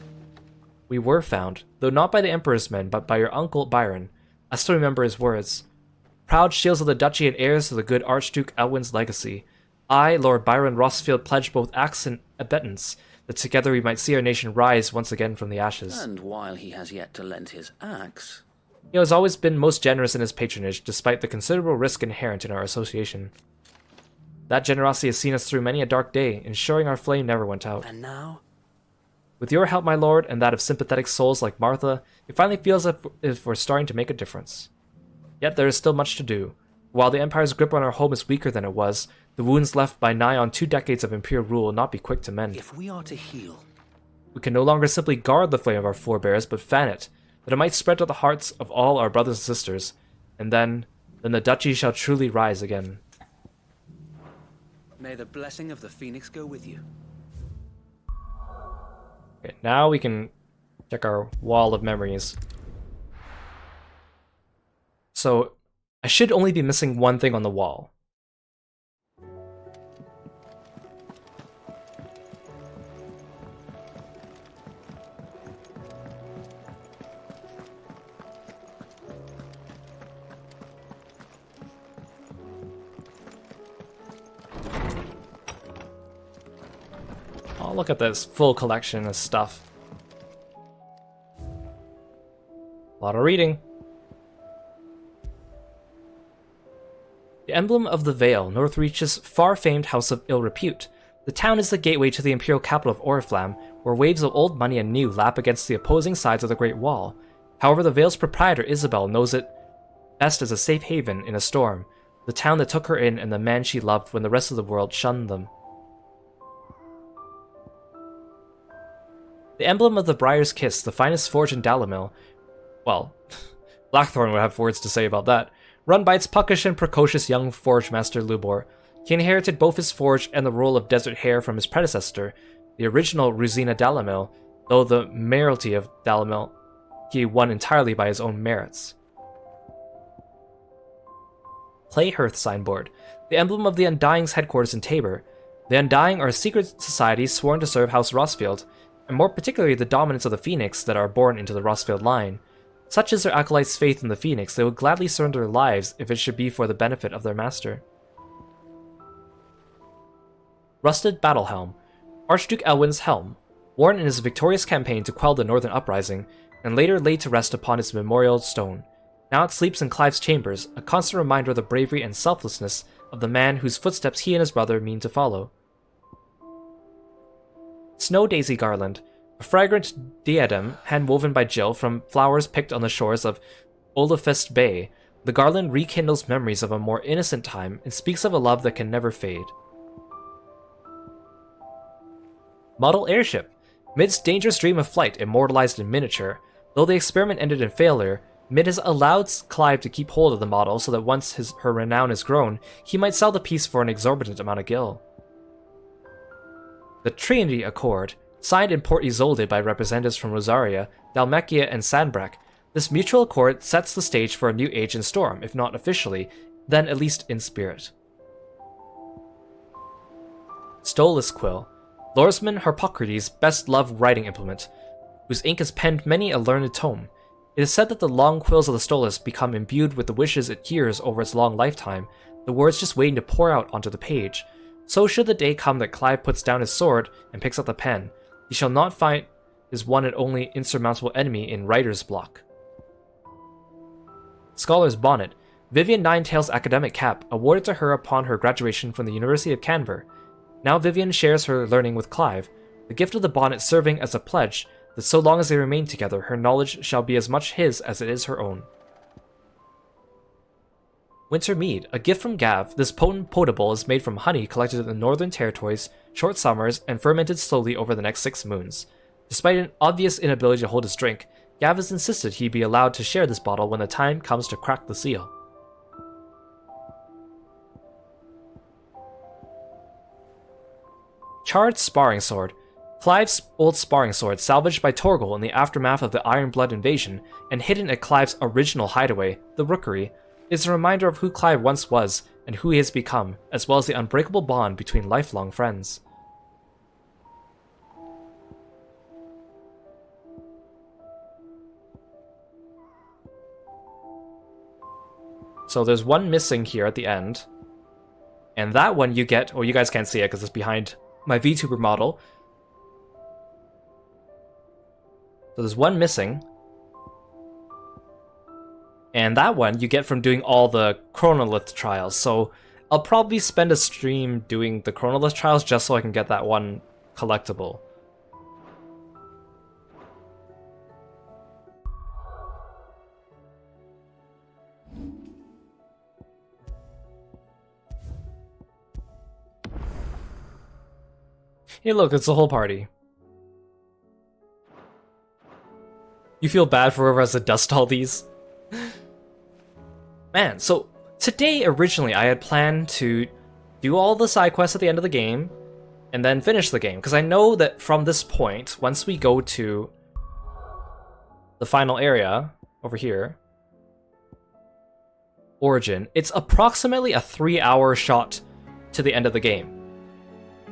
We were found, though not by the Emperor's men, but by your uncle Byron. I still remember his words. Proud shields of the duchy and heirs to the good Archduke Elwin's legacy, I, Lord Byron Rossfield, pledge both axe and abetance, that together we might see our nation rise once again from the ashes. And while he has yet to lend his axe... He has always been most generous in his patronage, despite the considerable risk inherent in our association. That generosity has seen us through many a dark day, ensuring our flame never went out. And now? With your help, my lord, and that of sympathetic souls like Martha, it finally feels as if we're starting to make a difference. Yet there is still much to do. While the Empire's grip on our home is weaker than it was, the wounds left by nigh on 2 decades of Imperial rule will not be quick to mend. If we are to heal... We can no longer simply guard the flame of our forebears, but fan it, that it might spread to the hearts of all our brothers and sisters, and then the duchy shall truly rise again. May the blessing of the Phoenix go with you. Okay, now we can check our wall of memories. So, I should only be missing one thing on the wall. Oh, look at this full collection of stuff. A lot of reading. The emblem of the Vale, Northreach's far-famed House of Ill Repute. The town is the gateway to the imperial capital of Oriflamme, where waves of old money and new lap against the opposing sides of the Great Wall. However, the Vale's proprietor, Isabel, knows it best as a safe haven in a storm, the town that took her in and the man she loved when the rest of the world shunned them. The emblem of the Briar's Kiss, the finest forge in Dalamil, well, Blackthorn would have words to say about that, run by its puckish and precocious young forge master Lubor. He inherited both his forge and the role of desert hare from his predecessor, the original Ruzina Dalamil, though the mayoralty of Dalamil he won entirely by his own merits. Playhearth signboard, the emblem of the Undying's headquarters in Tabor. The Undying are a secret society sworn to serve House Rossfield, and more particularly the dominance of the Phoenix that are born into the Rossfield line. Such is their acolytes' faith in the Phoenix, they would gladly surrender their lives if it should be for the benefit of their master. Rusted Battle Helm, Archduke Elwin's helm, worn in his victorious campaign to quell the Northern Uprising, and later laid to rest upon his memorial stone. Now it sleeps in Clive's chambers, a constant reminder of the bravery and selflessness of the man whose footsteps he and his brother mean to follow. Snow Daisy Garland, a fragrant diadem hand-woven by Jill from flowers picked on the shores of Olafist Bay, the garland rekindles memories of a more innocent time and speaks of a love that can never fade. Model Airship, Mid's dangerous dream of flight immortalized in miniature. Though the experiment ended in failure, Mid has allowed Clive to keep hold of the model so that once her renown is grown, he might sell the piece for an exorbitant amount of gil. The Trinity Accord, signed in Port Isolde by representatives from Rosaria, Dalmacia, and Sandbreck, this mutual accord sets the stage for a new age in Storm, if not officially, then at least in spirit. Stolas Quill, Lorisman Harpocrates' best-loved writing implement, whose ink has penned many a learned tome. It is said that the long quills of the Stolas become imbued with the wishes it hears over its long lifetime, the words just waiting to pour out onto the page. So should the day come that Clive puts down his sword and picks up the pen, he shall not find his one and only insurmountable enemy in writer's block. Scholar's Bonnet, Vivian Ninetail's academic cap, awarded to her upon her graduation from the University of Canver. Now Vivian shares her learning with Clive, the gift of the bonnet serving as a pledge that so long as they remain together, her knowledge shall be as much his as it is her own. Winter Mead, a gift from Gav, this potent potable is made from honey collected in the Northern Territories, short summers, and fermented slowly over the next 6 moons. Despite an obvious inability to hold his drink, Gav has insisted he be allowed to share this bottle when the time comes to crack the seal. Charred Sparring Sword, Clive's old sparring sword salvaged by Torgal in the aftermath of the Iron Blood invasion and hidden at Clive's original hideaway, the Rookery, is a reminder of who Clive once was and who he has become, as well as the unbreakable bond between lifelong friends. So there's one missing here at the end, and that one you get, oh, you guys can't see it because it's behind my VTuber model. So there's one missing, and that one you get from doing all the Chronolith trials. So I'll probably spend a stream doing the Chronolith trials just so I can get that one collectible. Hey look, it's the whole party. You feel bad for whoever has to dust all these? Man, so today originally I had planned to do all the side quests at the end of the game and then finish the game, because I know that from this point, once we go to the final area over here, Origin, it's approximately a 3-hour shot to the end of the game.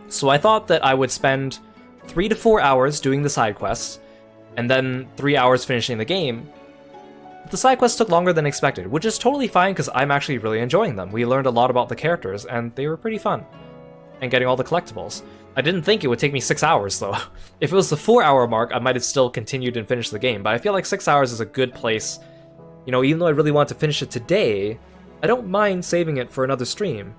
So I thought that I would spend 3 to 4 hours doing the side quests, and then 3 hours finishing the game. The side quests took longer than expected, which is totally fine because I'm actually really enjoying them. We learned a lot about the characters, and they were pretty fun. And getting all the collectibles. I didn't think it would take me 6 hours, though. If it was the 4-hour mark, I might have still continued and finished the game, but I feel like 6 hours is a good place. You know, even though I really want to finish it today, I don't mind saving it for another stream.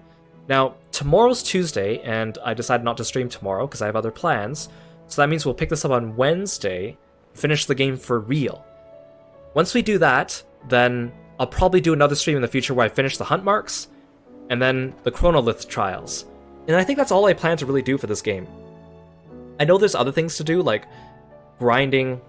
Now, tomorrow's Tuesday, and I decided not to stream tomorrow because I have other plans, so that means we'll pick this up on Wednesday, finish the game for real. Once we do that, then I'll probably do another stream in the future where I finish the hunt marks, and then the Chronolith trials. And I think that's all I plan to really do for this game. I know there's other things to do, like grinding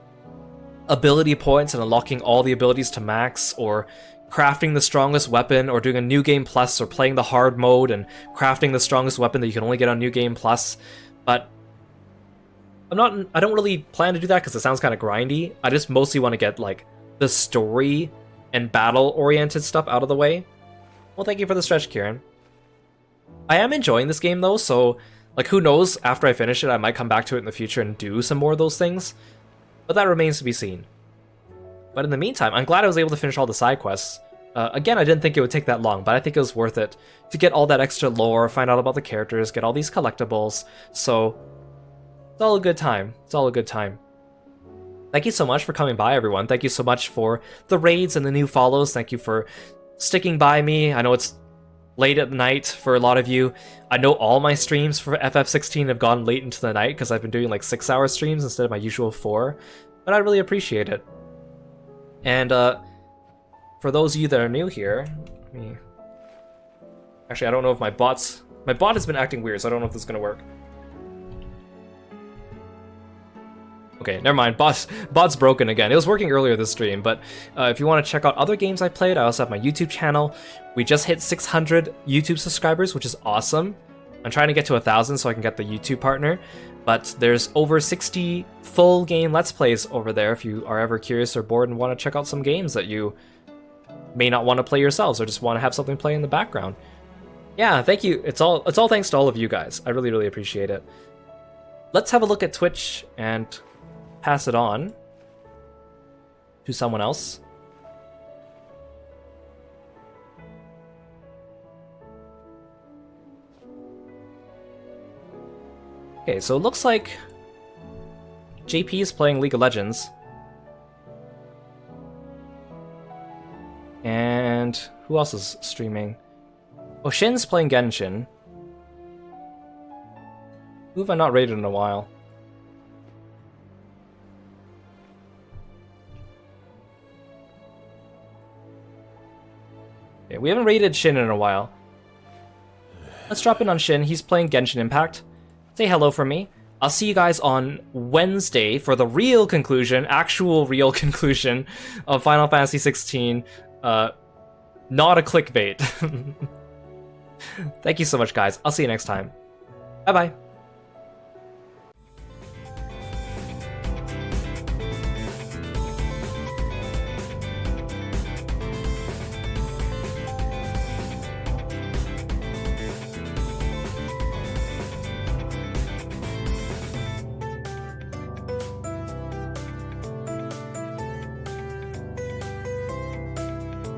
ability points and unlocking all the abilities to max, or crafting the strongest weapon, or doing a New Game Plus, or playing the hard mode and crafting the strongest weapon that you can only get on New Game Plus, but I don't really plan to do that because it sounds kind of grindy. I just mostly want to get, like, the story and battle-oriented stuff out of the way. Well, thank you for the stretch, Kieran. I am enjoying this game, though, so, like, who knows, after I finish it, I might come back to it in the future and do some more of those things, but that remains to be seen. But in the meantime, I'm glad I was able to finish all the side quests. Again, I didn't think it would take that long, but I think it was worth it to get all that extra lore, find out about the characters, get all these collectibles. So it's all a good time. It's all a good time. Thank you so much for coming by, everyone. Thank you so much for the raids and the new follows. Thank you for sticking by me. I know it's late at night for a lot of you. I know all my streams for FF16 have gone late into the night because I've been doing like 6-hour streams instead of my usual 4, but I really appreciate it. And for those of you that are new here, actually, I don't know if my bot has been acting weird, so I don't know if this is gonna work. Okay, never mind. Bot's broken again. It was working earlier this stream, but if you want to check out other games I played, I also have my YouTube channel. We just hit 600 YouTube subscribers, which is awesome. I'm trying to get to 1,000 so I can get the YouTube partner, but there's over 60 full game Let's Plays over there if you are ever curious or bored and want to check out some games that you may not want to play yourselves or just want to have something play in the background. Yeah, thank you. It's all thanks to all of you guys. I really, really appreciate it. Let's have a look at Twitch and pass it on to someone else. Okay, so it looks like JP is playing League of Legends. And who else is streaming? Oh, Shin's playing Genshin. Who have I not rated in a while? Okay, we haven't rated Shin in a while. Let's drop in on Shin. He's playing Genshin Impact. Say hello from me. I'll see you guys on Wednesday for the real conclusion, actual real conclusion of Final Fantasy XVI. Not a clickbait. Thank you so much, guys. I'll see you next time. Bye-bye.